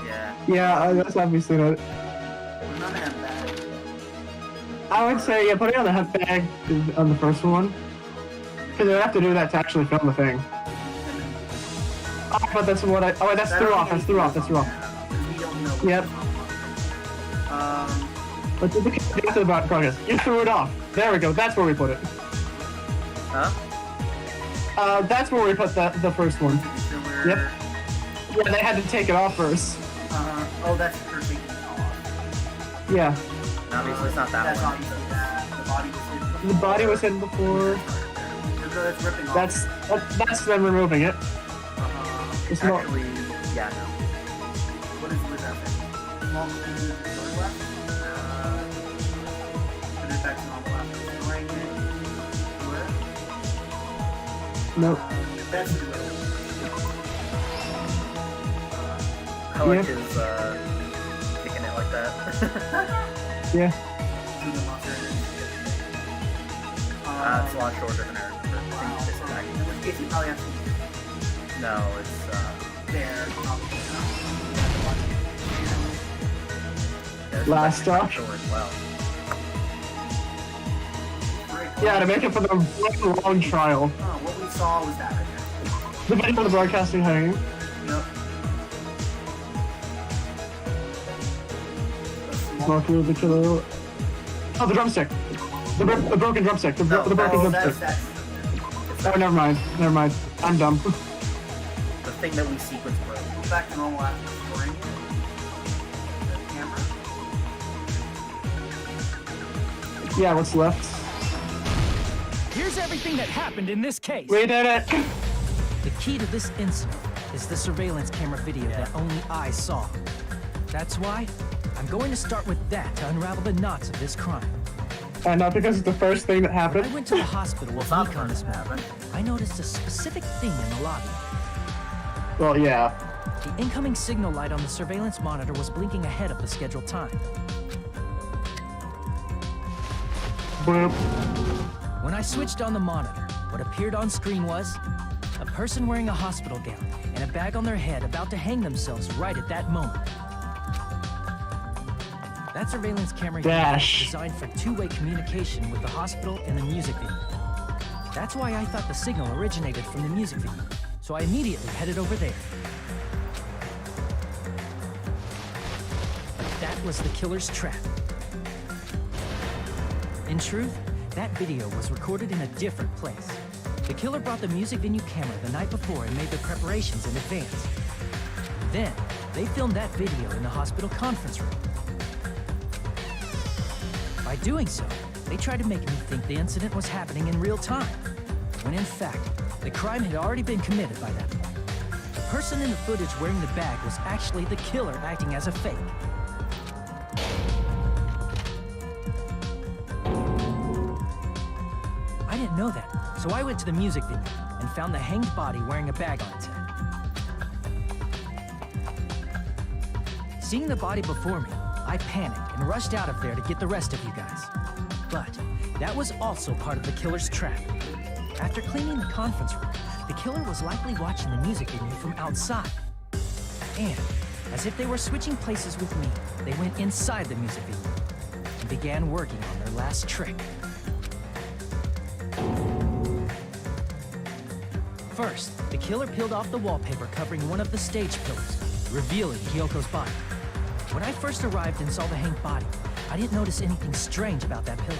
Yeah. Yeah, that's obviously not. We're not gonna have that. I would say, yeah, putting on the hemp bag is on the first one. Because they have to do that to actually film the thing. Oh, but that's what I. Oh, wait, that's threw off. That's threw off. That's threw off. We don't know. Yep. But the get to the progress. You threw it off. There we go. That's where we put it. Huh? That's where we put the first one. Yep. Yeah, they had to take it off first. Oh, that's perfect. Off. Yeah. Obviously, it's not that That's one. obviously that. The body was hidden. The body was hidden before. That's ripping off. That's them removing it. It's not. Actually, yeah, no. What is with that thing? Small thing left. Put it back to normal after destroying it. Where? Nope. That's the way. I like his, kicking it like that. Yeah. It's a lot shorter than I remember. I think this is actually. If you probably have to No, it's, there. Last stop. short as well. Yeah, to make it for the long trial. Oh, what we saw was that right The video of the broadcasting hanging. there. Yep. Smoke the killer. Oh, the drumstick. The broken drumstick. The broken drumstick. Oh, never mind. Never mind. I'm dumb. The thing that we sequence broke. Back to normal after destroying it. The camera. Yeah, what's left? Here's everything that happened in this case. We did it! The key to this incident is the surveillance camera video that only I saw. That's why I'm going to start with that to unravel the knots of this crime. And not because it's the first thing that When I happened. went to the hospital with not Nikon this morning, I noticed a specific thing in the lobby. Well, yeah. The incoming signal light on the surveillance monitor was blinking ahead of the scheduled time. Boop. When I switched on the monitor, what appeared on screen was a person wearing a hospital gown and a bag on their head about to hang themselves right at that moment. That surveillance camera Dash. was designed for two-way communication with the hospital and the music venue. That's why I thought the signal originated from the music venue, so I immediately headed over there. But that was the killer's trap. In truth, that video was recorded in a different place. The killer brought the music venue camera the night before and made their preparations in advance. Then, they filmed that video in the hospital conference room. By doing so, they tried to make me think the incident was happening in real time, when in fact, the crime had already been committed by that point. The person in the footage wearing the bag was actually the killer acting as a fake. I didn't know that, so I went to the music venue and found the hanged body wearing a bag on its head. Seeing the body before me, I panicked and rushed out of there to get the rest of you guys. But that was also part of the killer's trap. After cleaning the conference room, the killer was likely watching the music venue from outside. And, as if they were switching places with me, they went inside the music venue and began working on their last trick. First, the killer peeled off the wallpaper covering one of the stage pillars, revealing Hyoko's body. When I first arrived and saw the hanged body, I didn't notice anything strange about that pillar.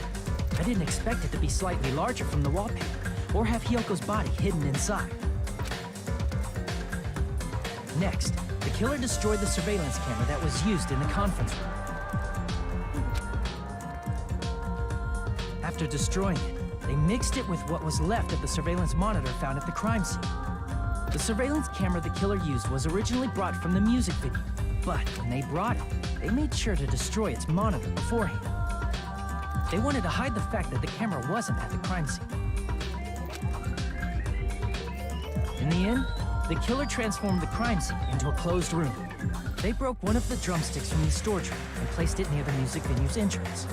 I didn't expect it to be slightly larger from the wallpaper, or have Hyoko's body hidden inside. Next, the killer destroyed the surveillance camera that was used in the conference room. After destroying it, they mixed it with what was left of the surveillance monitor found at the crime scene. The surveillance camera the killer used was originally brought from the music video, but when they brought it, they made sure to destroy its monitor beforehand. They wanted to hide the fact that the camera wasn't at the crime scene. In the end, the killer transformed the crime scene into a closed room. They broke one of the drumsticks from the storage room and placed it near the music venue's entrance.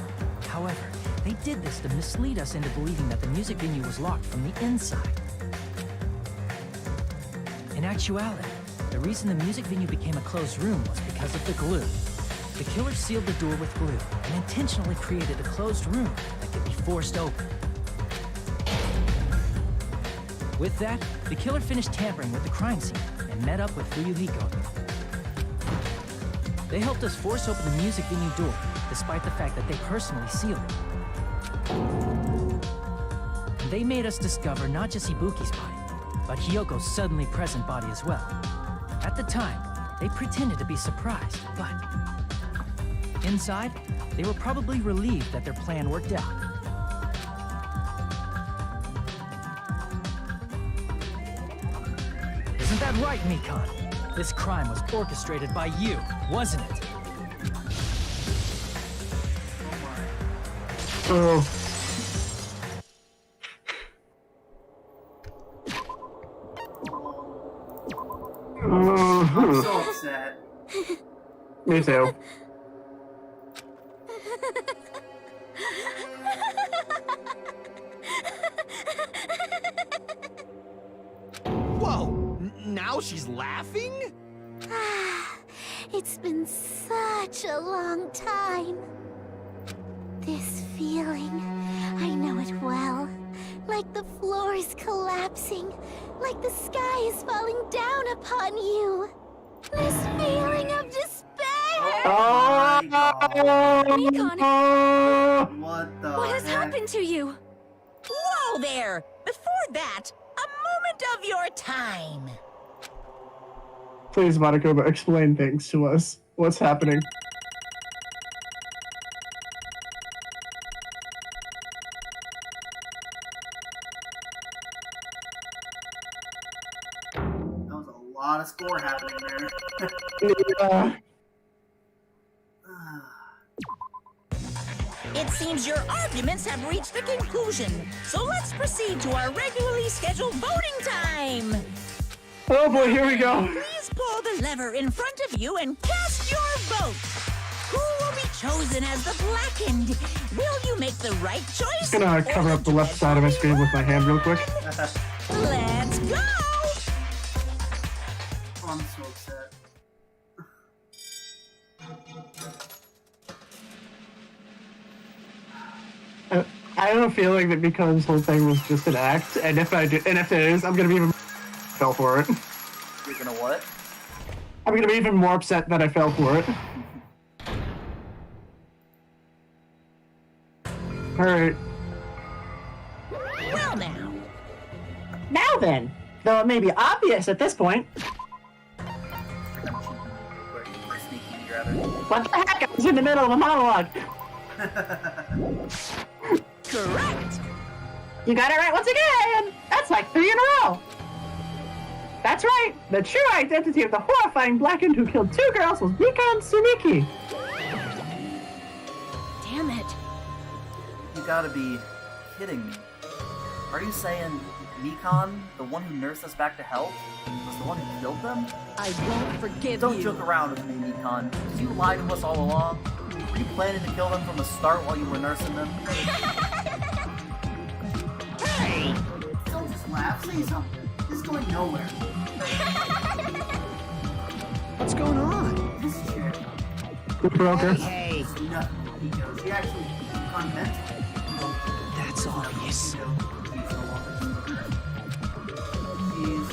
However, they did this to mislead us into believing that the music venue was locked from the inside. In actuality, the reason the music venue became a closed room was because of the glue. The killer sealed the door with glue and intentionally created a closed room that could be forced open. With that, the killer finished tampering with the crime scene and met up with Fuyuhiko. They helped us force open the music venue door, despite the fact that they personally sealed it. And they made us discover not just Ibuki's body, but Hyoko's suddenly present body as well. At the time, they pretended to be surprised, but inside, they were probably relieved that their plan worked out. Isn't that right, Mikon? This crime was orchestrated by you, wasn't it? Oh. I'm so upset. Me too. Whoa! Now she's laughing? It's been such a long time. This feeling, I know it well. Like the floor is collapsing, like the sky is falling down upon you. This feeling of despair! Oh, Mikon! What the What has heck? happened to you? Whoa there! Before that, a moment of your time. Please, Monokuma, explain things to us. What's happening? That was a lot of score happening there. Yeah. It seems your arguments have reached a conclusion, so let's proceed to our regularly scheduled voting time. Oh boy, here we go. Please pull the lever in front of you and cast your vote. Who will be chosen as the blackened? Will you make the right choice? I'm gonna cover up the left side of my screen with my hand real quick. Let's go! Oh, I'm so upset. I have a feeling that Mikon's whole thing was just an act, and if it is, I'm gonna be even fell for it. You're gonna what? I'm gonna be even more upset that I fell for it. Alright. Well now. Now then, though it may be obvious at this point. Or sneaky, rather. What the heck? I was in the middle of a monologue. Correct. You got it right once again. That's like 3 in a row. That's right. The true identity of the horrifying blackened who killed 2 girls was Mikon Sumiki. Damn it. You gotta be kidding me. Are you saying Mikon, the one who nursed us back to health, was the one who killed them? I won't forgive Don't you. joke around with me, Mikon. Did you lie to us all along? Were you planning to kill them from the start while you were nursing them? Hey! Don't just laugh, say something. This is going nowhere. What's going on? This chick. The broker. Hey, It's nothing, Nico. She actually gone mental. That's obvious. She's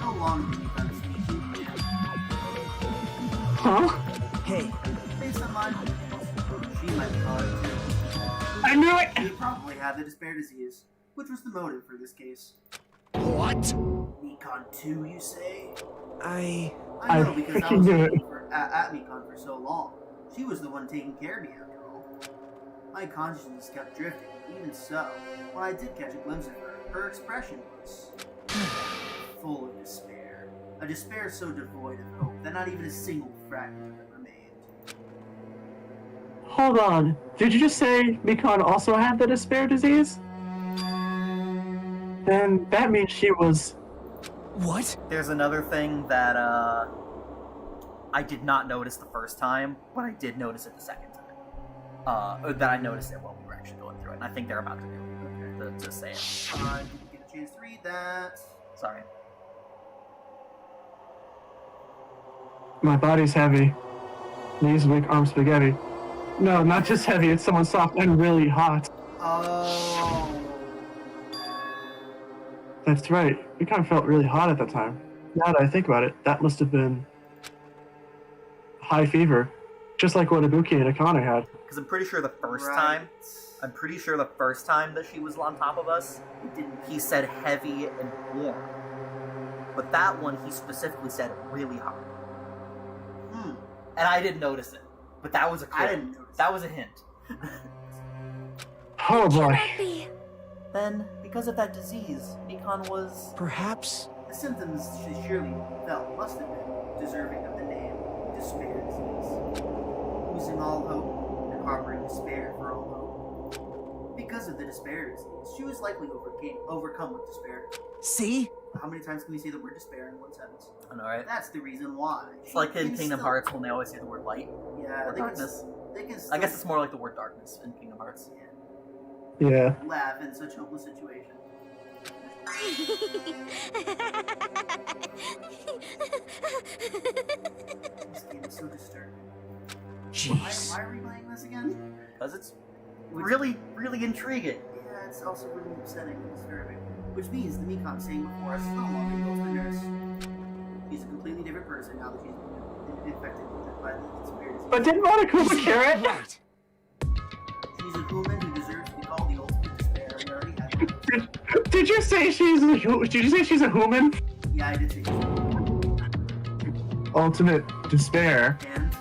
no longer Nikon's species. Huh? Hey, Based on mine, she might be caught too. I knew it! She probably had the despair disease, which was the motive for this case. what? Mikon 2, you say? I I know, because I freaking was knew it. at Mikon for so long. She was the one taking care of me after all. My consciousness kept drifting. Even so, when I did catch a glimpse of her, her expression was full of despair. A despair so devoid of hope that not even a single fragment of it remained. Hold on. Did you just say Mikon also had the despair disease? Then that means she was... what? There's another thing that I did not notice the first time, but I did notice it the second time. Or that I noticed it while we were actually going through it, and I think they're about to do it. To say it. I didn't get a chance to read that. Sorry. My body's heavy. Knees weak, arms spaghetti. No, not just heavy, it's someone soft and really hot. Oh. That's right. We kind of felt really hot at that time. Now that I think about it, that must have been high fever. Just like what Ibuki and Akane had. Because I'm pretty sure the first Right. time, that she was on top of us, he said heavy and warm. But that one, he specifically said really hot. And I didn't notice it. But that was a clue. I didn't notice That was a hint. Oh boy. Then, because of that disease, Nikon was... Perhaps. The symptoms she surely felt must have been deserving of the name despair disease. Losing all hope and harboring despair for all hope. Because of the despair disease, she was likely overcome with despair. See? How many times can we say the word despair in one sentence? I know, right? That's the reason why. It's like in Kingdom Hearts when they always say the word light. Yeah, Or darkness. They can I guess it's more like the word darkness in Kingdom Hearts. Yeah. laugh in such hopeless situation. This game is so disturbing. Jeez. Why are we playing this again? Because it's really, really intriguing. Yeah, it's also really upsetting and disturbing. Which means the Mikon saying before us is no longer the ultimate nurse. She's a completely different person now that she's been infected by the spirit. But didn't Monokuma cure it? Right. She's a human who deserves to be called the ultimate despair. We already had that. Did you say she's a human? Yeah, I did say that. Ultimate despair. And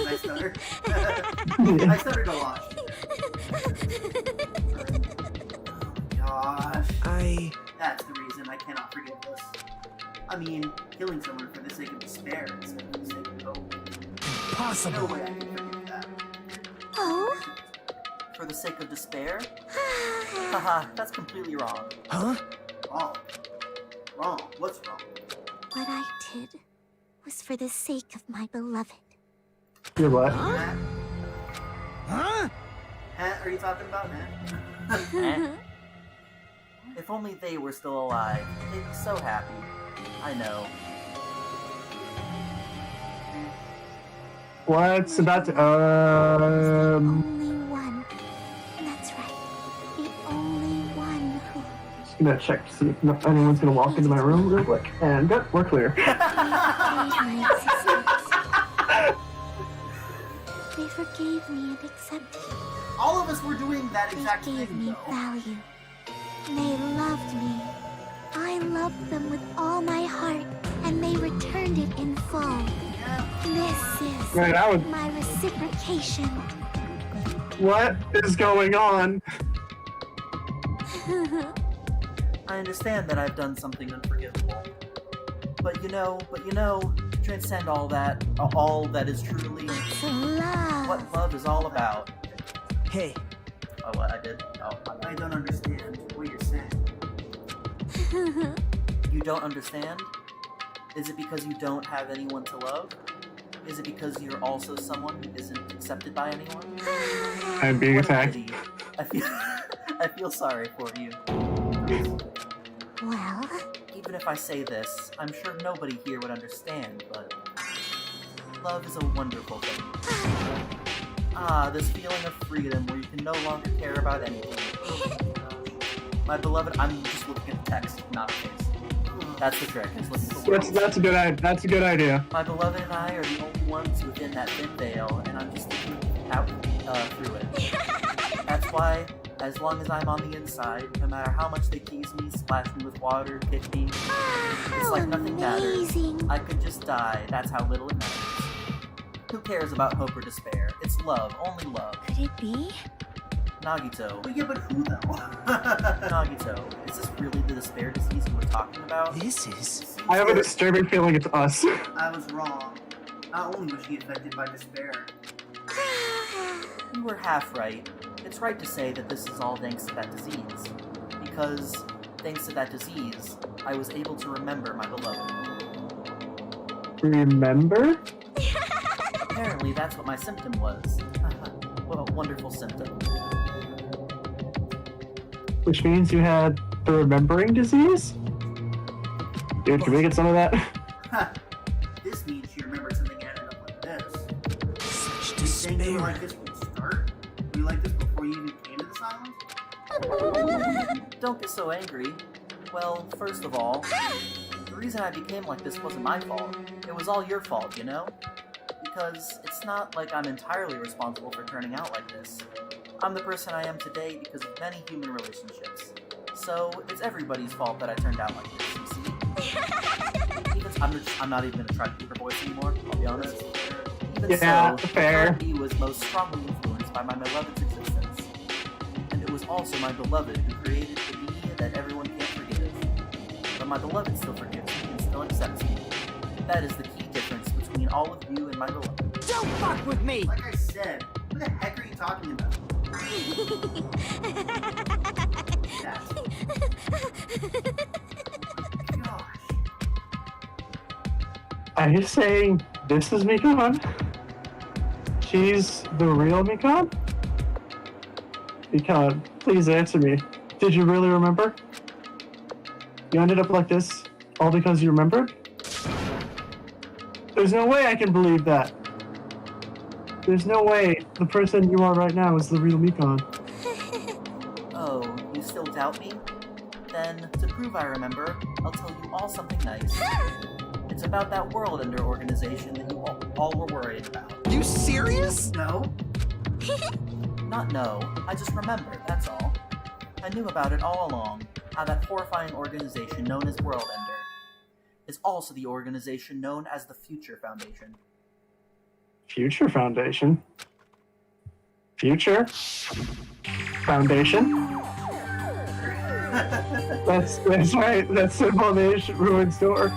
I stuttered. I stuttered a lot. Gosh. That's the reason I cannot forgive this. I mean, killing someone for the sake of despair instead of the sake of hope. No Possible. way I can forgive that. Oh? For the sake of despair? Haha, that's completely wrong. Huh? Wrong. Wrong. What's wrong? What I did was for the sake of my beloved. You're what? Matt? Huh? Matt, are you talking about Matt? Eh? If only they were still alive, they'd be so happy. I know. What's about to, Only one. That's right. The only one who... Just gonna check to see if anyone's gonna walk into my room real quick. And good, we're clear. saved my existence. They forgave me and accepted. All of us were doing that They exact gave thing, me though. value. They loved me. I loved them with all my heart, and they returned it in full. This is Right, I would... my reciprocation. What is going on? I understand that I've done something unforgivable. But you know, transcend all that is truly It's love. what love is all about. Hey, Oh, what I did? Oh, I don't understand what you're saying. you don't understand? Is it because you don't have anyone to love? Is it because you're also someone who isn't accepted by anyone? I'm being What a attacked. pity. I feel sorry for you. Well, Even if I say this, I'm sure nobody here would understand, but love is a wonderful thing. Ah, this feeling of freedom where you can no longer care about anything. My beloved, I'm just looking at the text, not a face. That's the trick, is looking for words. That's a good idea. My beloved and I are the only ones within that thin veil, and I'm just looking out through it. That's why, as long as I'm on the inside, no matter how much they tease me, splash me with water, kick me, it's like nothing matters. amazing. I could just die, that's how little it matters. Who cares about hope or despair? It's love, only love. Could it be? Nagito, But yeah, but who though? Nagito, is this really the despair disease you were talking about? this is... I have a disturbing feeling it's us. I was wrong. Not only was she affected by despair. You were half right. It's right to say that this is all thanks to that disease. Because, thanks to that disease, I was able to remember my beloved. Remember? Apparently, that's what my symptom was. What a wonderful symptom. Which means you had the remembering disease? Dude, can we get some of that? This means she remembered something saying you were like this from the start? Were you like this before you even came to this island? Don't get so angry. Well, first of all, the reason I became like this wasn't my fault. It was all your fault, you know? Because it's not like I'm entirely responsible for turning out like this. I'm the person I am today because of many human relationships. So, it's everybody's fault that I turned out like this, you see? I'm not even gonna try to keep her voice anymore, I'll be honest. Even Yeah, so, fair. he was most strongly influenced by my beloved's existence. And it was also my beloved who created the me that everyone can't forgive. But my beloved still forgives me and still accepts me. That is the key difference between all of you and my beloved. Don't fuck with me! Like I said, what the heck are you talking about? Gosh. Are you saying this is Mikon? She's the real Mikon? Mikon, please answer me. Did you really remember? You ended up like this all because you remembered? There's no way I can believe that. There's no way the person you are right now is the real Mikon. Oh, you still doubt me? Then, to prove I remember, I'll tell you all something nice. It's about that World Ender organization that you all were worried about. You serious? No. Not no, I just remembered, that's all. I knew about it all along, how that horrifying organization known as World Ender is also the organization known as the Future Foundation. Future Foundation? Future Foundation? That's right. That's Simple Nation Ruined Store.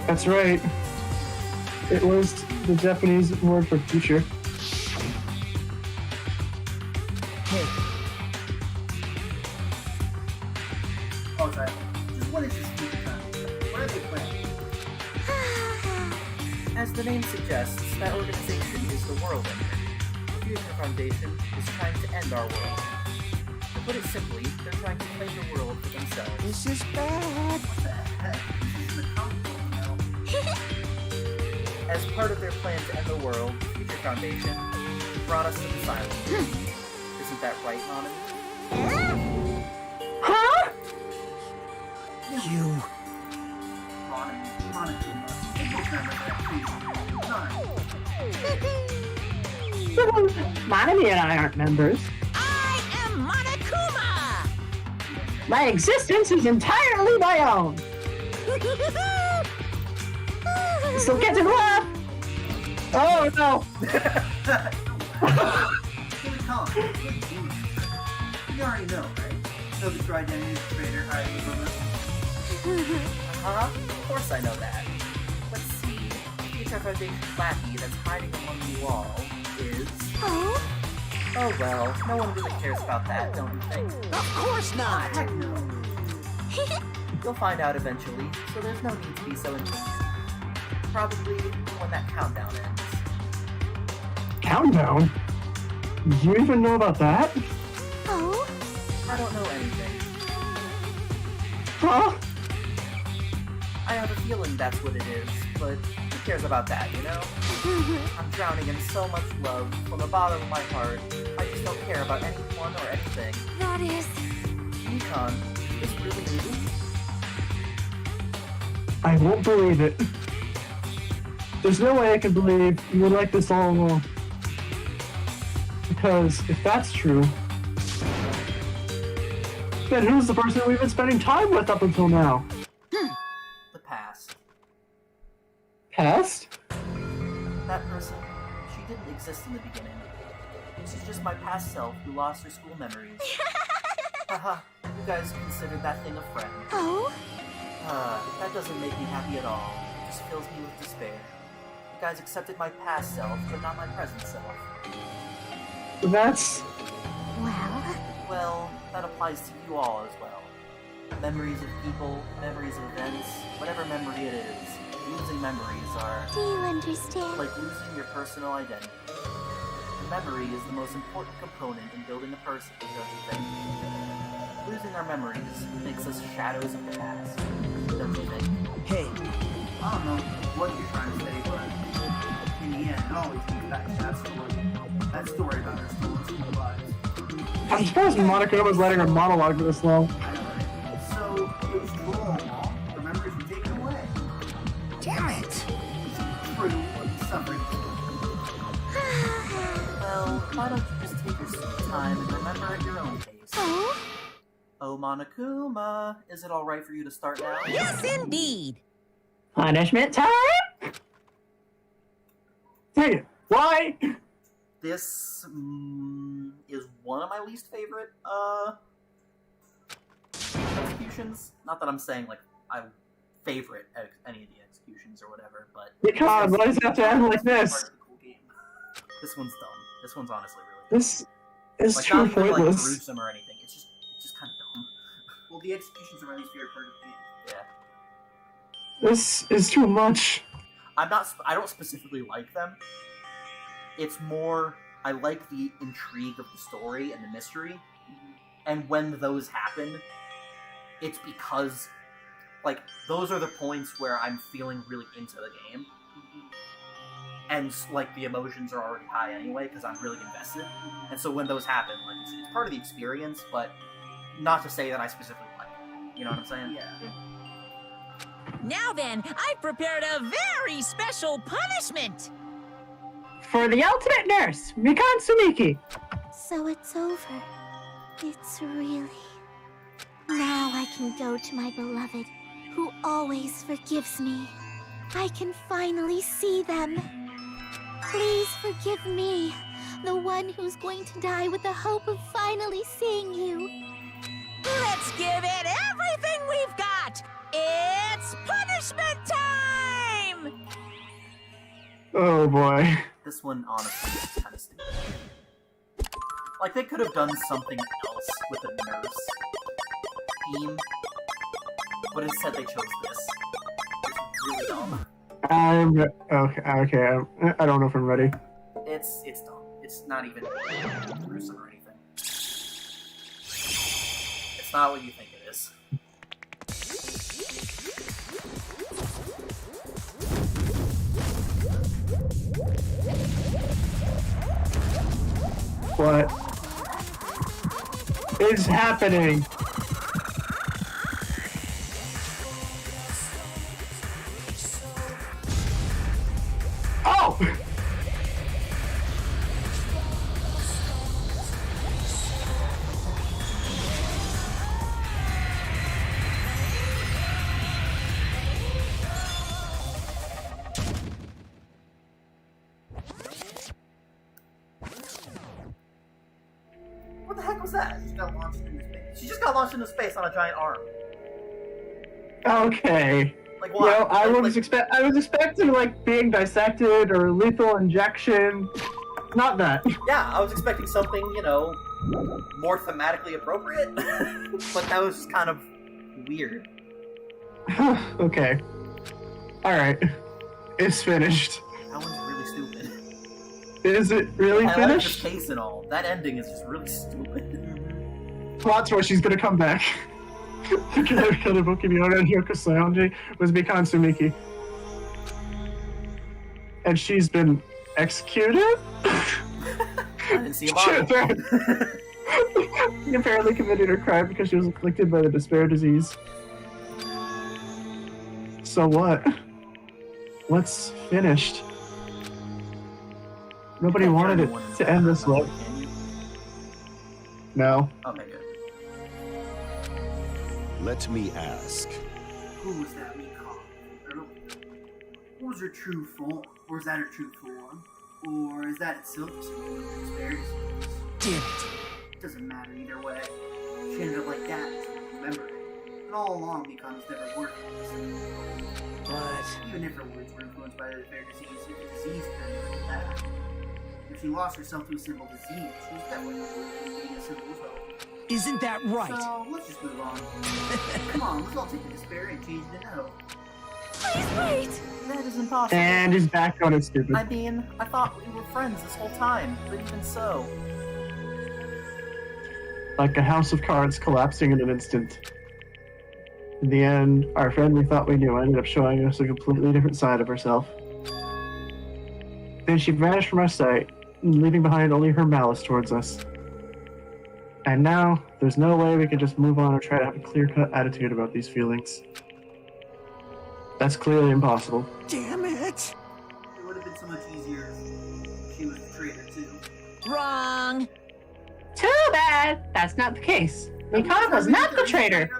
That's right. It was the Japanese word for future. Hey. Oh, sorry. Just what is this future time? What are they planning? As the name suggests, that organization is the World Ender. The Future Foundation is trying to end our world. To put it simply, they're trying to claim the world for themselves. This is bad. What the heck? This is the comfort, you know? As part of their plan to end the world, the Future Foundation brought us to this island. Isn't that right, Nami? Huh? You. Monica. Monami and I aren't members. I am Monokuma! My existence is entirely my own. Still getting rough. Oh no. You already know, right? So the true identity of the creator, alright, Of course I know that. Let's see. The Future Foundation lackey that's hiding among you all is... Oh? Oh well, no one really cares about that, don't you think? Of course not! Heck no. You'll find out eventually, so there's no need to be so impatient. Probably when that countdown ends. Countdown? You even know about that? Oh? I don't know anything. Huh? I have a feeling that's what it is, but who cares about that, you know? I'm drowning in so much love from the bottom of my heart. I just don't care about anyone or anything. That is... Mikon, is this really you? I won't believe it. There's no way I can believe you were like this all along. Because if that's true, then who's the person we've been spending time with up until now? The past. Past? That person, she didn't exist in the beginning. She's just my past self who lost her school memories. Haha, you guys considered that thing a friend. Oh? That doesn't make me happy at all. It just fills me with despair. You guys accepted my past self, but not my present self. That's... Well... Well, that applies to you all as well. Memories of people, memories of events, whatever memory it is, losing memories are Do you understand? like losing your personal identity. Memory is the most important component in building a person, don't you think? Losing our memories makes us shadows of the past, don't you think? Hey, I don't know what you're trying to say, but in the end, always comes back to that story about her stolen lives. I'm surprised Monacoma's letting her monologue this long. So, it was wrong. The memories were taken away. Damn it! True, suffering. Well, why don't you just take your sweet time and remember at your own pace? Oh, Monokuma, is it alright for you to start now? Yes, indeed. Punishment time? Dang it. Why? This is one of my least favorite executions. Not that I'm saying like I favorite any of the executions or whatever, but Because why does it have to end like this? This one's dumb. This one's honestly really dumb. This is like, too not even like pointless. gruesome or anything. It's just kind of dumb. Well, the executions are my least favorite part of the game. Yeah. This is too much. I don't specifically like them. It's more I like the intrigue of the story and the mystery. And when those happen, it's because like those are the points where I'm feeling really into the game. And like the emotions are already high anyway because I'm really invested. And so when those happen, like it's part of the experience, but not to say that I specifically like it. You know what I'm saying? Yeah. Now then, I've prepared a very special punishment. For the ultimate nurse, Mikan Sumiki. So it's over. It's really... Now I can go to my beloved, who always forgives me. I can finally see them. Please forgive me, the one who's going to die with the hope of finally seeing you. Let's give it everything we've got. It's punishment time! Oh boy. This one honestly is kind of stupid. Like they could have done something else with the nurse theme, but instead they chose this. It's really dumb. Okay. I don't know if I'm ready. It's dumb. It's not even gruesome or anything. It's not what you think it is. What is happening? Oh! What the heck was that? She just got launched into space on a giant arm. Okay. Like You what? know, I was expecting like being dissected or lethal injection. Not that. Yeah, I was expecting something, you know, more thematically appropriate. But that was just kind of weird. Okay. Alright. It's finished. That one's really stupid. Is it really I like finished? this case and all. That ending is just really stupid. Plot twist, she's gonna come back. The killer killed Bokimiora and Yoko Saonji was Mikan Sumiki. And she's been executed? I didn't see a body. She apparently committed her crime because she was afflicted by the despair disease. So what? What's finished? Nobody wanted it to end this way. No. Okay, good. Let me ask. Who was that we called earlier? What was her true form? Or is that her true form? Or is that itself just an experience? Damn it. Doesn't matter either way. She ended up like that. Remember it. And all along, Mikan was never working. But Even if her words were influenced by the fair disease, if the disease turned her into that. If she lost herself to a simple disease, she was definitely not being as simple as well. isn't that right? So, let's just move on. Come on, let's all take the despair and change it into hope. Please wait! That is impossible. And he's back on his stupid. I mean, I thought we were friends this whole time, but even so. Like a house of cards collapsing in an instant. In the end, our friend we thought we knew ended up showing us a completely different side of herself. Then she vanished from our sight, leaving behind only her malice towards us. And now, there's no way we can just move on or try to have a clear-cut attitude about these feelings. That's clearly impossible. Damn it! It would have been so much easier if she was the traitor too. Wrong. Too bad. That's not the case. Mikon was not the traitor.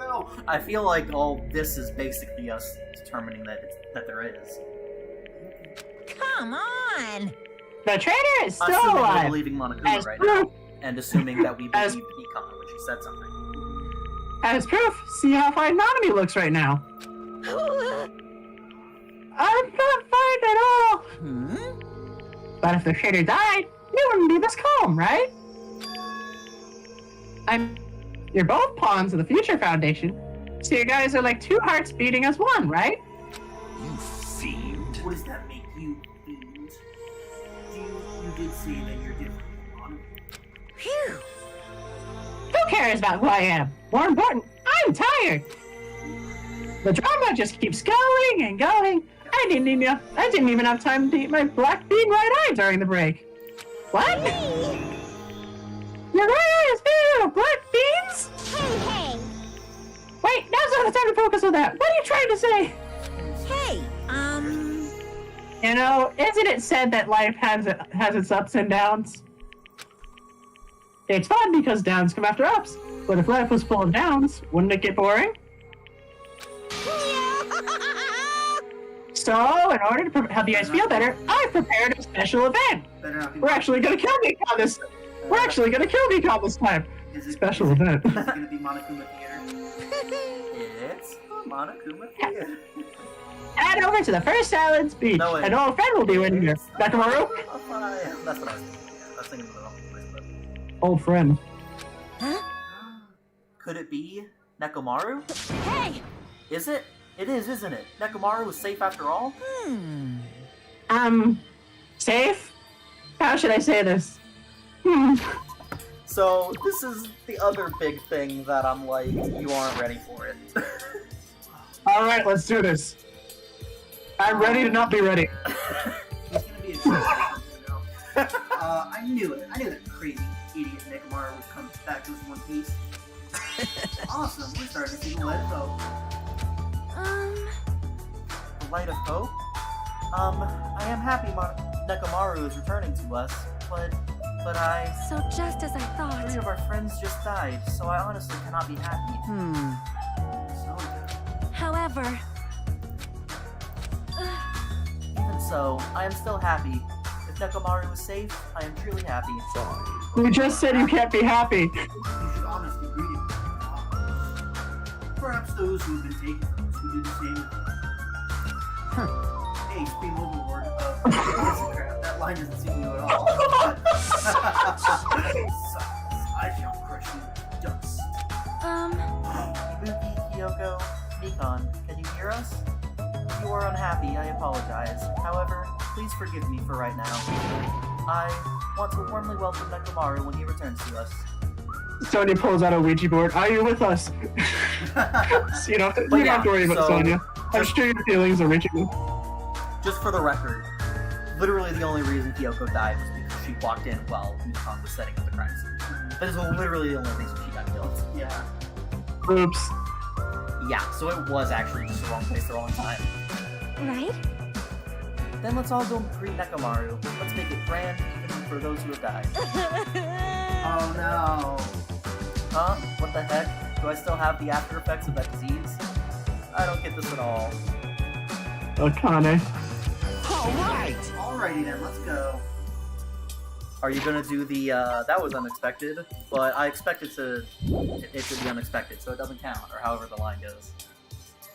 I feel like all this is basically us determining that there is. Come on. The traitor is still Assuming we're alive. believing Monokuma As right proof, now, and assuming that we As- believed Mikon when she said something. as proof, see how fine Nanami looks right now. I'm not fine at all. But if the traitor died, you wouldn't be this calm, right? You're both pawns of the Future Foundation, so you guys are like two hearts beating as one, right? You fiend. What does that make you, fiend? You did say that you're different, Mon. Phew. Who cares about who I am? More important, I'm tired. The drama just keeps going and going. I didn't even have time to eat my black bean right eye during the break. What? Your right eye is made out of black beans? Hey! Wait, now's not the time to focus on that. What are you trying to say? Hey, You know, isn't it said that life has its ups and downs? It's fun because downs come after ups. But if life was full of downs, wouldn't it get boring? So, in order to help you guys feel better, I've prepared a special event. We're actually gonna kill Mikon this. We're actually gonna kill Mikon this time. Special event. Is it gonna be Monokuma Theater? It's Monokuma Theater. Head over to the First Island Beach. No way. An old friend will be waiting here. Nakamaru? That's what I was thinking. I was thinking of the wrong place, Old friend. but... Could it be Nekomaru? hey. Is it? It is, isn't it? Nekomaru is safe after all? Safe? How should I say this? So, this is the other big thing that I'm like, you aren't ready for it. Alright, let's do this. I'm ready to not be ready. He's gonna be a traitor, you know. I knew it. I knew that crazy idiot Nekomaru would come back to us in one piece. Awesome, we're starting to see the light of hope. The light of hope? I am happy Nekomaru is returning to us, but I... So just as I thought. 3 of our friends just died, so I honestly cannot be happy. However, Even so, I am still happy. If Nekomaru is safe, I am truly happy. You just said you can't be happy. You should honestly greet him. Perhaps those who have been taken from us who do the same with us. Hey, scream overboard. Crap, that line doesn't suit you at all. I shall crush you to dust. Ibuki, Kyoko, Mikon, can you hear us? If you are unhappy, I apologize. However, please forgive me for right now. I want to warmly welcome Nekomaru when he returns to us. Sonia pulls out a Ouija board. Are you with us? So you don't have to worry about Sonia. I'm sure your feelings are reaching me. Just for the record, literally the only reason Kyoko died was because she walked in while Mikon was setting up the crime scene. That is literally the only reason she got killed. Yeah. Oops. Yeah, so it was actually just the wrong place, the wrong time. right? Then let's all go greet Nekomaru. Let's make it grand, even for those who have died. Oh no. Huh? What the heck? Do I still have the after effects of that disease? I don't get this at all. Akane. Alrighty then, let's go. Are you gonna do the, that was unexpected, but I expect it to be unexpected, so it doesn't count, or however the line goes.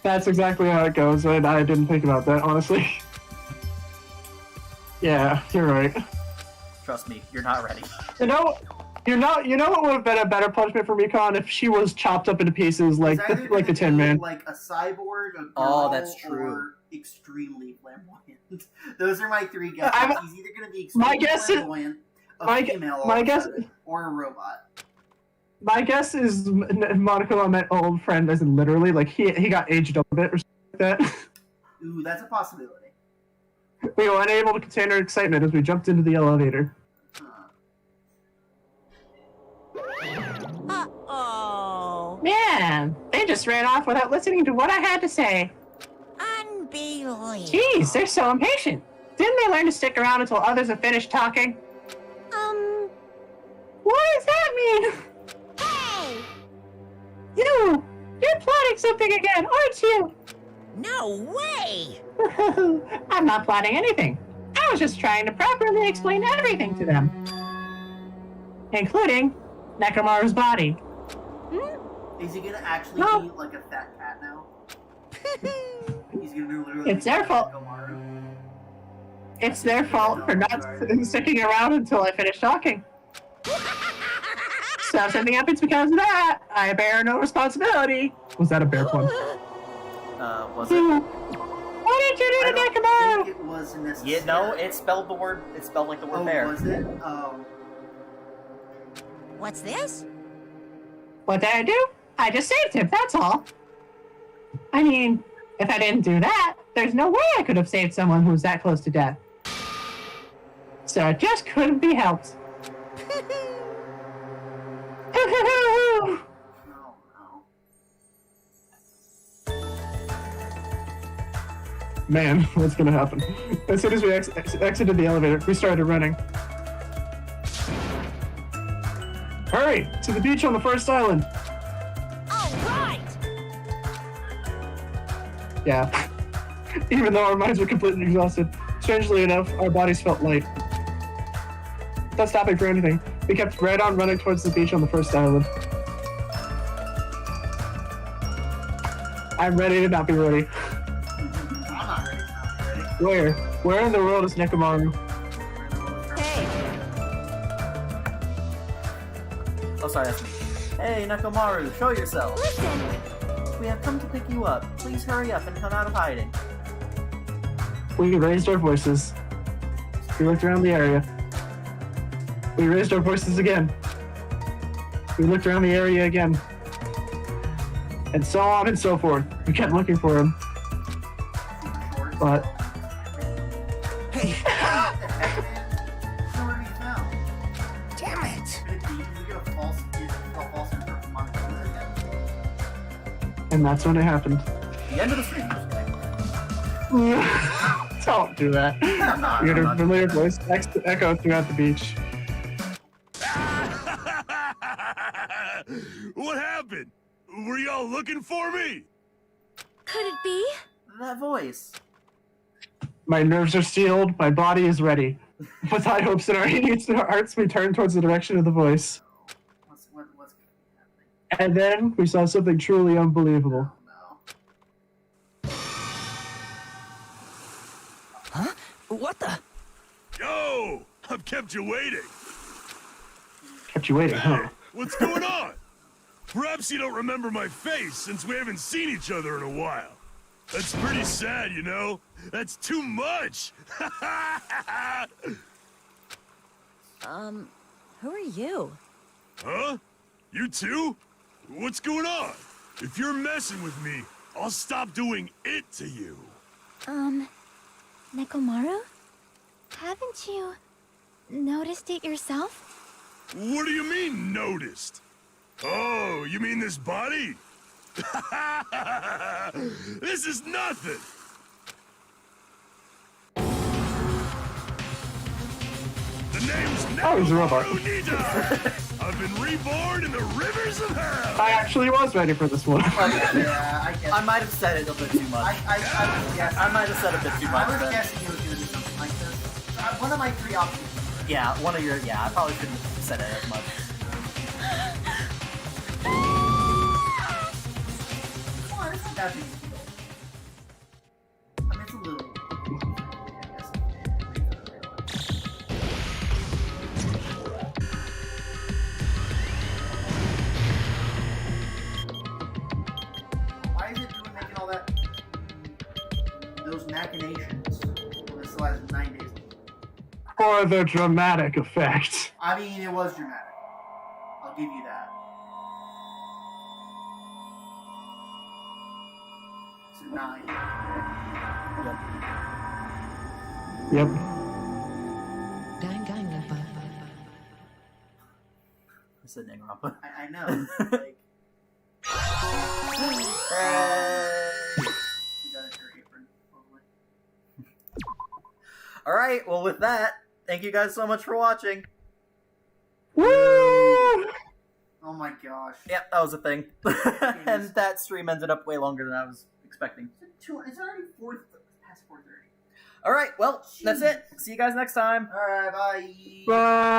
That's exactly how it goes, and I didn't think about that, honestly. Yeah, you're right. Trust me, you're not ready. You know what would have been a better punishment for Mikon if she was chopped up into pieces like the Tin Man. Like a cyborg, a girl, Oh, that's true. or extremely flamboyant. Those are my 3 guesses. He's either going to be extremely My guess is- flamboyant, a my- female, all my of a guess- sudden, or a robot. My guess is Monaco meant old friend as in literally, like he got aged up a bit or something like that. Ooh, that's a possibility. We were unable to contain our excitement as we jumped into the elevator. Uh-oh. Man, they just ran off without listening to what I had to say. Unbelievable. Jeez, they're so impatient. Didn't they learn to stick around until others have finished talking? What does that mean? Hey! You're plotting something again, aren't you? No way! I'm not plotting anything. I was just trying to properly explain everything to them. Including Nekomaru's body. Is he gonna actually be like a fat cat now? He's gonna be literally. It's their fault. It's their fault for not sticking around until I finish talking. So if something happens because of that, I bear no responsibility. Was that a bear pun? Was it? What did you do to Nekomaru? It was necessary. Yeah, no, it spelled the word. It spelled like the word bear. Was it? Oh. What's this? What did I do? I just saved him, that's all. I mean, if I didn't do that, there's no way I could have saved someone who's that close to death. So it just couldn't be helped. Man, what's gonna happen? As soon as we exited the elevator, we started running. Hurry! To the beach on the first island! All right! Yeah. Even though our minds were completely exhausted, strangely enough, our bodies felt light. Not stopping for anything, we kept right on running towards the beach on the first island. I'm ready to not be ready. I'm not ready to not be ready. Where? Where in the world is Nekomaru? Hey, Oh, sorry, that's me. Hey, Nekomaru, show yourself. Listen, We have come to pick you up. Please hurry up and come out of hiding. We raised our voices. We looked around the area. We raised our voices again. We looked around the area again. And so on and so forth. We kept looking for him. But Hey, Nowhere to be found. damn it! Could it be? Is it gonna false info from Montana again? and that's when it happened. The end of the stream. Don't do that. I'm not. You I'm heard a not. familiar voice echo throughout the beach. What happened? Were y'all looking for me? could it be? That voice. My nerves are steeled. My body is ready. With high hopes in our hearts, we turned towards the direction of the voice. What's happening? And then we saw something truly unbelievable. No. Huh? What the? Yo! I've kept you waiting. Kept you waiting, huh? Hey, what's going on? Perhaps you don't remember my face since we haven't seen each other in a while. That's pretty sad, you know? That's too much! who are you? Huh? You too? What's going on? If you're messing with me, I'll stop doing it to you. Nekomaru? Haven't you noticed it yourself? What do you mean, noticed? Oh, you mean this body? This is nothing! The name's Oh, he's a robot. Nekomaru. I've been reborn in the rivers of hell! I actually was ready for this one. Yeah, I guess. I might have said it a bit too much. I was guessing. I might have said a bit too much. I was But guessing it was gonna be something like this. One of my three options. yeah, one of your. Yeah, I probably shouldn't have said it as much. Come on, this is that big a deal. I mean, it's a little. I guess. Why is it making all that? Those machinations when this still has 9 days. For the dramatic effect. I mean, it was dramatic. I'll give you that. So 9. Yep. I said Danganronpa. I know. Like, All right. Well, with that, thank you guys so much for watching. Woo! oh my gosh. Yep, that was a thing. And that stream ended up way longer than I was expecting. It's already past 4:30. All right. Well, that's it. See you guys next time. All right. Bye. Bye.